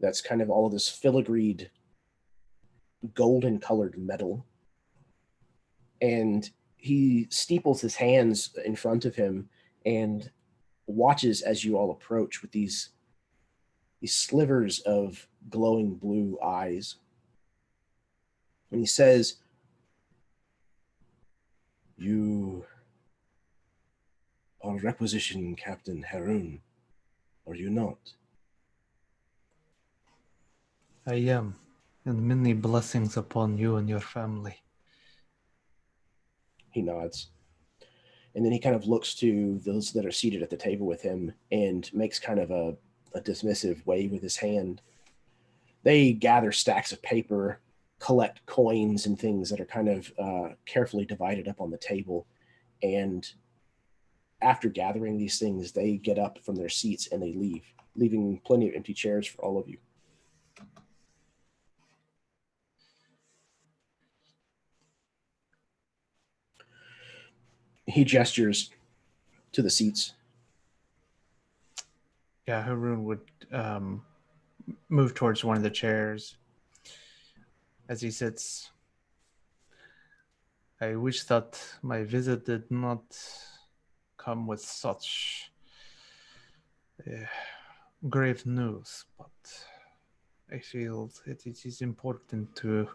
that's kind of all of this filigreed golden colored metal. And he steeples his hands in front of him and watches as you all approach with these slivers of glowing blue eyes. And he says, "You are requisition Captain Harun, are you not?" I am, and many blessings upon you and your family. He nods. And then he kind of looks to those that are seated at the table with him and makes kind of a dismissive wave with his hand. They gather stacks of paper, collect coins and things that are kind of carefully divided up on the table. And after gathering these things, they get up from their seats and they leave, leaving plenty of empty chairs for all of you. He gestures to the seats. Yeah, Harun would move towards one of the chairs. As he sits, I wish that my visit did not come with such grave news, but I feel that it is important to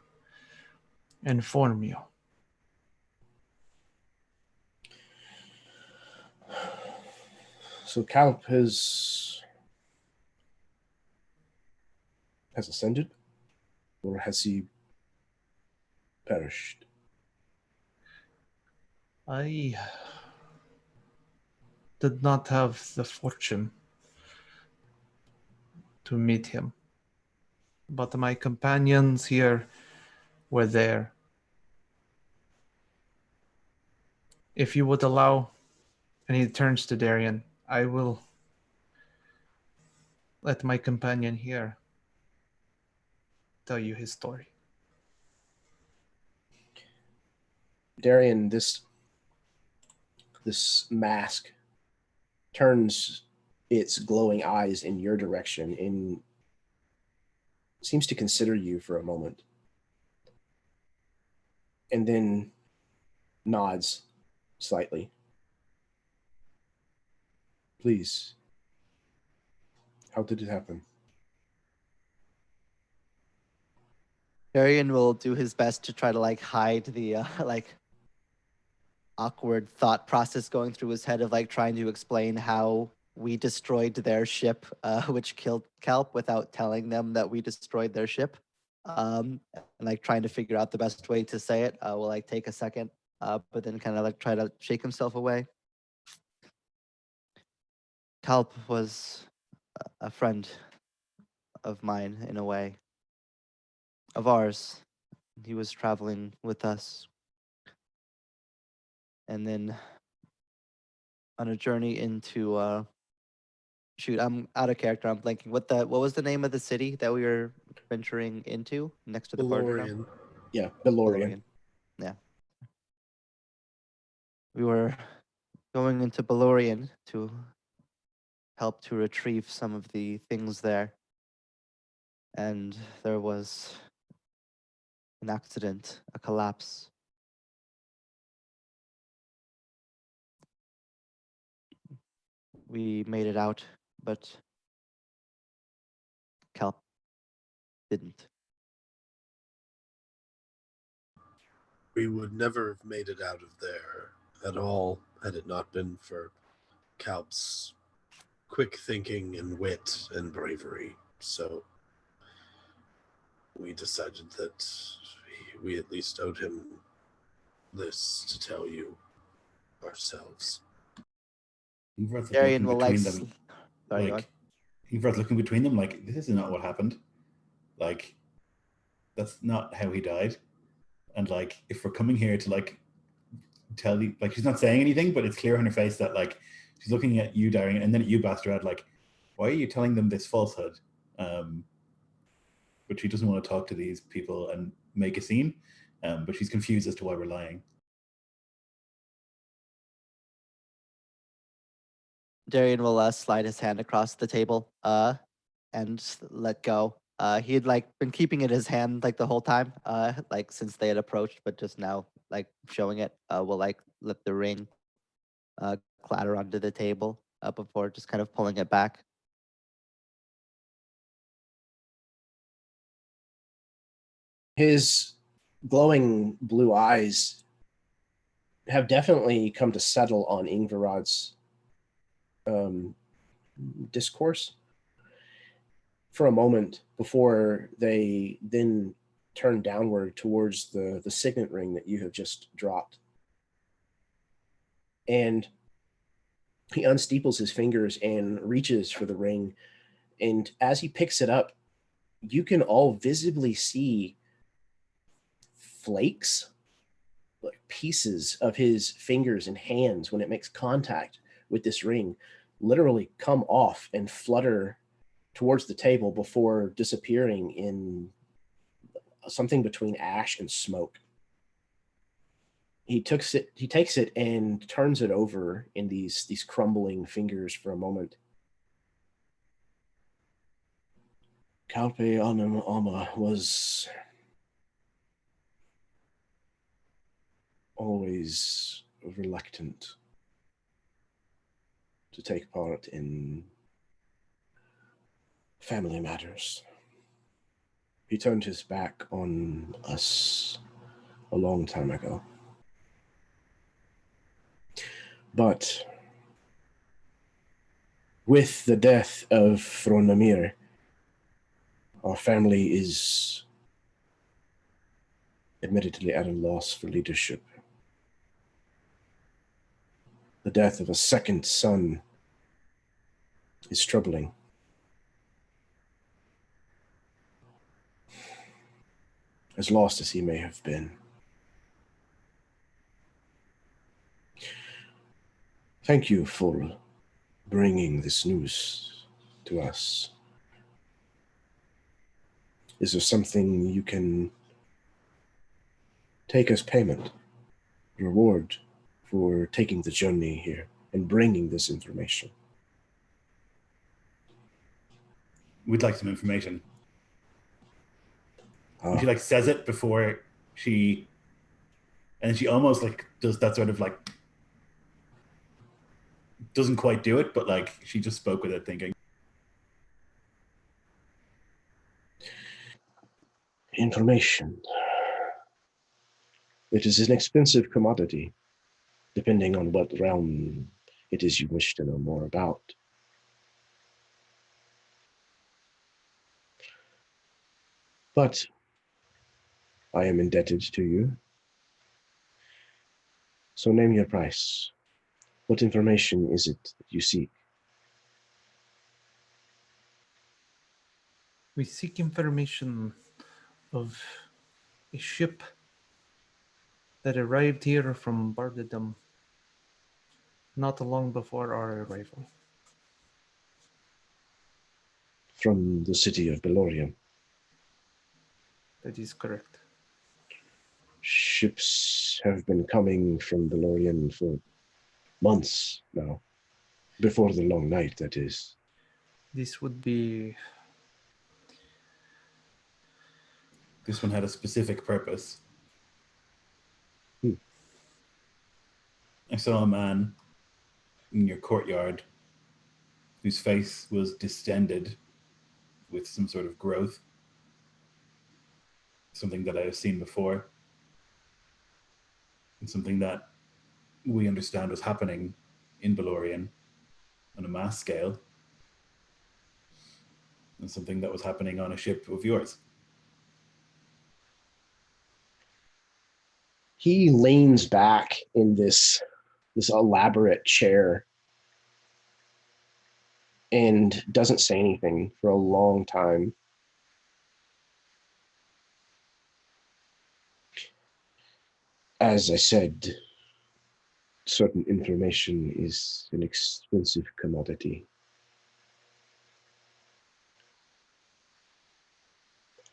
inform you. So Calp has ascended, or has he perished? I did not have the fortune to meet him, but my companions here were there. If you would allow, and he turns to Darian, I will let my companion here tell you his story. Darian, this mask turns its glowing eyes in your direction and seems to consider you for a moment. And then nods slightly. Please, how did it happen? Arian will do his best to try to like hide the like awkward thought process going through his head of like trying to explain how we destroyed their ship, which killed Kelp, without telling them that we destroyed their ship. And like trying to figure out the best way to say it will like take a second, but then kind of like try to shake himself away. Kelp was a friend of mine in a way, of ours. He was traveling with us. And then on a journey into shoot, I'm out of character. I'm blanking. What was the name of the city that we were venturing into next to the partner now? Belorion. Yeah, Belorion. Yeah. We were going into Belorion to help to retrieve some of the things there. And there was an accident, a collapse. We made it out, but Kelp didn't. We would never have made it out of there at all had it not been for Calp's quick thinking and wit and bravery. So we decided that we at least owed him this to tell you ourselves. Ingvar's Arian looking will like. between them. Sorry, go on. Like, Ingvar's looking between them like, this is not what happened. Like, that's not how he died. And like, if we're coming here to like tell you, like, she's not saying anything, but it's clear on her face that like she's looking at you, Darian, and then at you, Bastrad, like, why are you telling them this falsehood? But she doesn't want to talk to these people and make a scene, but she's confused as to why we're lying. Darian will slide his hand across the table and let go. He had like been keeping it in his hand like the whole time, like since they had approached, but just now like showing it. Will like let the ring clatter onto the table before just kind of pulling it back. His glowing blue eyes have definitely come to settle on Ingvarad's discourse for a moment before they then turn downward towards the signet ring that you have just dropped. And he unsteeples his fingers and reaches for the ring. And as he picks it up, you can all visibly see flakes, like pieces of his fingers and hands when it makes contact with this ring, literally come off and flutter towards the table before disappearing in something between ash and smoke. He takes it and turns it over in these crumbling fingers for a moment. Calpe Anum Alma was always reluctant to take part in family matters. He turned his back on us a long time ago. But with the death of Fronamir, our family is admittedly at a loss for leadership. The death of a second son is troubling. As lost as he may have been. Thank you for bringing this news to us. Is there something you can take as payment, reward for taking the journey here and bringing this information? We'd like some information. She like says it before she, and she almost like does that sort of like, doesn't quite do it, but like she just spoke with it thinking. Information. It is an expensive commodity, depending on what realm it is you wish to know more about. But I am indebted to you. So name your price. What information is it that you seek? We seek information of a ship that arrived here from Bardadum not long before our arrival. From the city of Belorion. That is correct. Ships have been coming from Belorion for months now. Before the long night, that is. This would be This one had a specific purpose. I saw a man in your courtyard whose face was distended with some sort of growth. Something that I have seen before. And something that we understand was happening in Belorion on a mass scale. And something that was happening on a ship of yours. He leans back in this elaborate chair and doesn't say anything for a long time. As I said, certain information is an expensive commodity.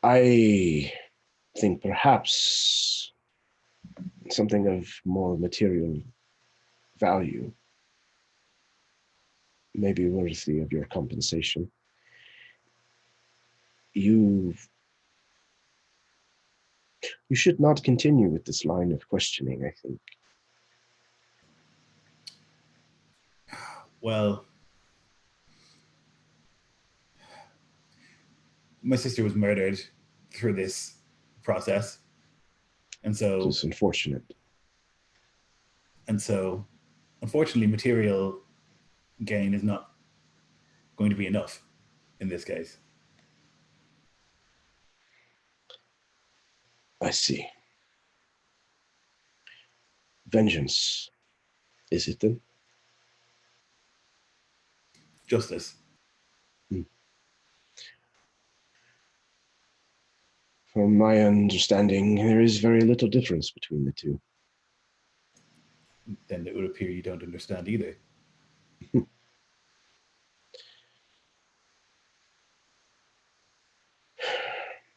I think perhaps something of more material value may be worthy of your compensation. You should not continue with this line of questioning, I think. Well, my sister was murdered through this process. And so It's unfortunate. And so, unfortunately, material gain is not going to be enough in this case. I see. Vengeance, is it then? Justice. From my understanding, there is very little difference between the two. Then it would appear you don't understand either.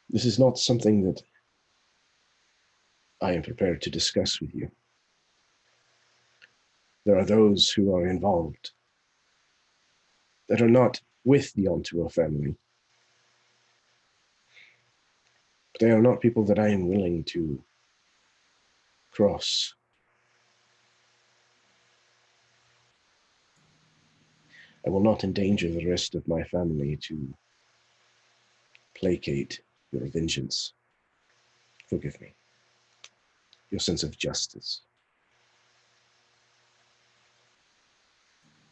This is not something that I am prepared to discuss with you. There are those who are involved that are not with the Ontua family. But they are not people that I am willing to cross. I will not endanger the rest of my family to placate your vengeance. Forgive me. Your sense of justice.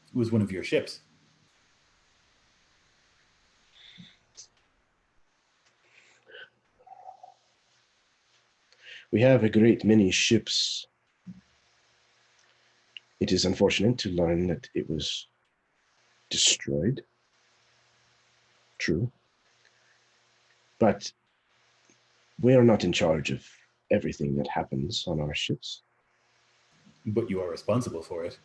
It was one of your ships. We have a great many ships. It is unfortunate to learn that it was destroyed. True. But we are not in charge of everything that happens on our ships. But you are responsible for it.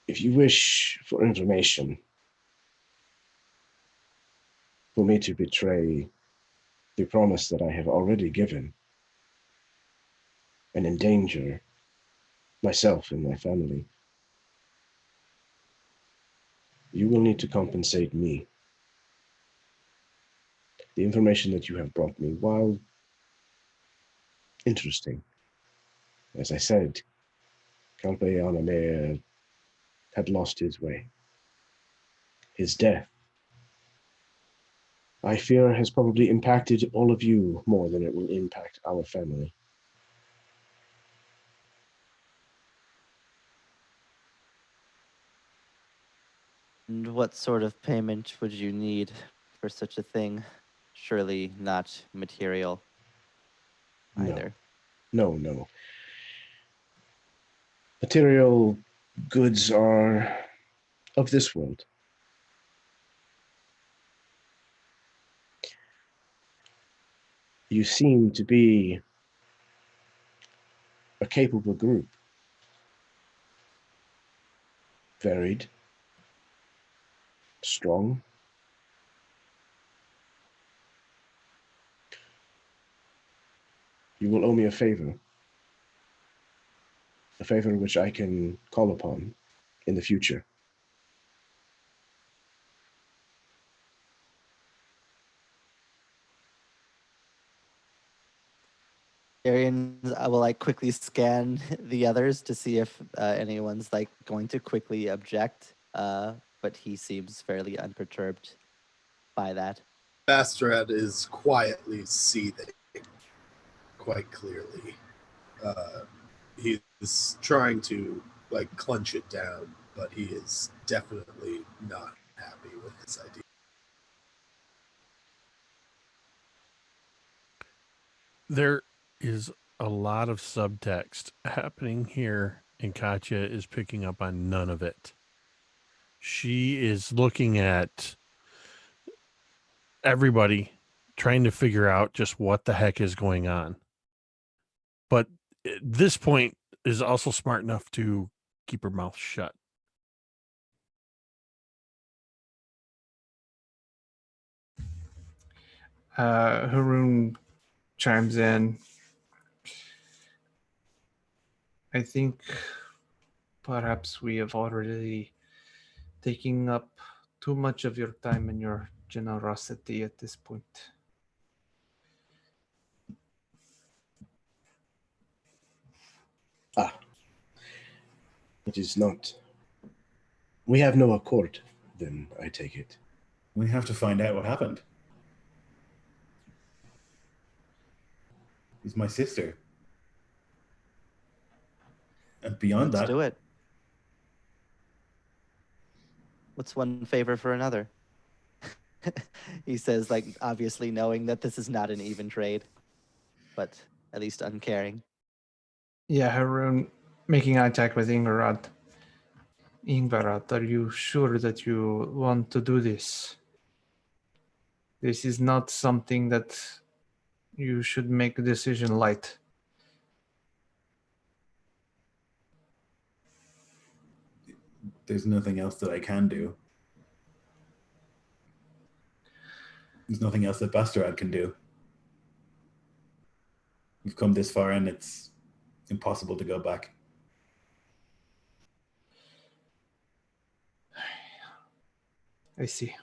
If you wish for information, for me to betray the promise that I have already given and endanger myself and my family, you will need to compensate me. The information that you have brought me, while Interesting. As I said, Calladora had lost his way. His death, I fear, has probably impacted all of you more than it will impact our family. And what sort of payment would you need for such a thing? Surely not material either. No. Material goods are of this world. You seem to be a capable group. Varied. Strong. You will owe me a favor which I can call upon in the future. Arian will like quickly scan the others to see if anyone's like going to quickly object, but he seems fairly unperturbed by that. Bastrad is quietly seething, quite clearly. He's trying to like clench it down, but he is definitely not happy with this idea. There is a lot of subtext happening here, and Katya is picking up on none of it. She is looking at everybody, trying to figure out just what the heck is going on. But at this point is also smart enough to keep her mouth shut. Haroon chimes in. I think perhaps we have already taken up too much of your time and your generosity at this point. It is not. We have no accord, then, I take it. We have to find out what happened. She's my sister. And beyond Let's that, do it. What's one favor for another? He says, like, obviously knowing that this is not an even trade, but at least uncaring. Yeah, Haroon making eye contact with Ingvarad. Ingvarad, are you sure that you want to do this? This is not something that you should make a decision light. there's nothing else that I can do. There's nothing else that Bastrad can do. We've come this far and it's impossible to go back. I see.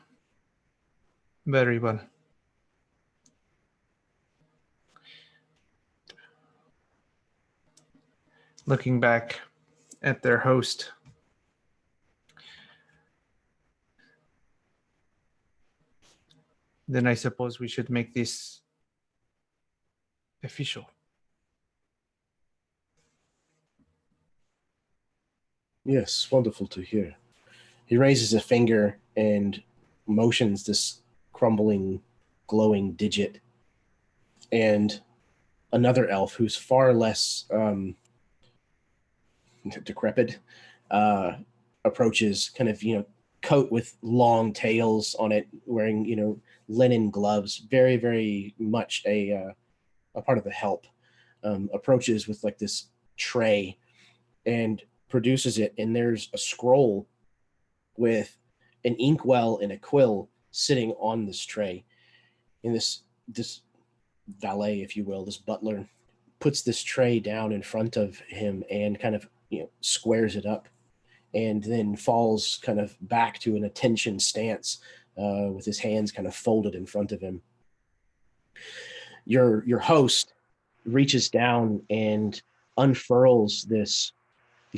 Very well. Looking back at their host, then I suppose we should make this official. Yes, wonderful to hear. He raises a finger and motions this crumbling, glowing digit. And another elf who's far less decrepit approaches, kind of, coat with long tails on it, wearing, linen gloves, very, very much a part of the help, approaches with like this tray and produces it. And there's a scroll with an inkwell and a quill sitting on this tray. And this valet, if you will, this butler, puts this tray down in front of him and kind of squares it up, and then falls kind of back to an attention stance with his hands kind of folded in front of him. Your host reaches down and unfurls these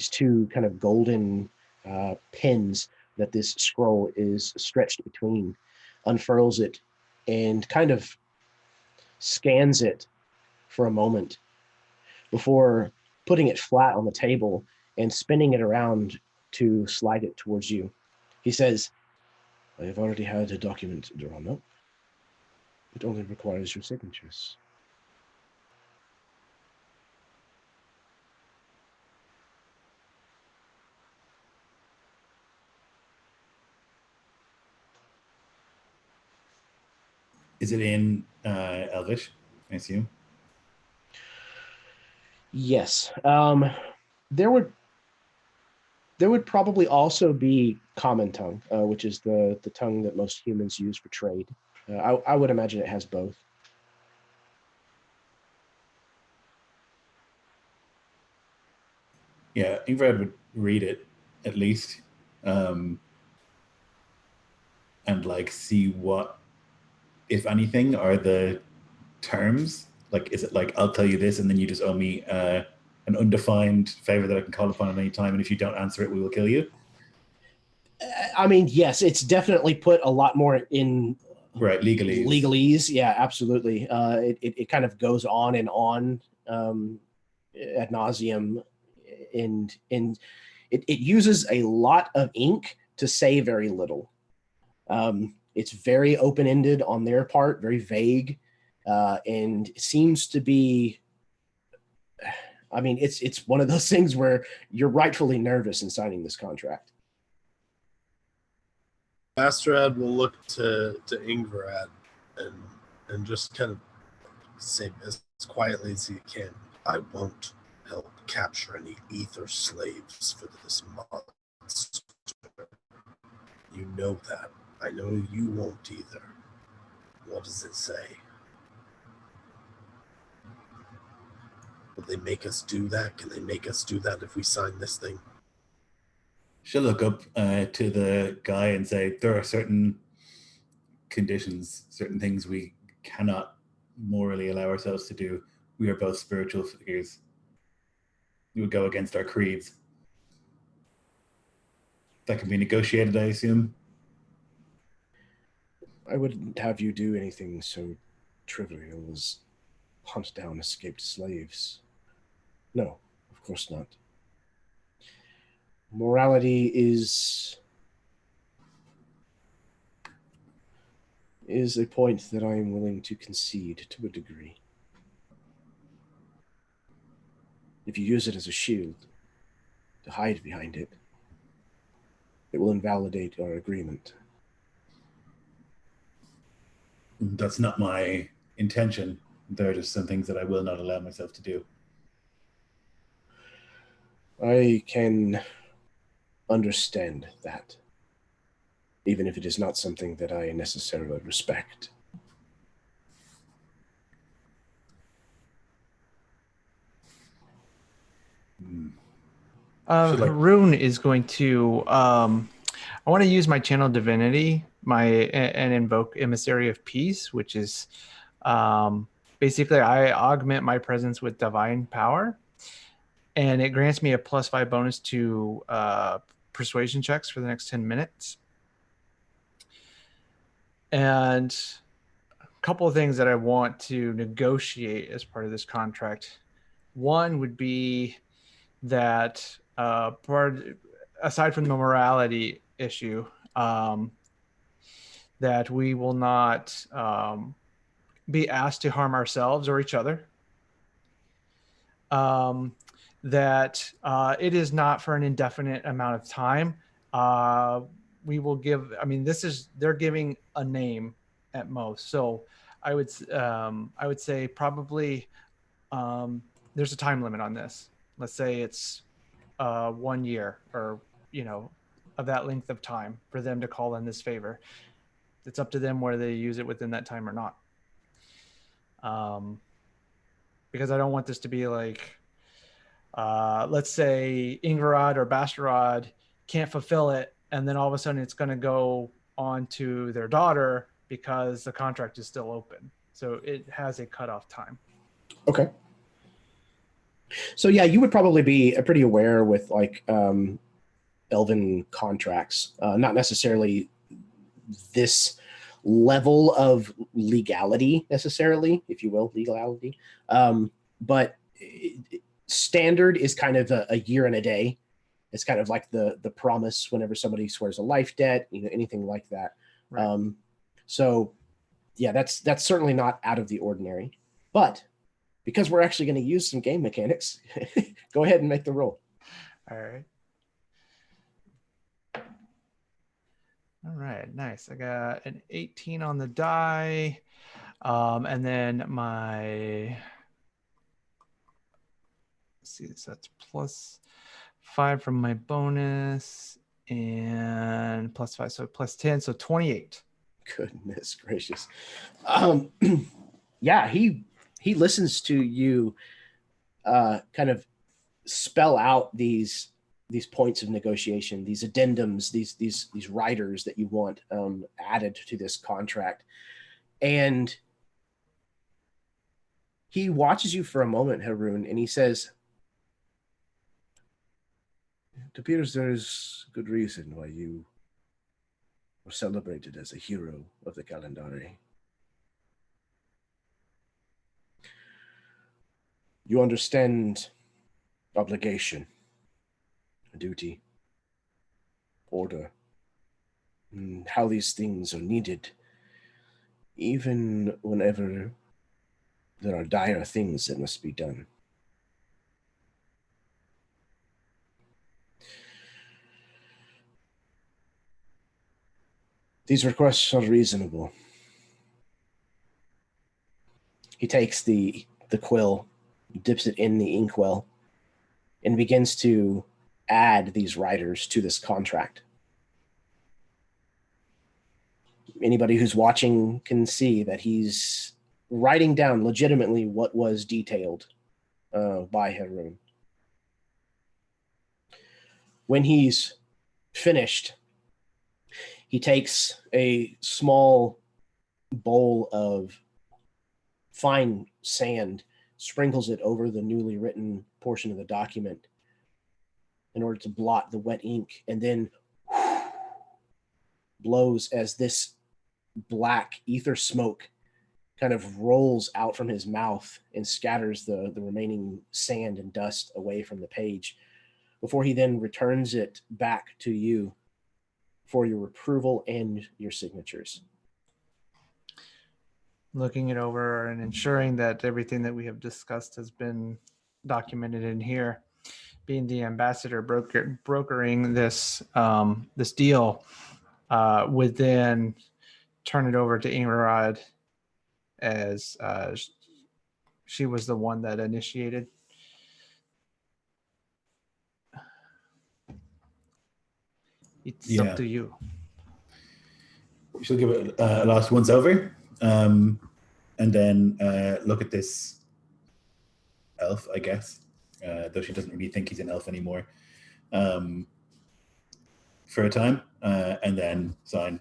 two kind of golden pins that this scroll is stretched between, unfurls it, and kind of scans it for a moment before putting it flat on the table and spinning it around to slide it towards you. He says, "I have already had a document drawn up. It only requires your signatures." Is it in Elvish, I assume? Yes. There would probably also be common tongue, which is the tongue that most humans use for trade. I would imagine it has both. Yeah, Ingrid would read it at least, and like see what, if anything, are the terms. Like, is it like, I'll tell you this and then you just owe me an undefined favor that I can call upon at any time, and if you don't answer it, we will kill you? I mean, yes, it's definitely put a lot more in legalese. Legalese, yeah, absolutely. It kind of goes on and on ad nauseum, and it uses a lot of ink to say very little. It's very open-ended on their part, very vague, and seems to be. I mean, it's one of those things where you're rightfully nervous in signing this contract. Astrad will look to Ingvarad and just kind of say as quietly as he can, "I won't help capture any ether slaves for this monster. You know that. I know you won't either. What does it say? Will they make us do that? Can they make us do that if we sign this thing?" She'll look up to the guy and say, there are certain conditions, certain things we cannot morally allow ourselves to do. We are both spiritual figures. We would go against our creeds. That can be negotiated, I assume. I wouldn't have you do anything so trivial as hunt down escaped slaves. No, of course not. Morality is a point that I am willing to concede to a degree. If you use it as a shield to hide behind it, it will invalidate our agreement. That's not my intention. There are just some things that I will not allow myself to do. I can understand that, even if it is not something that I necessarily respect. Rune is going to. I want to use my channel divinity, and invoke Emissary of Peace, which is basically I augment my presence with divine power, and it grants me a +5 bonus to persuasion checks for the next 10 minutes. And a couple of things that I want to negotiate as part of this contract. One would be that aside from the morality issue, that we will not be asked to harm ourselves or each other. That it is not for an indefinite amount of time. We will give. I mean, they're giving a name at most. So I would say probably there's a time limit on this. Let's say it's 1 year, or of that length of time for them to call in this favor. It's up to them whether they use it within that time or not. Because I don't want this to be like, let's say Ingvarad or Bastarad can't fulfill it, and then all of a sudden it's going to go on to their daughter because the contract is still open. So it has a cutoff time. Okay. So yeah, you would probably be pretty aware with like elven contracts, not necessarily this level of legality necessarily, if you will, legality. But standard is kind of a year and a day. It's kind of like the promise whenever somebody swears a life debt, anything like that. Right. So yeah, that's certainly not out of the ordinary. But because we're actually going to use some game mechanics, go ahead and make the roll. All right. All right, nice. I got an 18 on the die. And then my, let's see, so that's +5 from my bonus and +5, so +10, so 28. Goodness gracious. Yeah, he listens to you kind of spell out these points of negotiation, these addendums, these riders that you want added to this contract. And he watches you for a moment, Haroon, and he says, "It appears there's good reason why you were celebrated as a hero of the Calladora. You understand obligation, duty, order, and how these things are needed, even whenever there are dire things that must be done. These requests are reasonable." He takes the quill, dips it in the inkwell, and begins to add these riders to this contract. Anybody who's watching can see that he's writing down legitimately what was detailed by Haroon. When he's finished, he takes a small bowl of fine sand, sprinkles it over the newly written portion of the document in order to blot the wet ink, and then blows as this black ether smoke kind of rolls out from his mouth and scatters the remaining sand and dust away from the page before he then returns it back to you for your approval and your signatures. Looking it over and ensuring that everything that we have discussed has been documented in here. Being the ambassador brokering this this deal, would then turn it over to Ingrid as she was the one that initiated. It's up to you. We shall give it a last once over, and then look at this elf, I guess, though she doesn't really think he's an elf anymore, for a time, and then sign.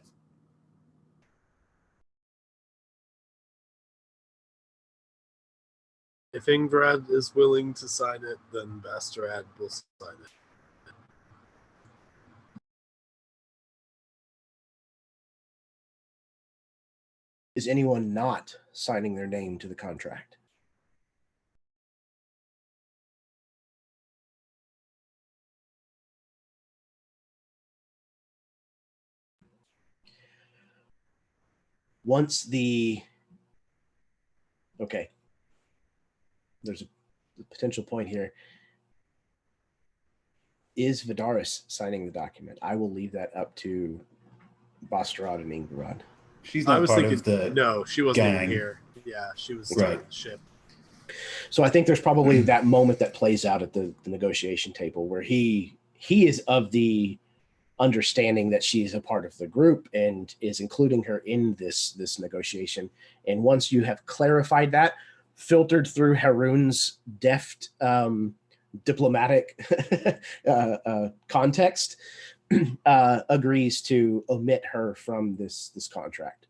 If Ingrid is willing to sign it, then Basterad will sign it. Is anyone not signing their name to the contract? Once okay, there's a potential point here. Is Vidaris signing the document? I will leave that up to Basterad and Ingrid. She's not part of the No, she wasn't gang. even here. Yeah, she was Right. on the ship. So I think there's probably that moment that plays out at the negotiation table where he is of the understanding that she's a part of the group and is including her in this negotiation. And once you have clarified that, filtered through Haroon's deft diplomatic context, agrees to omit her from this contract.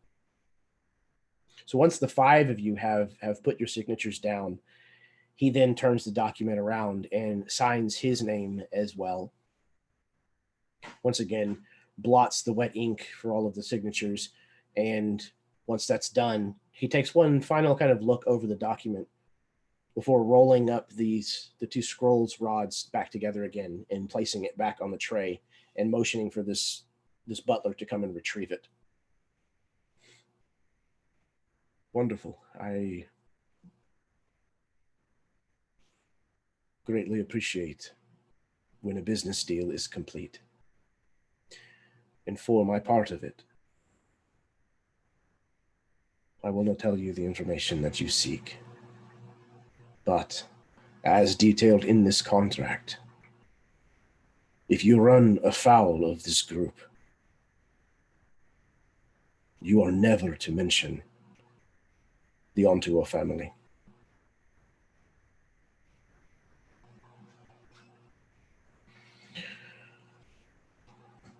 So once the five of you have put your signatures down, He then turns the document around and signs his name as well. Once again, blots the wet ink for all of the signatures. And once that's done, he takes one final kind of look over the document before rolling up the two scrolls rods back together again and placing it back on the tray and motioning for this butler to come and retrieve it. Wonderful. I greatly appreciate when a business deal is complete. And for my part of it, I will not tell you the information that you seek. But, as detailed in this contract, if you run afoul of this group, you are never to mention the Ontua family.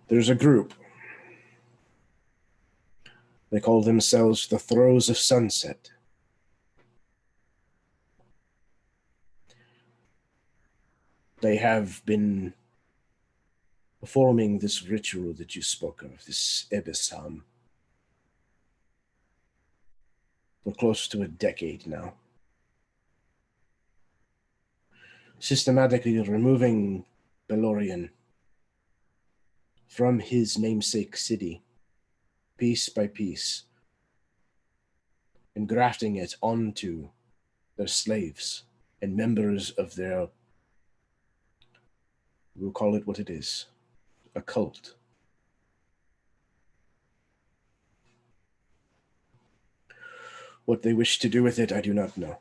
There's a group. They call themselves the Throes of Sunset. They have been performing this ritual that you spoke of, this Ebesam, for close to a decade now. Systematically removing Belorion from his namesake city, piece by piece, and grafting it onto their slaves and members of their, we'll call it what it is, a cult. What they wish to do with it, I do not know.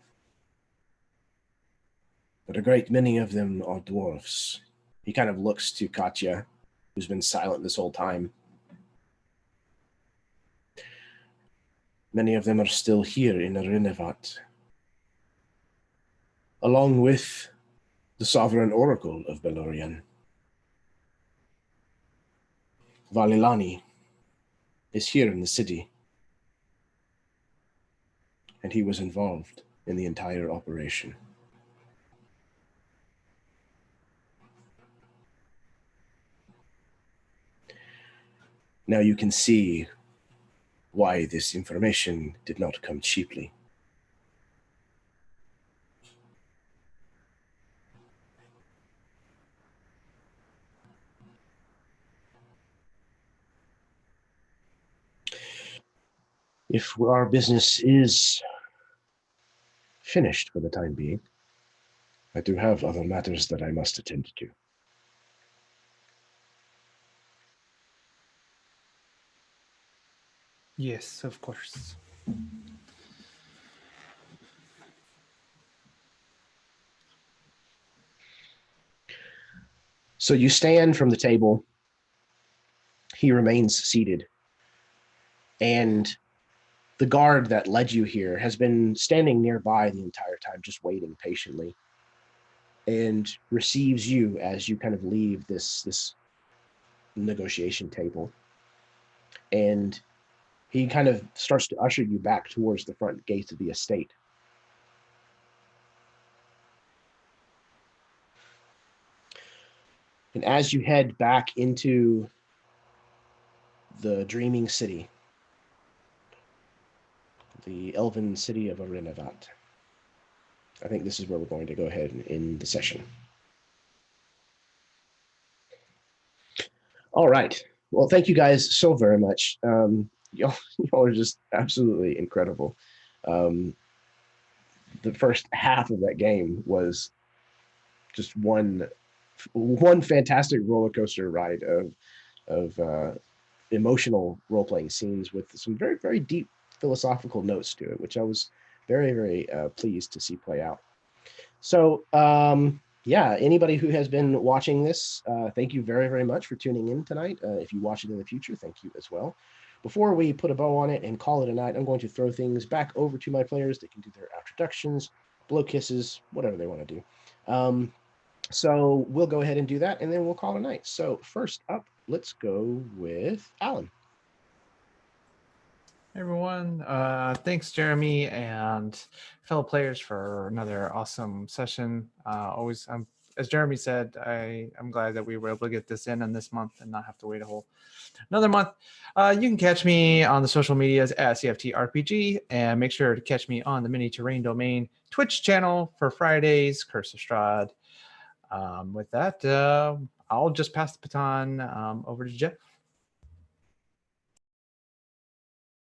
But a great many of them are dwarves. He kind of looks to Katya, who's been silent this whole time. Many of them are still here in Arinivat, along with the sovereign oracle of Belorion. Valilani is here in the city, and he was involved in the entire operation. Now you can see why this information did not come cheaply. If our business is finished for the time being, I do have other matters that I must attend to. Yes, of course. So you stand from the table. He remains seated. And the guard that led you here has been standing nearby the entire time, just waiting patiently, and receives you as you kind of leave this negotiation table. And he kind of starts to usher you back towards the front gates of the estate. And as you head back into the dreaming city, the elven city of Arinivat, I think this is where we're going to go ahead and end the session. All right. Well, thank you guys so very much. Y'all are just absolutely incredible. The first half of that game was just one fantastic roller coaster ride of emotional role-playing scenes with some very, very deep philosophical notes to it, which I was very, very pleased to see play out. So, yeah, anybody who has been watching this, thank you very, very much for tuning in tonight. If you watch it in the future, thank you as well. Before we put a bow on it and call it a night, I'm going to throw things back over to my players. They can do their introductions, blow kisses, whatever they want to do. So we'll go ahead and do that, and then we'll call it a night. So first up, let's go with Alan. Hey everyone, thanks Jeremy and fellow players for another awesome session. Always, as Jeremy said, I'm glad that we were able to get this in this month and not have to wait another month. You can catch me on the social medias at CFTRPG, and make sure to catch me on the Mini Terrain Domain Twitch channel for Fridays, Curse of Strahd. With that, I'll just pass the baton over to Jeff.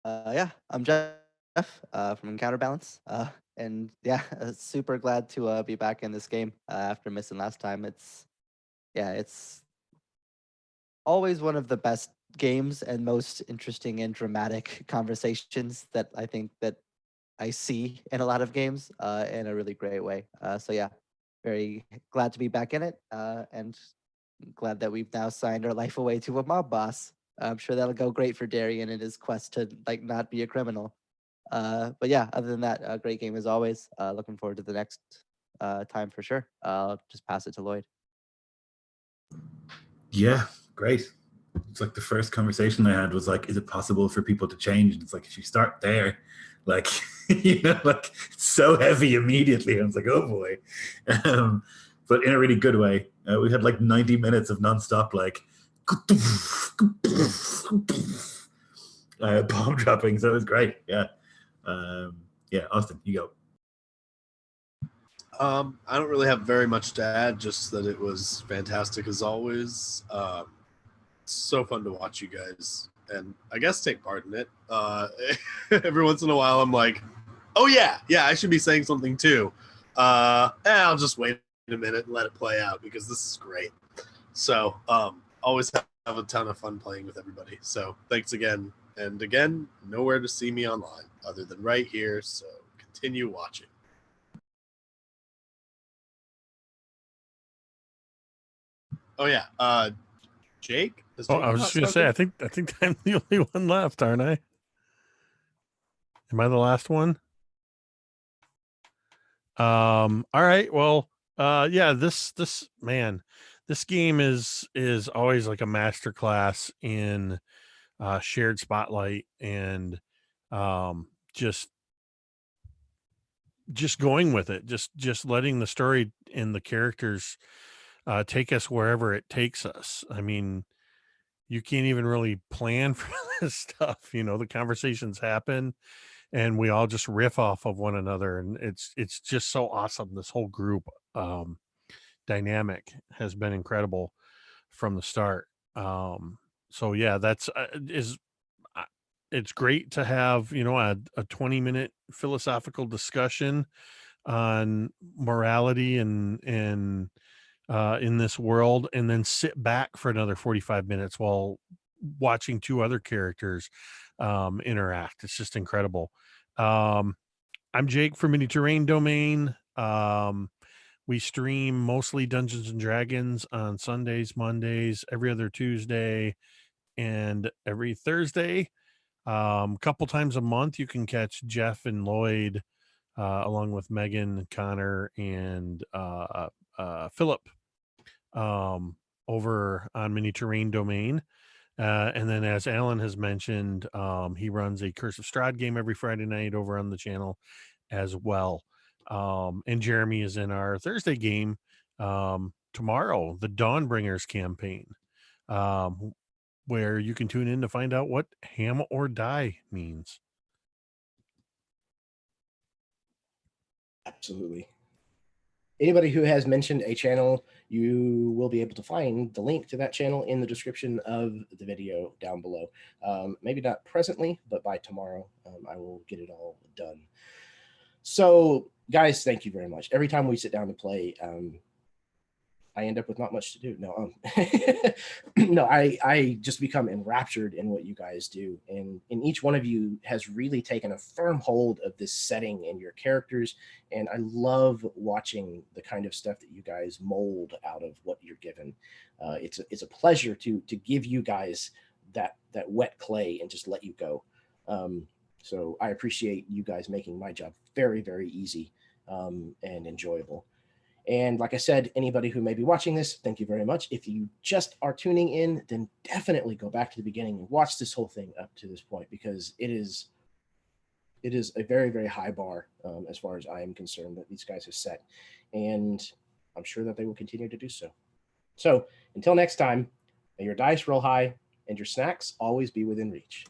Yeah, I'm Jeff from Counterbalance. And yeah, super glad to be back in this game after missing last time. It's always one of the best games and most interesting and dramatic conversations that I think that I see in a lot of games in a really great way. So yeah, very glad to be back in it, and glad that we've now signed our life away to a mob boss. I'm sure that'll go great for Darian in his quest to like not be a criminal. But yeah, other than that, a great game as always. Looking forward to the next time for sure. I'll just pass it to Lloyd. Yeah, great. It's like the first conversation I had was like, is it possible for people to change? And it's like, if you start there, like, like it's so heavy immediately. I was like, oh boy. But in a really good way. We had like 90 minutes of nonstop, like, bomb dropping. So it was great. Yeah. Yeah, Austin, you go. I don't really have very much to add, just that it was fantastic as always. So fun to watch you guys, and I guess take part in it. Every once in a while, I'm like, oh yeah, I should be saying something too. I'll just wait a minute and let it play out because this is great. So always have a ton of fun playing with everybody. So thanks again. And again, nowhere to see me online other than right here. So continue watching. Oh yeah, Jake. Oh, I was just gonna say, I think I'm the only one left, aren't I? Am I the last one? All right. Well, yeah. This man, this game is always like a masterclass in shared spotlight and just going with it, just letting the story and the characters take us wherever it takes us. I mean, you can't even really plan for this stuff. The conversations happen and we all just riff off of one another, and it's just so awesome. This whole group dynamic has been incredible from the start. So yeah, that's it's great to have a 20-minute philosophical discussion on morality and in this world, and then sit back for another 45 minutes while watching two other characters interact. It's just incredible. I'm Jake from Mini Terrain Domain. We stream mostly Dungeons and Dragons on Sundays, Mondays, every other Tuesday, and every Thursday. Couple times a month, you can catch Jeff and Lloyd, along with Megan, Connor, and Philip, over on Mini Terrain Domain. And then, as Alan has mentioned, he runs a Curse of Strahd game every Friday night over on the channel as well. And Jeremy is in our Thursday game tomorrow, the Dawnbringers campaign, where you can tune in to find out what ham or die means. Absolutely. Anybody who has mentioned a channel, you will be able to find the link to that channel in the description of the video down below. Maybe not presently, but by tomorrow, I will get it all done. So, guys, thank you very much. Every time we sit down to play, I end up with not much to do. No, no, I just become enraptured in what you guys do. And each one of you has really taken a firm hold of this setting and your characters. And I love watching the kind of stuff that you guys mold out of what you're given. It's a pleasure to give you guys that wet clay and just let you go. So I appreciate you guys making my job very, very easy and enjoyable. And like I said, anybody who may be watching this, thank you very much. If you just are tuning in, then definitely go back to the beginning and watch this whole thing up to this point, because it is a very, very high bar as far as I am concerned that these guys have set. And I'm sure that they will continue to do so. So until next time, may your dice roll high and your snacks always be within reach.